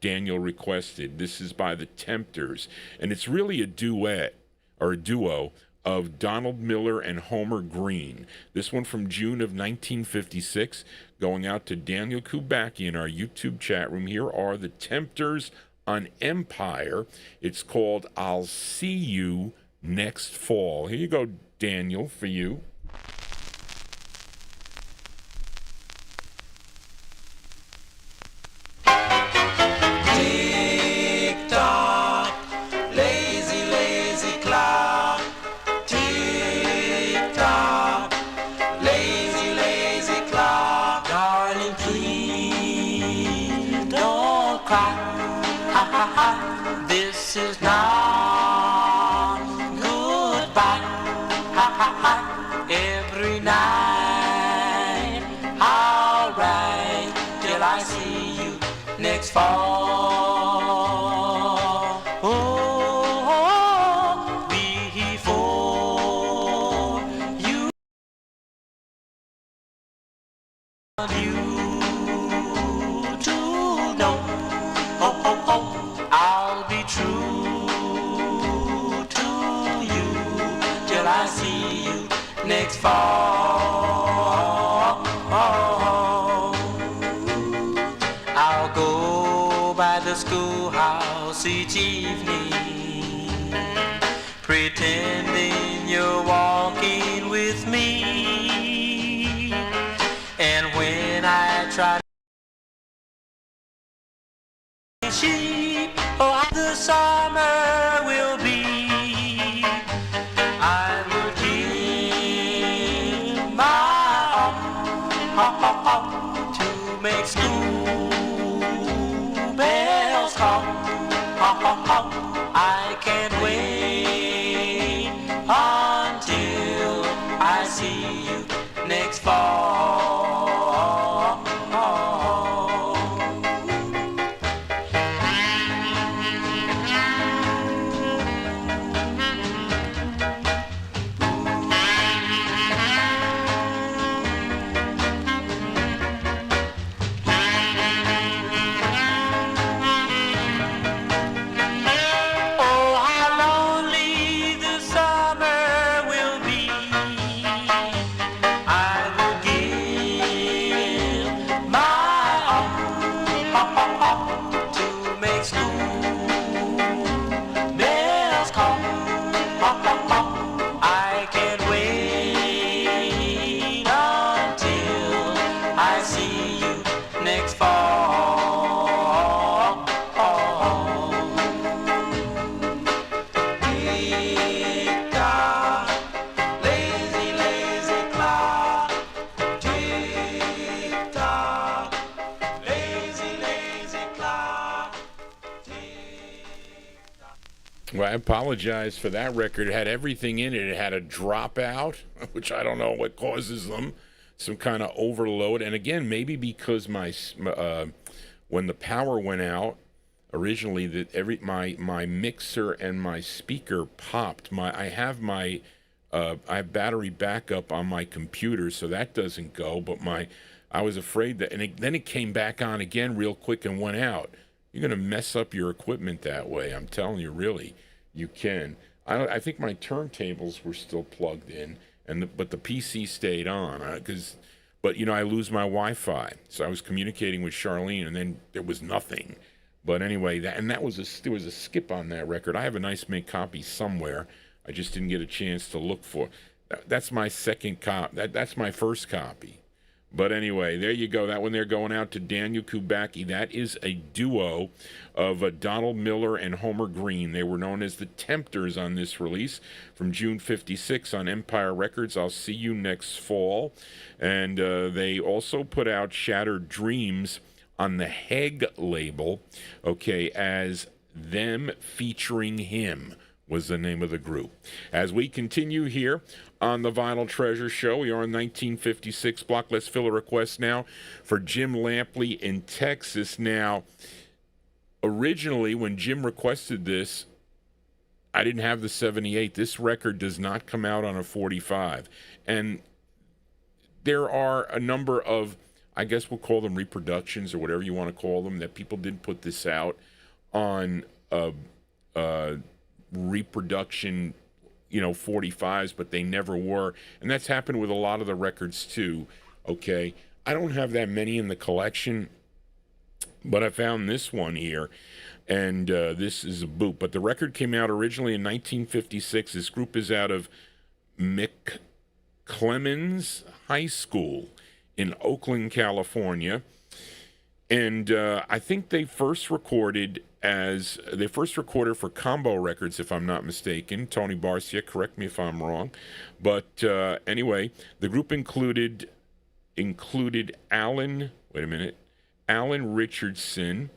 Daniel requested. This is by the Tempters. And it's really a duet, or a duo, of Donald Miller and Homer Green. This one from June of 1956, going out to Daniel Kubacki in our YouTube chat room. Here are the Tempters on Empire. It's called I'll See You Next Fall. Here you go, Daniel, for you.
This is not goodbye. Every night I'll ride till I see you next fall. Oh, before you to know. I'll be true to you till I see you next fall. I'll go by the schoolhouse each evening, pretending you're walking with me. And when I try sheep, oh, the summer will be, I will give my all to make school bells call. I can't wait until I see you next fall.
I apologize for that record. It had everything in it. It had a dropout, which I don't know what causes them, some kind of overload. And again, maybe because when the power went out originally, that my mixer and my speaker popped. I have battery backup on my computer, so that doesn't go. But I was afraid that, and then it came back on again real quick and went out. You're going to mess up your equipment that way. I'm telling you, really, you can. I think my turntables were still plugged in, but the PC stayed on But I lose my Wi-Fi, so I was communicating with Charlene, and then there was nothing. But anyway, there was a skip on that record. I have a nice mint copy somewhere. I just didn't get a chance to look for. That's my second copy. That's my first copy. But anyway, there you go. That one there going out to Daniel Kubacki. That is a duo of Donald Miller and Homer Green. They were known as the Tempters on this release from June 56 on Empire Records. I'll see you next fall. And they also put out Shattered Dreams on the Heg label, okay, as Them Featuring Him was the name of the group. As we continue here on the Vinyl Treasure Show, we are in 1956 block. Let's fill a request now for Jim Lampley in Texas. Now, originally, when Jim requested this, I didn't have the 78. This record does not come out on a 45. And there are a number of, I guess we'll call them reproductions or whatever you want to call them, that people did put this out on reproduction, 45s, but they never were. And that's happened with a lot of the records too, okay? I don't have that many in the collection, but I found this one here, and this is a boot. But the record came out originally in 1956. This group is out of McClemens High School in Oakland, California. And I think they first recorded for Combo Records, if I'm not mistaken. Tony Barcia, correct me if I'm wrong. But anyway, the group included Alan Richardson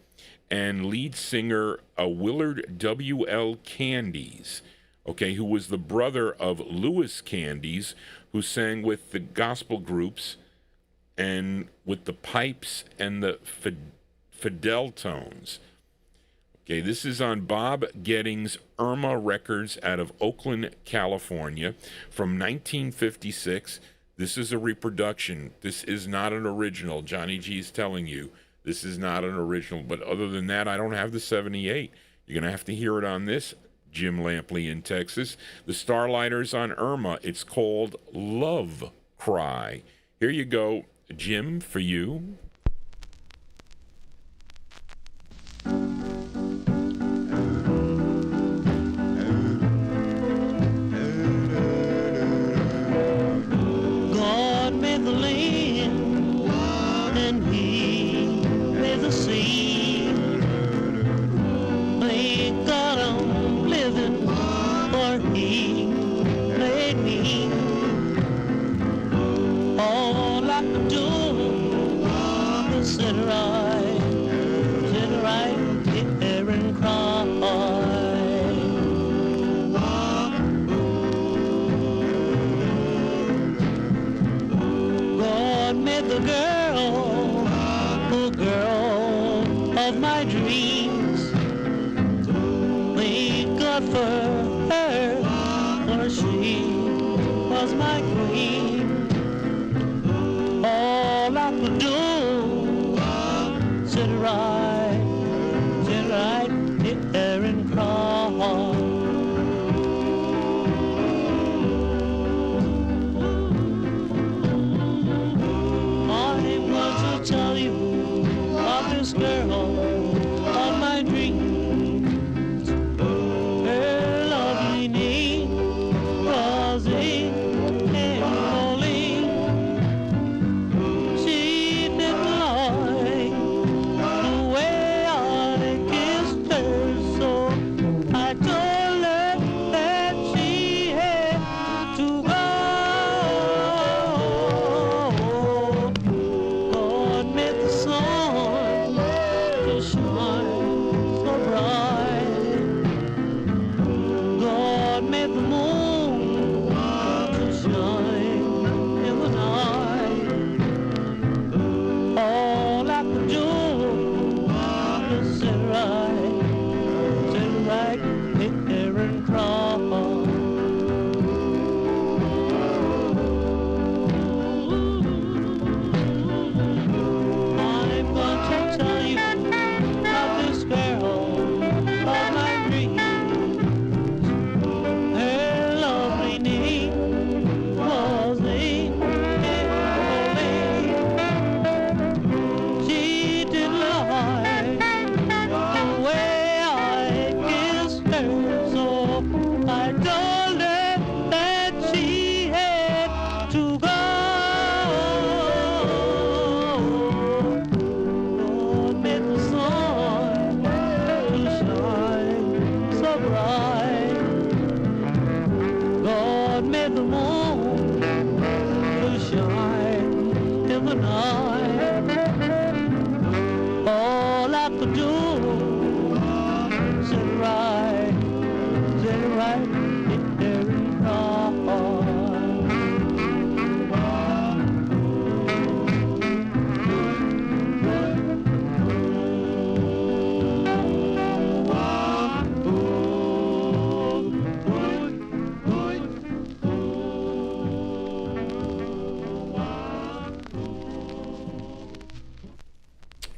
and lead singer Willard W.L. Candies, okay, who was the brother of Lewis Candies, who sang with the gospel groups and with the Pipes and the Fidel Tones. Okay, this is on Bob Gedding's Irma Records out of Oakland, California from 1956. This is a reproduction. This is not an original. Johnny G's telling you this is not an original. But other than that, I don't have the 78. You're going to have to hear it on this, Jim Lampley in Texas. The Starlighters on Irma. It's called Love Cry. Here you go, Jim, for you.
God made the land and He made the sea. Thank God I'm living, for He made me. All I could do is sit right here and cry. God made the girl of my dreams. Thank God for her, for she was my queen. All I could do, sit right here and cry. I want to tell you of this girl of my dreams. Her lovely name was Emily.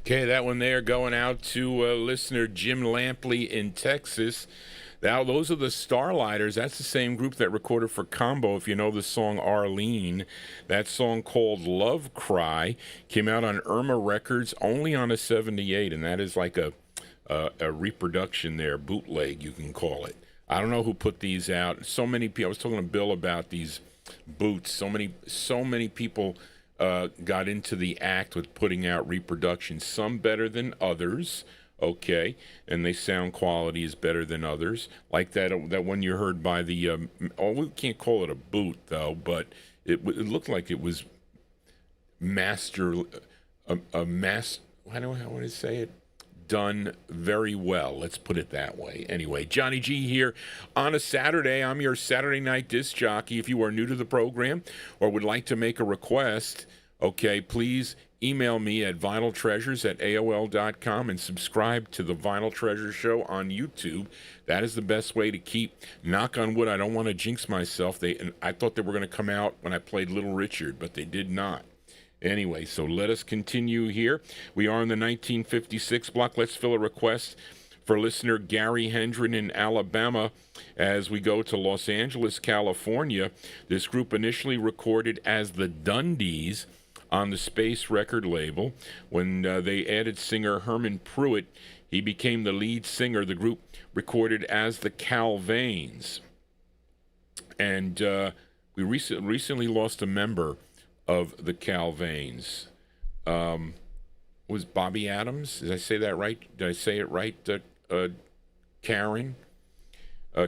Okay, that one there going out to listener Jim Lampley in Texas. Now, those are the Starlighters. That's the same group that recorded for Combo, if you know the song Arlene. That song called Love Cry came out on Irma Records only on a 78, and that is like a reproduction there, bootleg, you can call it. I don't know who put these out. So many people, I was talking to Bill about these boots. So many people got into the act with putting out reproductions, some better than others, okay, and they sound quality is better than others, like that one you heard by the, we can't call it a boot, though, but it looked like it was master, how do I say it? Done very well. Let's put it that way. Anyway, Johnny G here on a Saturday. I'm your Saturday night disc jockey. If you are new to the program or would like to make a request, okay, please email me at vinyltreasures@aol.com and subscribe to the Vinyl Treasure Show on YouTube. That is the best way to keep, knock on wood, I don't want to jinx myself. I thought they were going to come out when I played Little Richard, but they did not. Anyway, so let us continue here. We are in the 1956 block. Let's fill a request for listener Gary Hendren in Alabama as we go to Los Angeles, California. This group initially recorded as the Dundies on the Space record label. When they added singer Herman Pruitt, he became the lead singer. The group recorded as the Calvains. And we recently lost a member of the Calvains. Was Bobby Adams? Did I say that right? Did I say it right? Karen?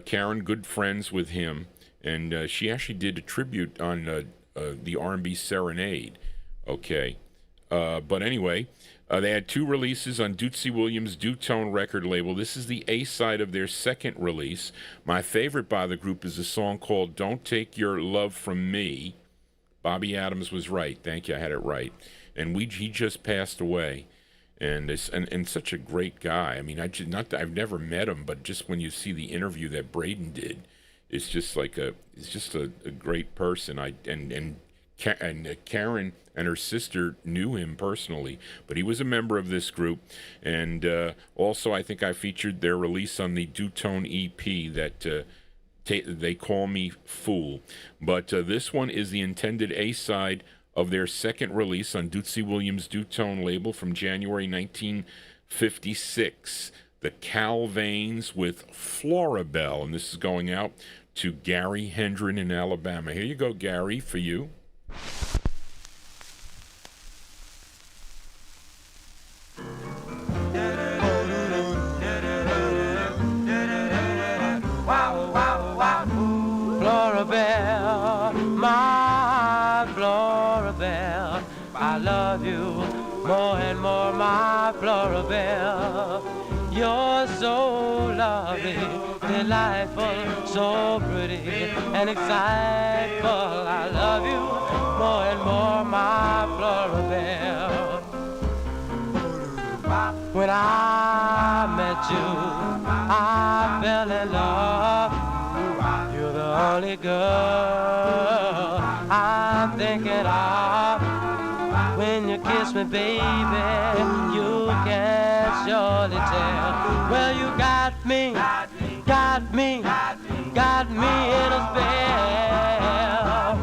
Karen, good friends with him. And she actually did a tribute on the R&B Serenade. Okay. But anyway, they had two releases on Dootsy Williams' Dutone record label. This is the A-side of their second release. My favorite by the group is a song called Don't Take Your Love From Me. Bobby Adams was right. Thank you. I had it right. And he just passed away. And such a great guy. I mean, I've never met him, but just when you see the interview that Braden did, it's just like a great person. And Karen and her sister knew him personally, but he was a member of this group. And also, I think I featured their release on the Dutone EP that they call me Fool. But this one is the intended A-side of their second release on Dootsy Williams' Dutone label from January 1956. The Calvains with Florabelle. And this is going out to Gary Hendren in Alabama. Here you go, Gary, for you.
Florabelle, my Florabelle, I love you more and more, my Florabelle. You're so lovely, delightful, so pretty and exciteful. I love you more and more, my Florabelle. When I met you, I fell in love. You're the only girl I'm thinking of. When you kiss me, baby, you can surely tell. Well, you got me in a spell.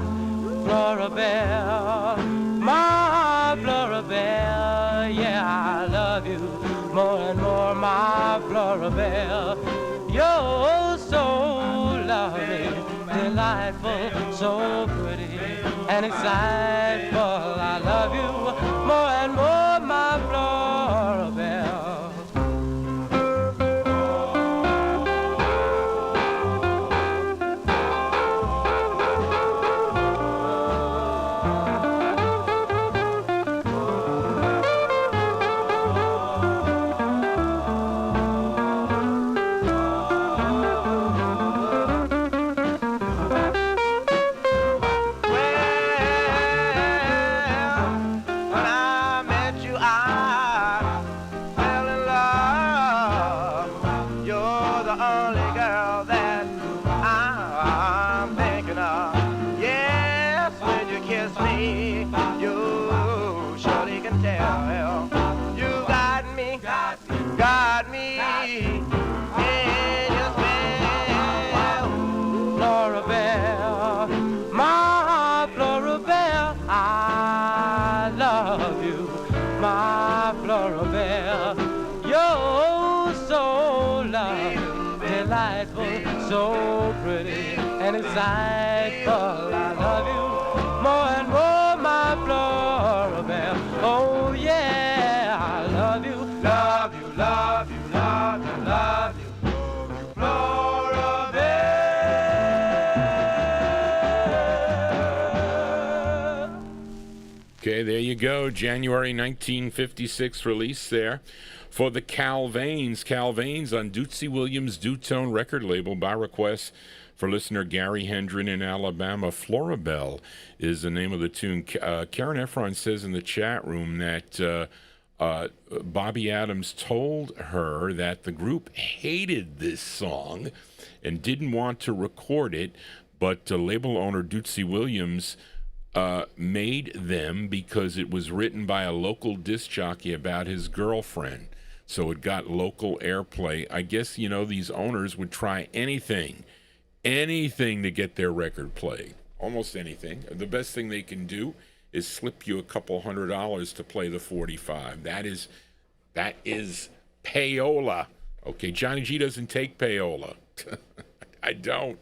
Florabelle, my Florabelle, yeah, I love you more and more, my Florabelle. You're so lovely, delightful, so pretty and exciteful. I love you more and more, my Florabelle.
delightful. I love you more and more, my Florabelle. Oh yeah, I love you, love you, love you, love you, love you, Florabelle.
Okay, there you go. January 1956 release there for the Calvains. Calvains on Dootsy Williams' Dutone record label by request for listener Gary Hendren in Alabama. Florabelle is the name of the tune. Karen Efron says in the chat room that Bobby Adams told her that the group hated this song and didn't want to record it, but label owner Dootsy Williams made them because it was written by a local disc jockey about his girlfriend. So it got local airplay. I guess, you know, these owners would try anything to get their record played. Almost anything. The best thing they can do is slip you a couple $100 to play the 45. That is payola. Okay, Johnny G doesn't take payola. I don't.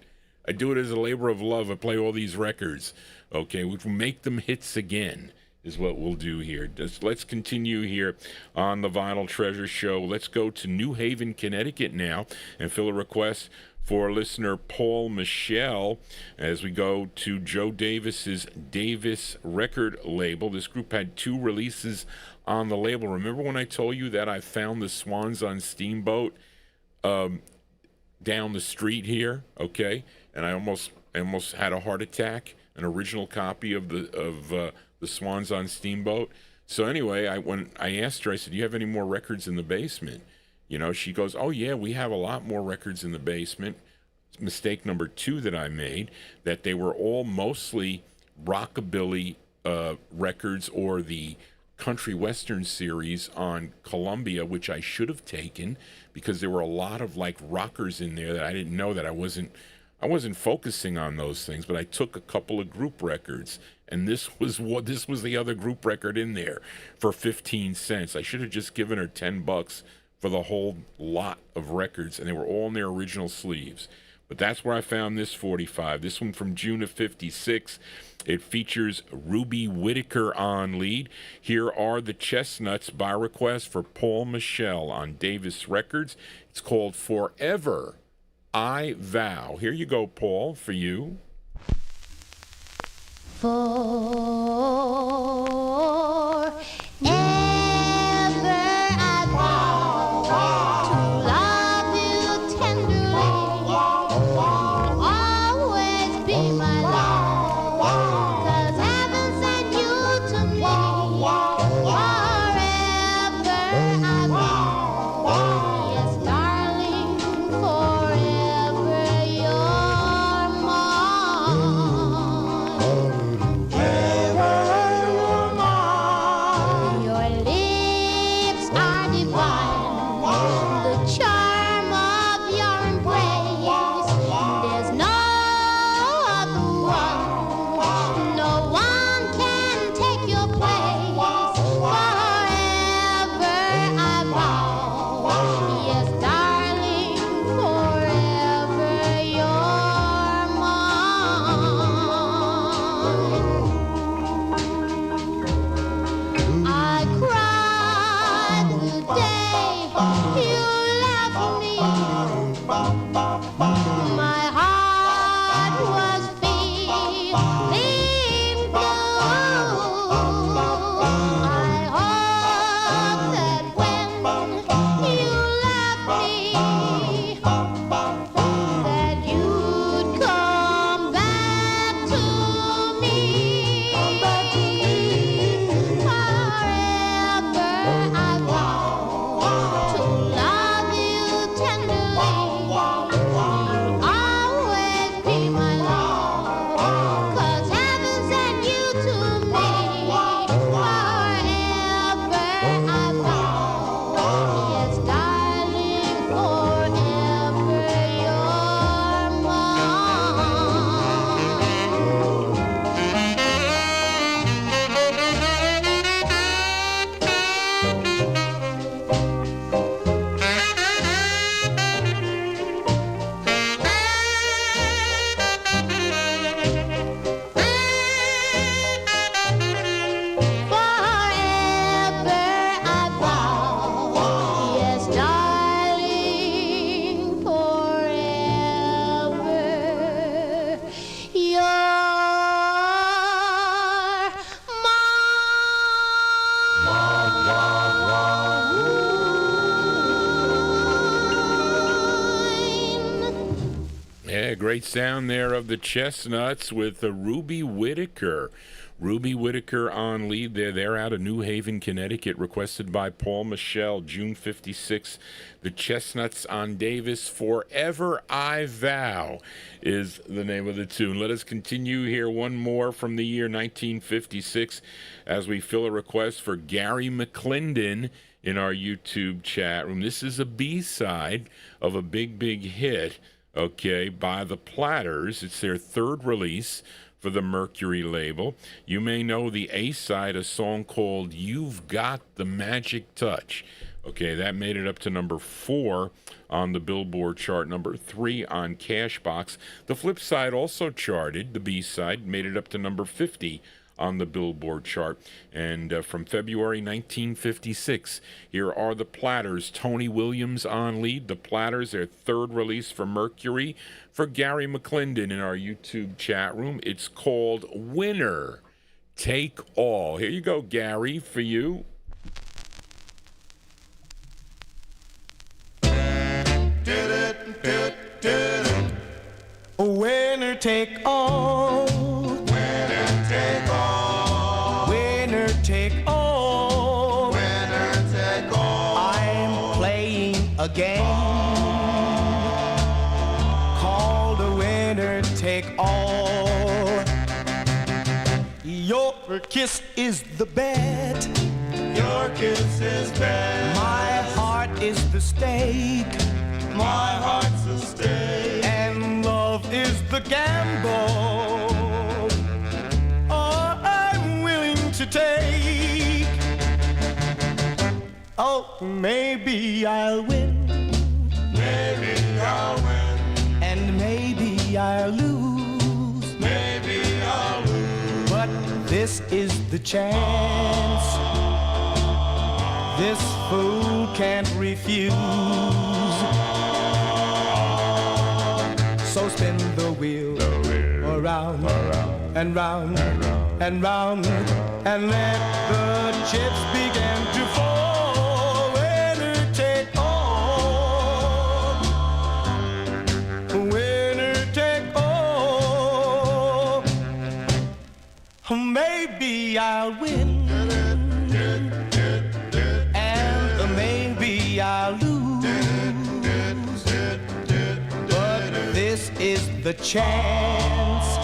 I do it as a labor of love. I play all these records. Okay, we will make them hits again is what we'll do here. Let's continue here on the Vinyl Treasure Show. Let's go to New Haven, Connecticut now and fill a request for listener Paul Michelle as we go to Joe Davis's Davis record label. This group had 2 releases on the label. Remember when I told you that I found the Swans on Steamboat down the street here? Okay, and I almost had a heart attack. An original copy of the Swans on Steamboat. So anyway, when I asked her, I said, "Do you have any more records in the basement?" You know, she goes, "Oh yeah, we have a lot more records in the basement." Mistake number 2 that I made, that they were all mostly Rockabilly records or the country western series on Columbia, which I should have taken because there were a lot of like rockers in there that I didn't know that I wasn't focusing on those things, but I took a couple of group records, and this was the other group record in there for 15 cents. I should have just given her $10 for the whole lot of records, and they were all in their original sleeves. But that's where I found this 45. This one from June of 56. It features Ruby Whitaker on lead. Here are the Chestnuts by request for Paul Michelle on Davis Records. It's called Forever I Vow. Here you go, Paul, for you.
Forever I vow to love you tenderly, always be my love, 'cause heaven sent you to me. Forever I vow, yes, darling, forever you're mine.
great sound there of the Chestnuts with Ruby Whitaker. Ruby Whitaker on lead there. They're out of New Haven, Connecticut, requested by Paul Michelle, June 56. The Chestnuts on Davis, Forever I Vow is the name of the tune. Let us continue here. One more from the year 1956 as we fill a request for Gary McClendon in our YouTube chat room. This is a B-side of a big hit, okay, by the Platters. It's their third release for the Mercury label. You may know the A-side, a song called You've Got the Magic Touch. Okay, that made it up to number 4 on the Billboard chart, number 3 on Cashbox. The flip side also charted, the B-side, made it up to number 50 on the Billboard chart. And from February 1956, here are the Platters. Tony Williams on lead. The Platters, their third release for Mercury. For Gary McClendon in our YouTube chat room, it's called Winner Take All. Here you go, Gary, for you.
Winner take all. Winner take all. Winner take all. Winner take all. I'm playing a game called a winner take all. Your kiss is the bet. Your kiss is bet. My heart is the stake. My heart's the stake. And love is the gamble. Oh, I'm willing to take. Oh, maybe I'll win. Maybe I'll win. And maybe I'll lose. Maybe I'll lose. But this is the chance. This fool can't refuse. So spin the wheel around and round and round, and let the chips begin to fall. Winner take all. Winner take all. Maybe I'll win, and maybe I'll lose. This is the chance.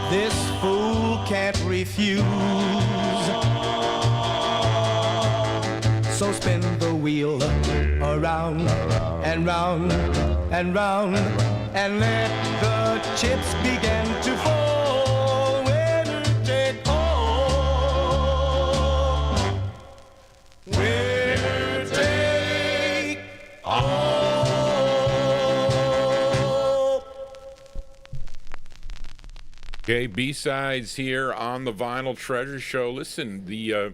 This fool can't refuse. So spin the wheel around and round and round, and let the chips begin to fall. Winner take all. Winner take all.
Okay, B-sides here on the Vinyl Treasure Show. Listen, the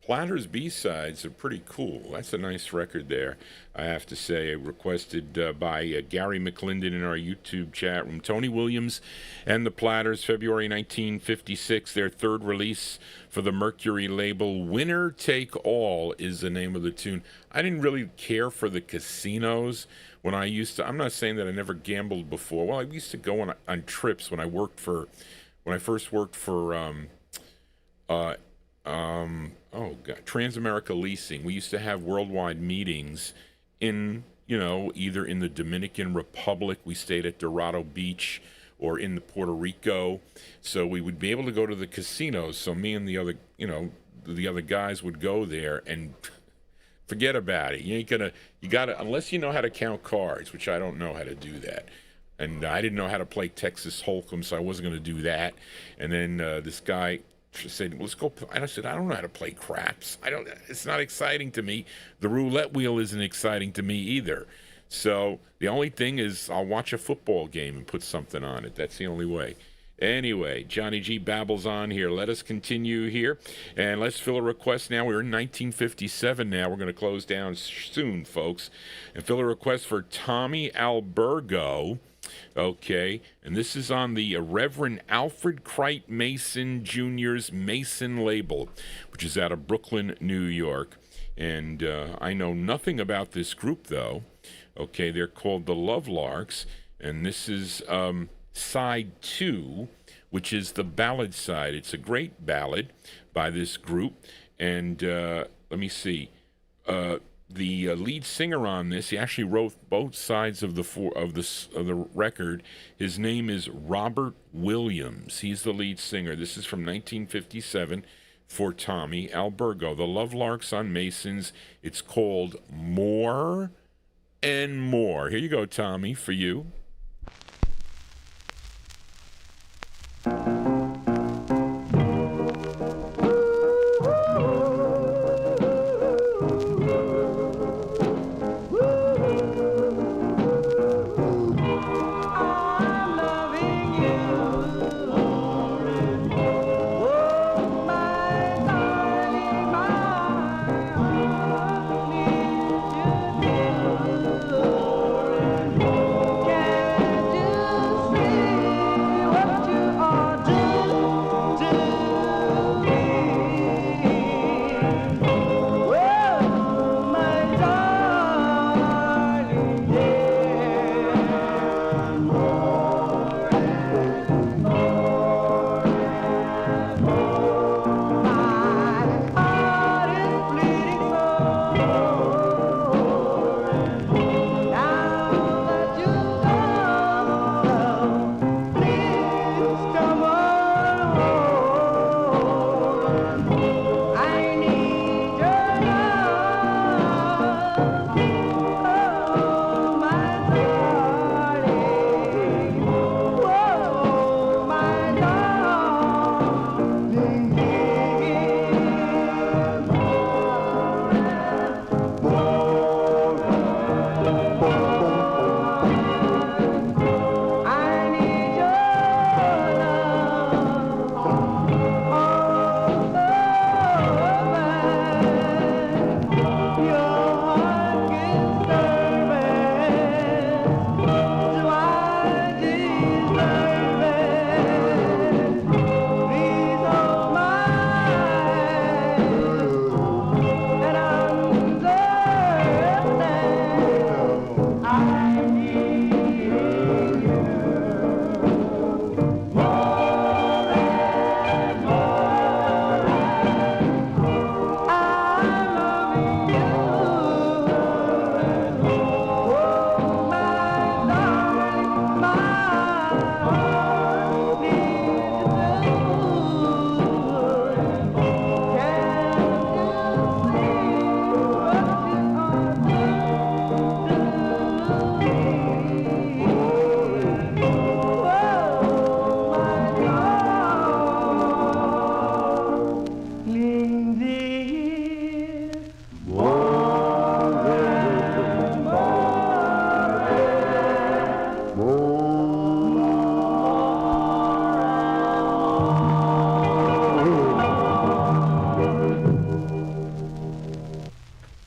Platters B-sides are pretty cool. That's a nice record there, I have to say. Requested by Gary McClendon in our YouTube chat room. Tony Williams and the Platters, February 1956, their third release for the Mercury label. Winner Take All is the name of the tune. I didn't really care for the casinos when I used to. I'm not saying that I never gambled before. Well, I used to go on trips when I first worked for Transamerica Leasing. We used to have worldwide meetings in, either in the Dominican Republic. We stayed at Dorado Beach, or in Puerto Rico. So we would be able to go to the casinos. So me and the other guys would go there, and forget about it. You gotta, unless you know how to count cards, which I don't know how to do that. And I didn't know how to play Texas Hold'em, so I wasn't going to do that. And then this guy said, let's go. And I said, I don't know how to play craps. It's not exciting to me. The roulette wheel isn't exciting to me either. So the only thing is I'll watch a football game and put something on it. That's the only way. Anyway, Johnny G babbles on here. Let us continue here, and let's fill a request now. We're in 1957 now. We're going to close down soon, folks, and fill a request for Tommy Albergo. Okay, and this is on the Reverend Alfred Crite Mason Jr.'s Mason label, which is out of Brooklyn, New York. And I know nothing about this group, though. Okay, they're called the Lovelarks. And this is side 2, which is the ballad side. It's a great ballad by this group. And let me see. The lead singer on this, he actually wrote both sides of the record. His name is Robert Williams. He's the lead singer. This is from 1957 for Tommy Albergo. The Lovelarks on Masons. It's called More and More. Here you go, Tommy, for you.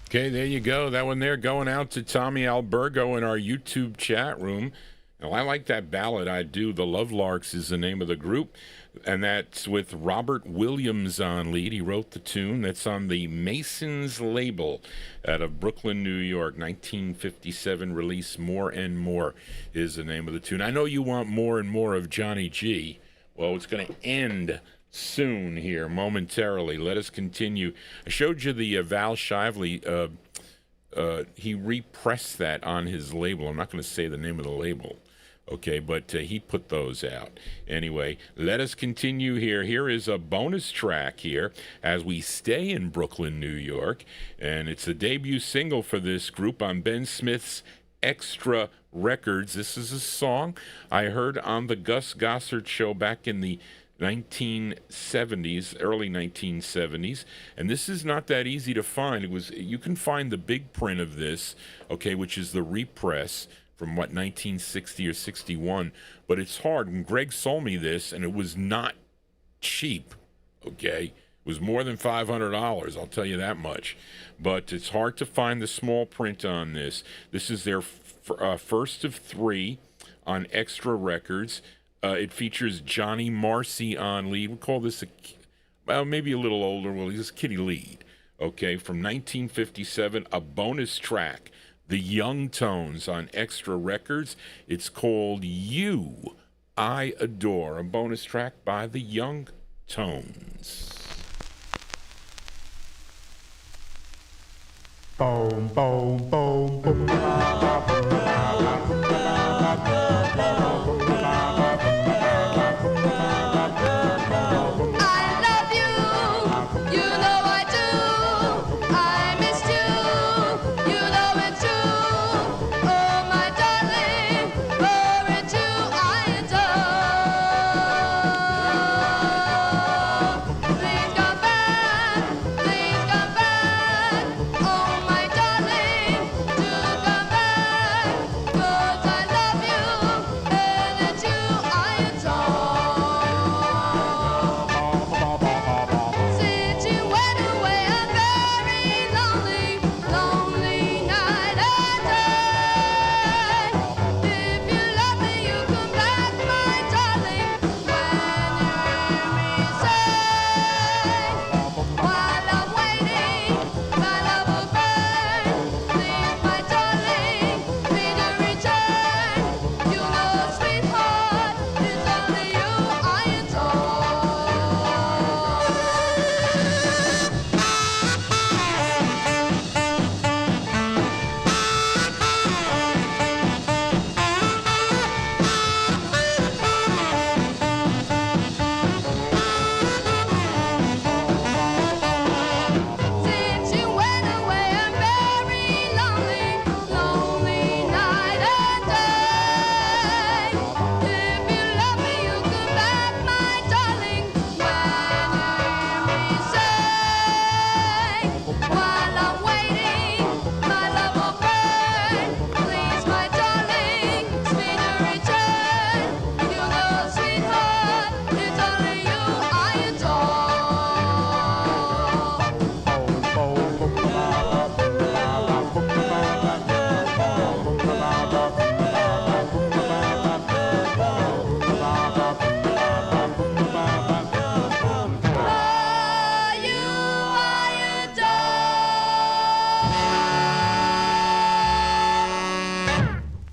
Okay, there you go. That one there going out to Tommy Albergo in our YouTube chat room. Now, I like that ballad. I do. The Lovelarks is the name of the group, and that's with Robert Williams on lead. He wrote the tune. That's on the Masons label out of Brooklyn, New York, 1957 release. More and More is the name of the tune. I know you want more and more of Johnny G. Well, it's going to end soon here, momentarily. Let us continue. I showed you the Val Shively. He repressed that on his label. I'm not going to say the name of the label, okay, but he put those out. Anyway, let us continue here. Here is a bonus track here as we stay in Brooklyn, New York, and it's a debut single for this group on Ben Smith's Extra Records. This is a song I heard on the Gus Gossard show back in the 1970s, early 1970s, and this is not that easy to find. You can find the big print of this, okay, which is the repress from 1960 or 61, but it's hard. When Greg sold me this, and it was not cheap, okay, it was more than $500, I'll tell you that much, but it's hard to find the small print on this. This is their first of 3 on Extra Records. It features Johnny Marcy on lead. We'll call this maybe a little older. Well, he's Kitty Lead. Okay, from 1957, a bonus track, the Young Tones on Extra Records. It's called You, I Adore, a bonus track by the Young Tones.
Boom, boom, boom, boom.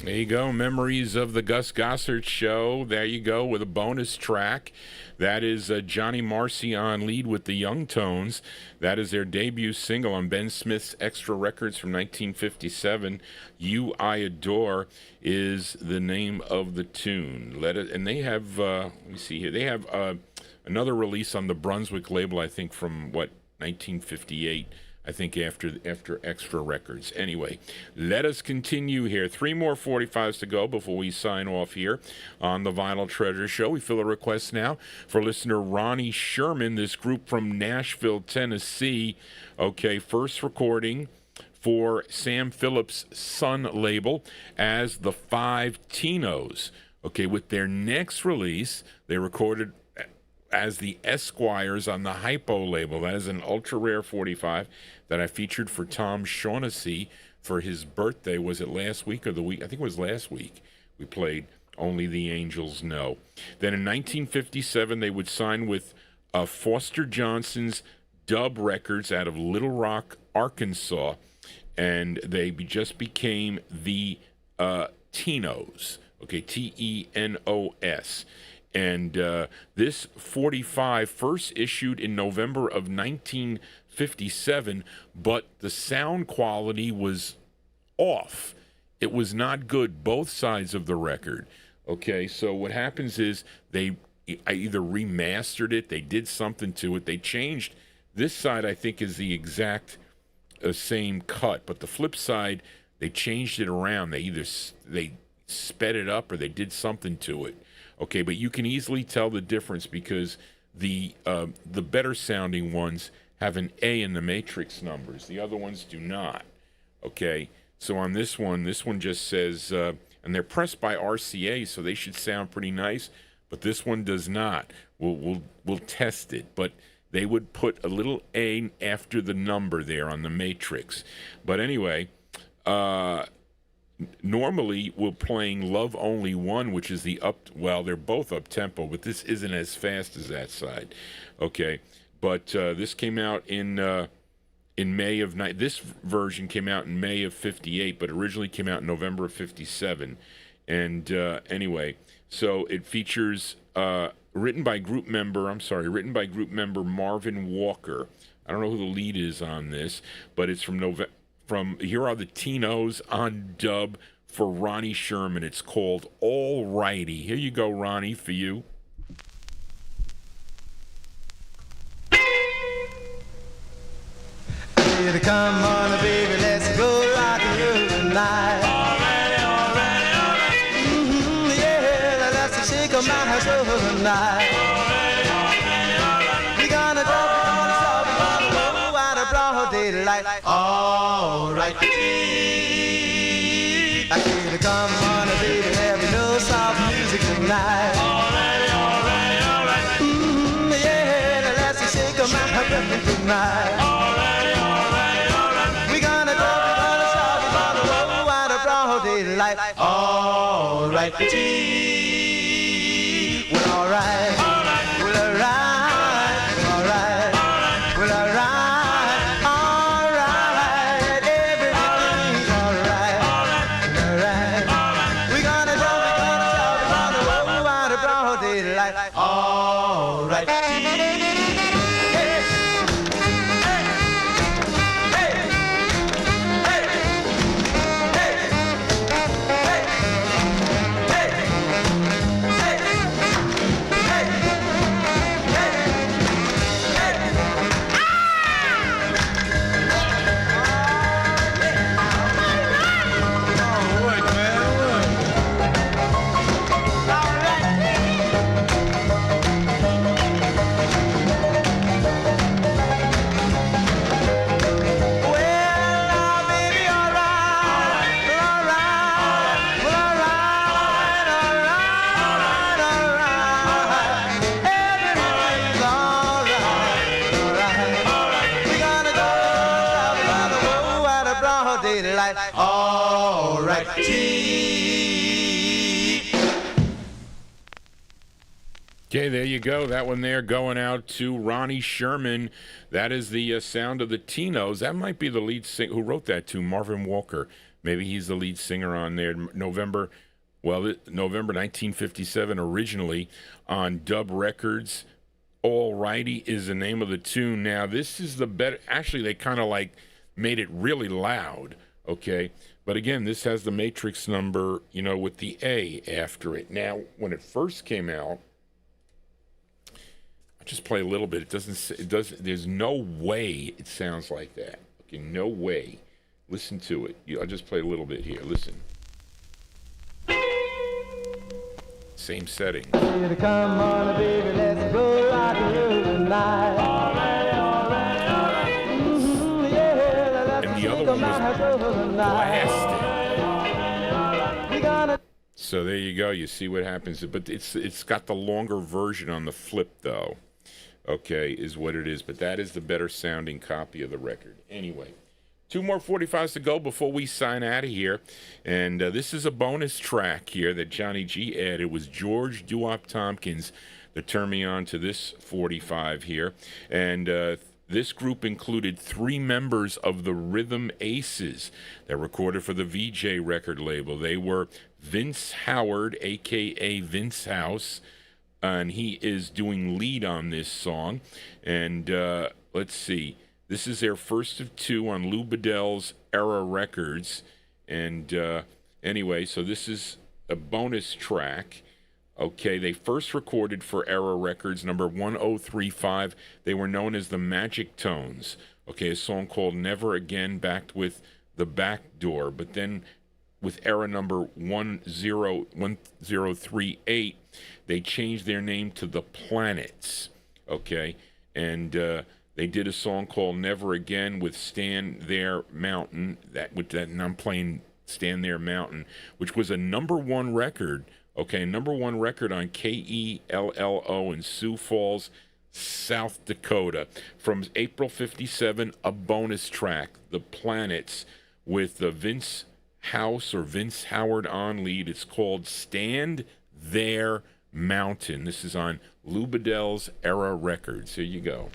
There you go, memories of the Gus Gossard Show. There you go, with a bonus track. That is Johnny Marcy on lead with the Young Tones. That is their debut single on Ben Smith's Extra Records from 1957. You I Adore is the name of the tune. And they have, let me see here, they have another release on the Brunswick label, I think, from, 1958. I think after Extra Records. Anyway, let us continue here. 3 more 45s to go before we sign off here on the Vinyl Treasure Show. We fill a request now for listener Ronnie Sherman, this group from Nashville, Tennessee. Okay, first recording for Sam Phillips' Sun label as the Five Tinos. Okay, with their next release, they recorded as the Esquires on the Hypo label. That is an ultra-rare 45 that I featured for Tom Shaughnessy for his birthday. Was it last week or the week? I think it was last week. We played Only the Angels Know. Then in 1957, they would sign with Foster Johnson's Dub Records out of Little Rock, Arkansas, and they just became the Tinos. Okay, T-E-N-O-S. And this 45 first issued in November of 1957, but the sound quality was off. It was not good, both sides of the record. Okay, so what happens is I either remastered it, they did something to it, they changed. This side, I think, is the exact same cut, but the flip side, they changed it around. They sped it up or they did something to it. Okay, but you can easily tell the difference because the better sounding ones have an A in the matrix numbers. The other ones do not. Okay, so on this one just says, and they're pressed by RCA, so they should sound pretty nice. But this one does not. We'll test it, but they would put a little A after the number there on the matrix. But anyway, normally we're playing Love Only One, which is they're both up tempo, but this isn't as fast as that side. Okay, but this came out in in May of this version came out in May of '58, but originally came out in November of '57. And anyway, so it features written by group member Marvin Walker. I don't know who the lead is on this, but it's from Here Are the Tinos on dub for Ronnie Sherman. It's called All Righty. Here you go, Ronnie, for you.
Come on, baby, let's go rock and roll tonight. All right. Yeah, let's shake my soul tonight. We gonna jump, we gonna stop, we gonna roll out of broad daylight. All right. I said, come on, baby, have you no soft music tonight. All right. Yeah, let's shake my rhythm tonight. All right, well, all right, well, all right, well, all right, well, all right, everything's all right, we're gonna jump, we're gonna shout, we're gonna roll out of broad daylight. All right. All right.
Okay, there you go. That one there going out to Ronnie Sherman. That is the sound of the Tinos. That might be the lead singer. Who wrote that too? Marvin Walker. Maybe he's the lead singer on there. November 1957 originally on Dub Records. All Righty is the name of the tune. Now, this is the better. Actually, they kind of like made it really loud. Okay, but again, this has the matrix number, with the A after it. Now, when it first came out, I'll just play a little bit. There's no way it sounds like that. Okay, no way. Listen to it. I'll just play a little bit here. Listen. Same setting.
Come on, baby, let's go rock and roll tonight. All right.
And the other one was blasted. So there you go. You see what happens. But it's got the longer version on the flip, though. Okay, is what it is. But that is the better sounding copy of the record. Anyway, 2 more 45s to go before we sign out of here. And this is a bonus track here that Johnny G added. It was George Doowop Tompkins that turned me on to this 45 here. And this group included 3 members of the Rhythm Aces that recorded for the VJ record label. They were Vince Howard, a.k.a. Vince House, and he is doing lead on this song. And let's see. This is their first of 2 on Lou Bedell's Era Records. And anyway, so this is a bonus track. Okay, they first recorded for Era Records, number 1035. They were known as the Magic Tones. Okay, a song called Never Again, backed with The Back Door. But then with Era number 1038, they changed their name to The Planets. Okay, and they did a song called Never Again with Stand There Mountain. And I'm playing Stand There Mountain, which was a number 1 record. Okay, number 1 record on KELLO in Sioux Falls, South Dakota. From April 57, a bonus track, The Planets, with Vince House or Vince Howard on lead. It's called Stand There Mountain. This is on Lou Bedell's Era Records. Here you go.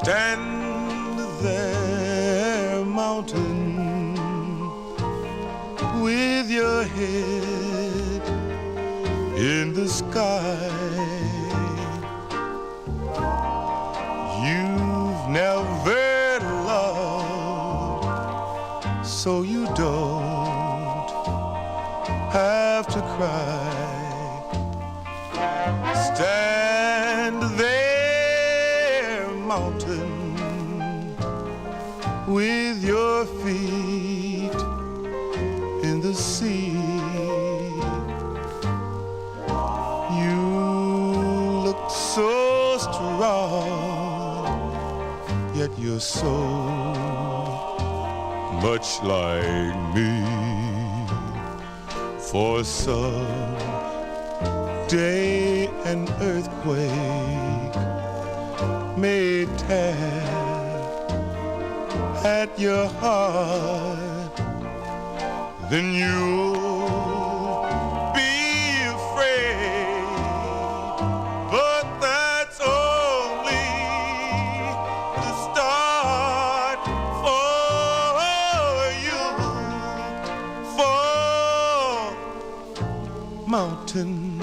Stand there, mountain, with your head in the sky. You've never loved, so you don't have to cry. Stand there, mountain, with your feet in the sea. You look so strong, yet you're so much like me. For some day an earthquake may tear at your heart, then you'll be afraid, but that's only the start for you. For mountain,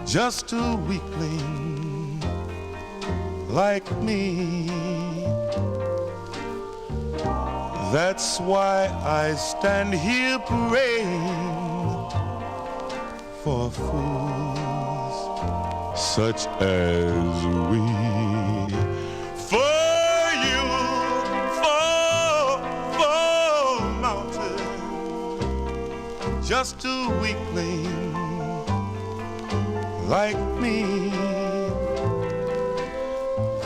just a weakling like me. That's why I stand here praying for fools such as we. For you, for mountain, just a weakling like me.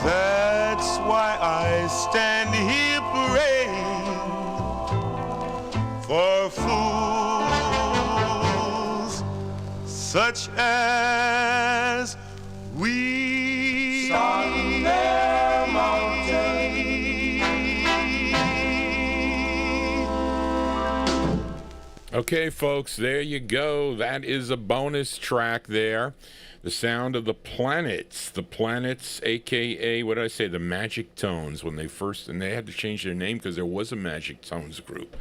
That's why I stand here praying for fools such as we. Thunder Mountain.
Okay, folks, there you go. That is a bonus track there. The sound of the planets, aka, what did I say, the Magic Tones, when they first, and they had to change their name because there was a Magic Tones group.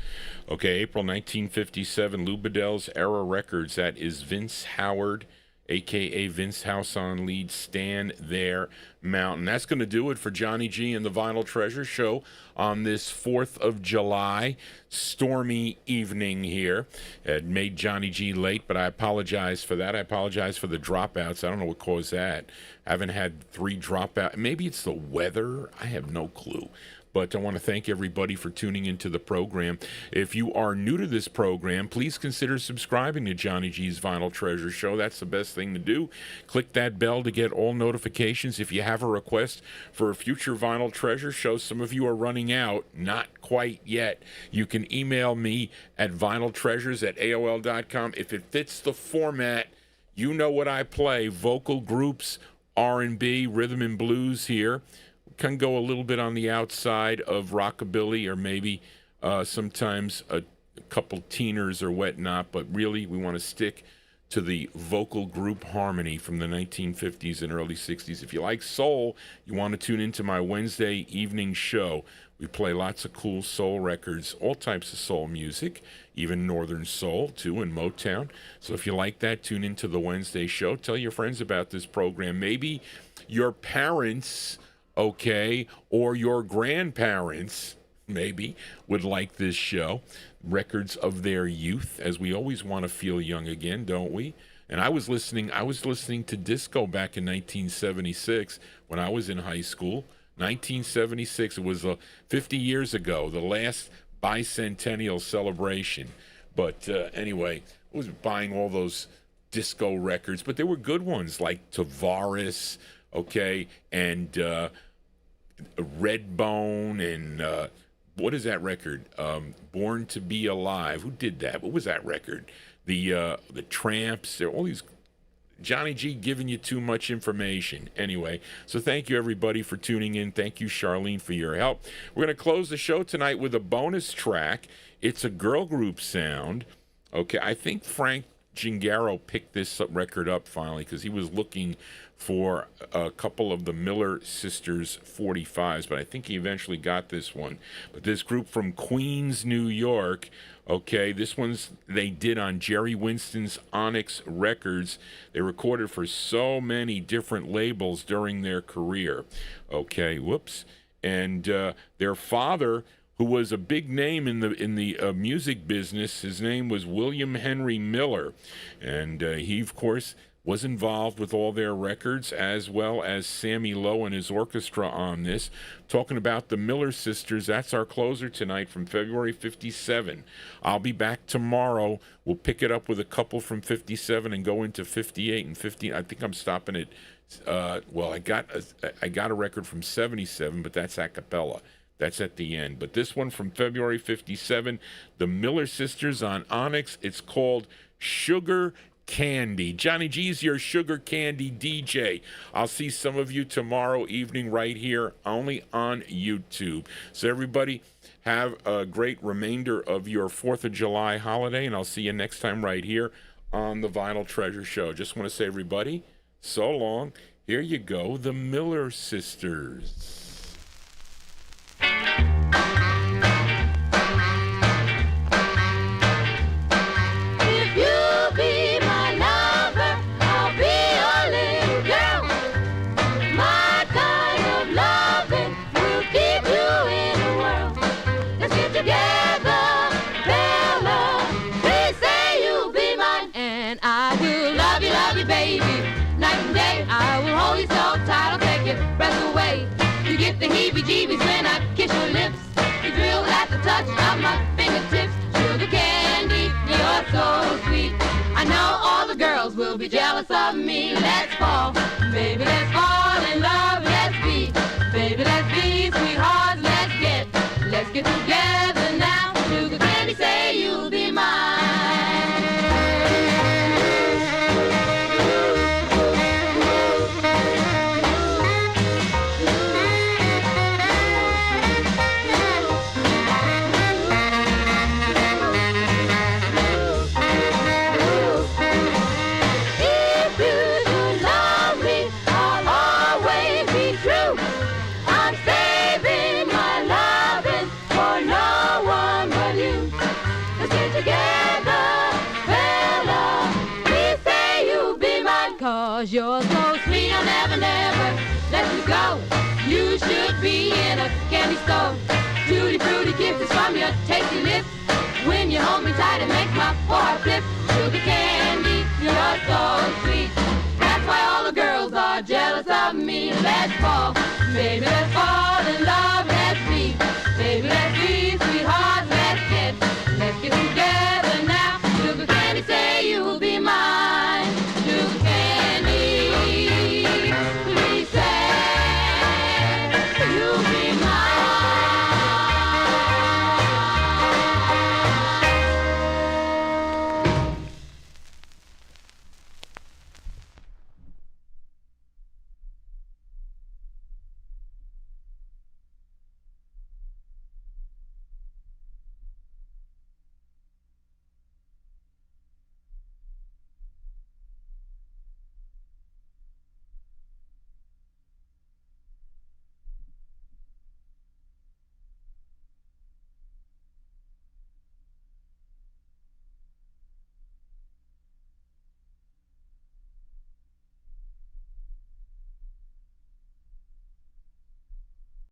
Okay, April 1957, Lou Bedell's Era Records. That is Vince Howard, aka Vince House on lead, Stand There Mountain. That's going to do it for Johnny G and the Vinyltreasure show on this 4th of July stormy evening here. It made Johnny G late, but I apologize for that. I apologize for the dropouts. I don't know what caused that. I haven't had 3 dropouts. Maybe it's the weather. I have no clue. But I want to thank everybody for tuning into the program. If you are new to this program, please consider subscribing to Johnny G's Vinyltreasure show. That's the best thing to do. Click that bell to get all notifications. If you have a request for a future Vinyltreasure show, some of you are running out, not quite yet. You can email me at vinyltreasures@aol.com. If it fits the format, you know what I play. Vocal groups, R&B, rhythm and blues here. Can go a little bit on the outside of rockabilly, or maybe sometimes a couple teeners or whatnot, but really we want to stick to the vocal group harmony from the 1950s and early 60s. If you like soul, you want to tune into my Wednesday evening show. We play lots of cool soul records, all types of soul music, even Northern Soul, too, and Motown. So if you like that, tune into the Wednesday show. Tell your friends about this program. Maybe your parents, okay, or your grandparents maybe would like this show. Records of their youth, as we always want to feel young again, don't we? And I was listening to disco back in 1976 when I was in high school. 1976, it was 50 years ago, the last bicentennial celebration. But anyway, I was buying all those disco records, but they were good ones like Tavares, okay, and Redbone, and what is that record? Born to Be Alive. Who did that? What was that record? The Tramps. There are all these. Johnny G giving you too much information. Anyway, so thank you everybody for tuning in. Thank you, Charlene, for your help. We're going to close the show tonight with a bonus track. It's a girl group sound. Okay, I think Frank Gingaro picked this record up finally because he was looking for a couple of the Miller Sisters 45s, but I think he eventually got this one. But this group from Queens, New York, okay, this one's they did on Jerry Winston's Onyx Records. They recorded for so many different labels during their career. Okay, whoops. And their father, who was a big name in the music business, his name was William Henry Miller, and he, of course, was involved with all their records, as well as Sammy Lowe and his orchestra on this. Talking about the Miller Sisters, that's our closer tonight from February 57. I'll be back tomorrow. We'll pick it up with a couple from 57 and go into 58 and 50. I think I'm stopping at, I got a record from 77, but that's a cappella. That's at the end. But this one from February 57, the Miller Sisters on Onyx. It's called Sugar Candy. Johnny G's your Sugar Candy DJ. I'll see some of you tomorrow evening right here, only on YouTube. So everybody, have a great remainder of your 4th of July holiday, and I'll see you next time right here on the Vinyltreasure Show. Just want to say, everybody, so long. Here you go, the Miller Sisters.
If you be my lover, I'll be your little girl. My kind of loving will keep you in the world. Let's get together, Bella. Please say you'll be mine, and I will love you, baby. Night and day, I will hold you so tight, I'll take your breath away. You get the heebie-jeebies when I kiss your lips. You thrill at the touch of my fingertips. Sugar candy, you're so sweet. I know all the girls will be jealous of me. Let's fall, baby, let's fall in love. Let's be, baby, let's be sweethearts. Let's get together now. Sugar candy, say you'll be mine. Cause you're so sweet, I'll never let you go. You should be in a candy store. Tutti fruity kisses from your tasty lips. When you hold me tight, it makes my heart flip. Sugar candy, you're so sweet. That's why all the girls are jealous of me. Let's fall.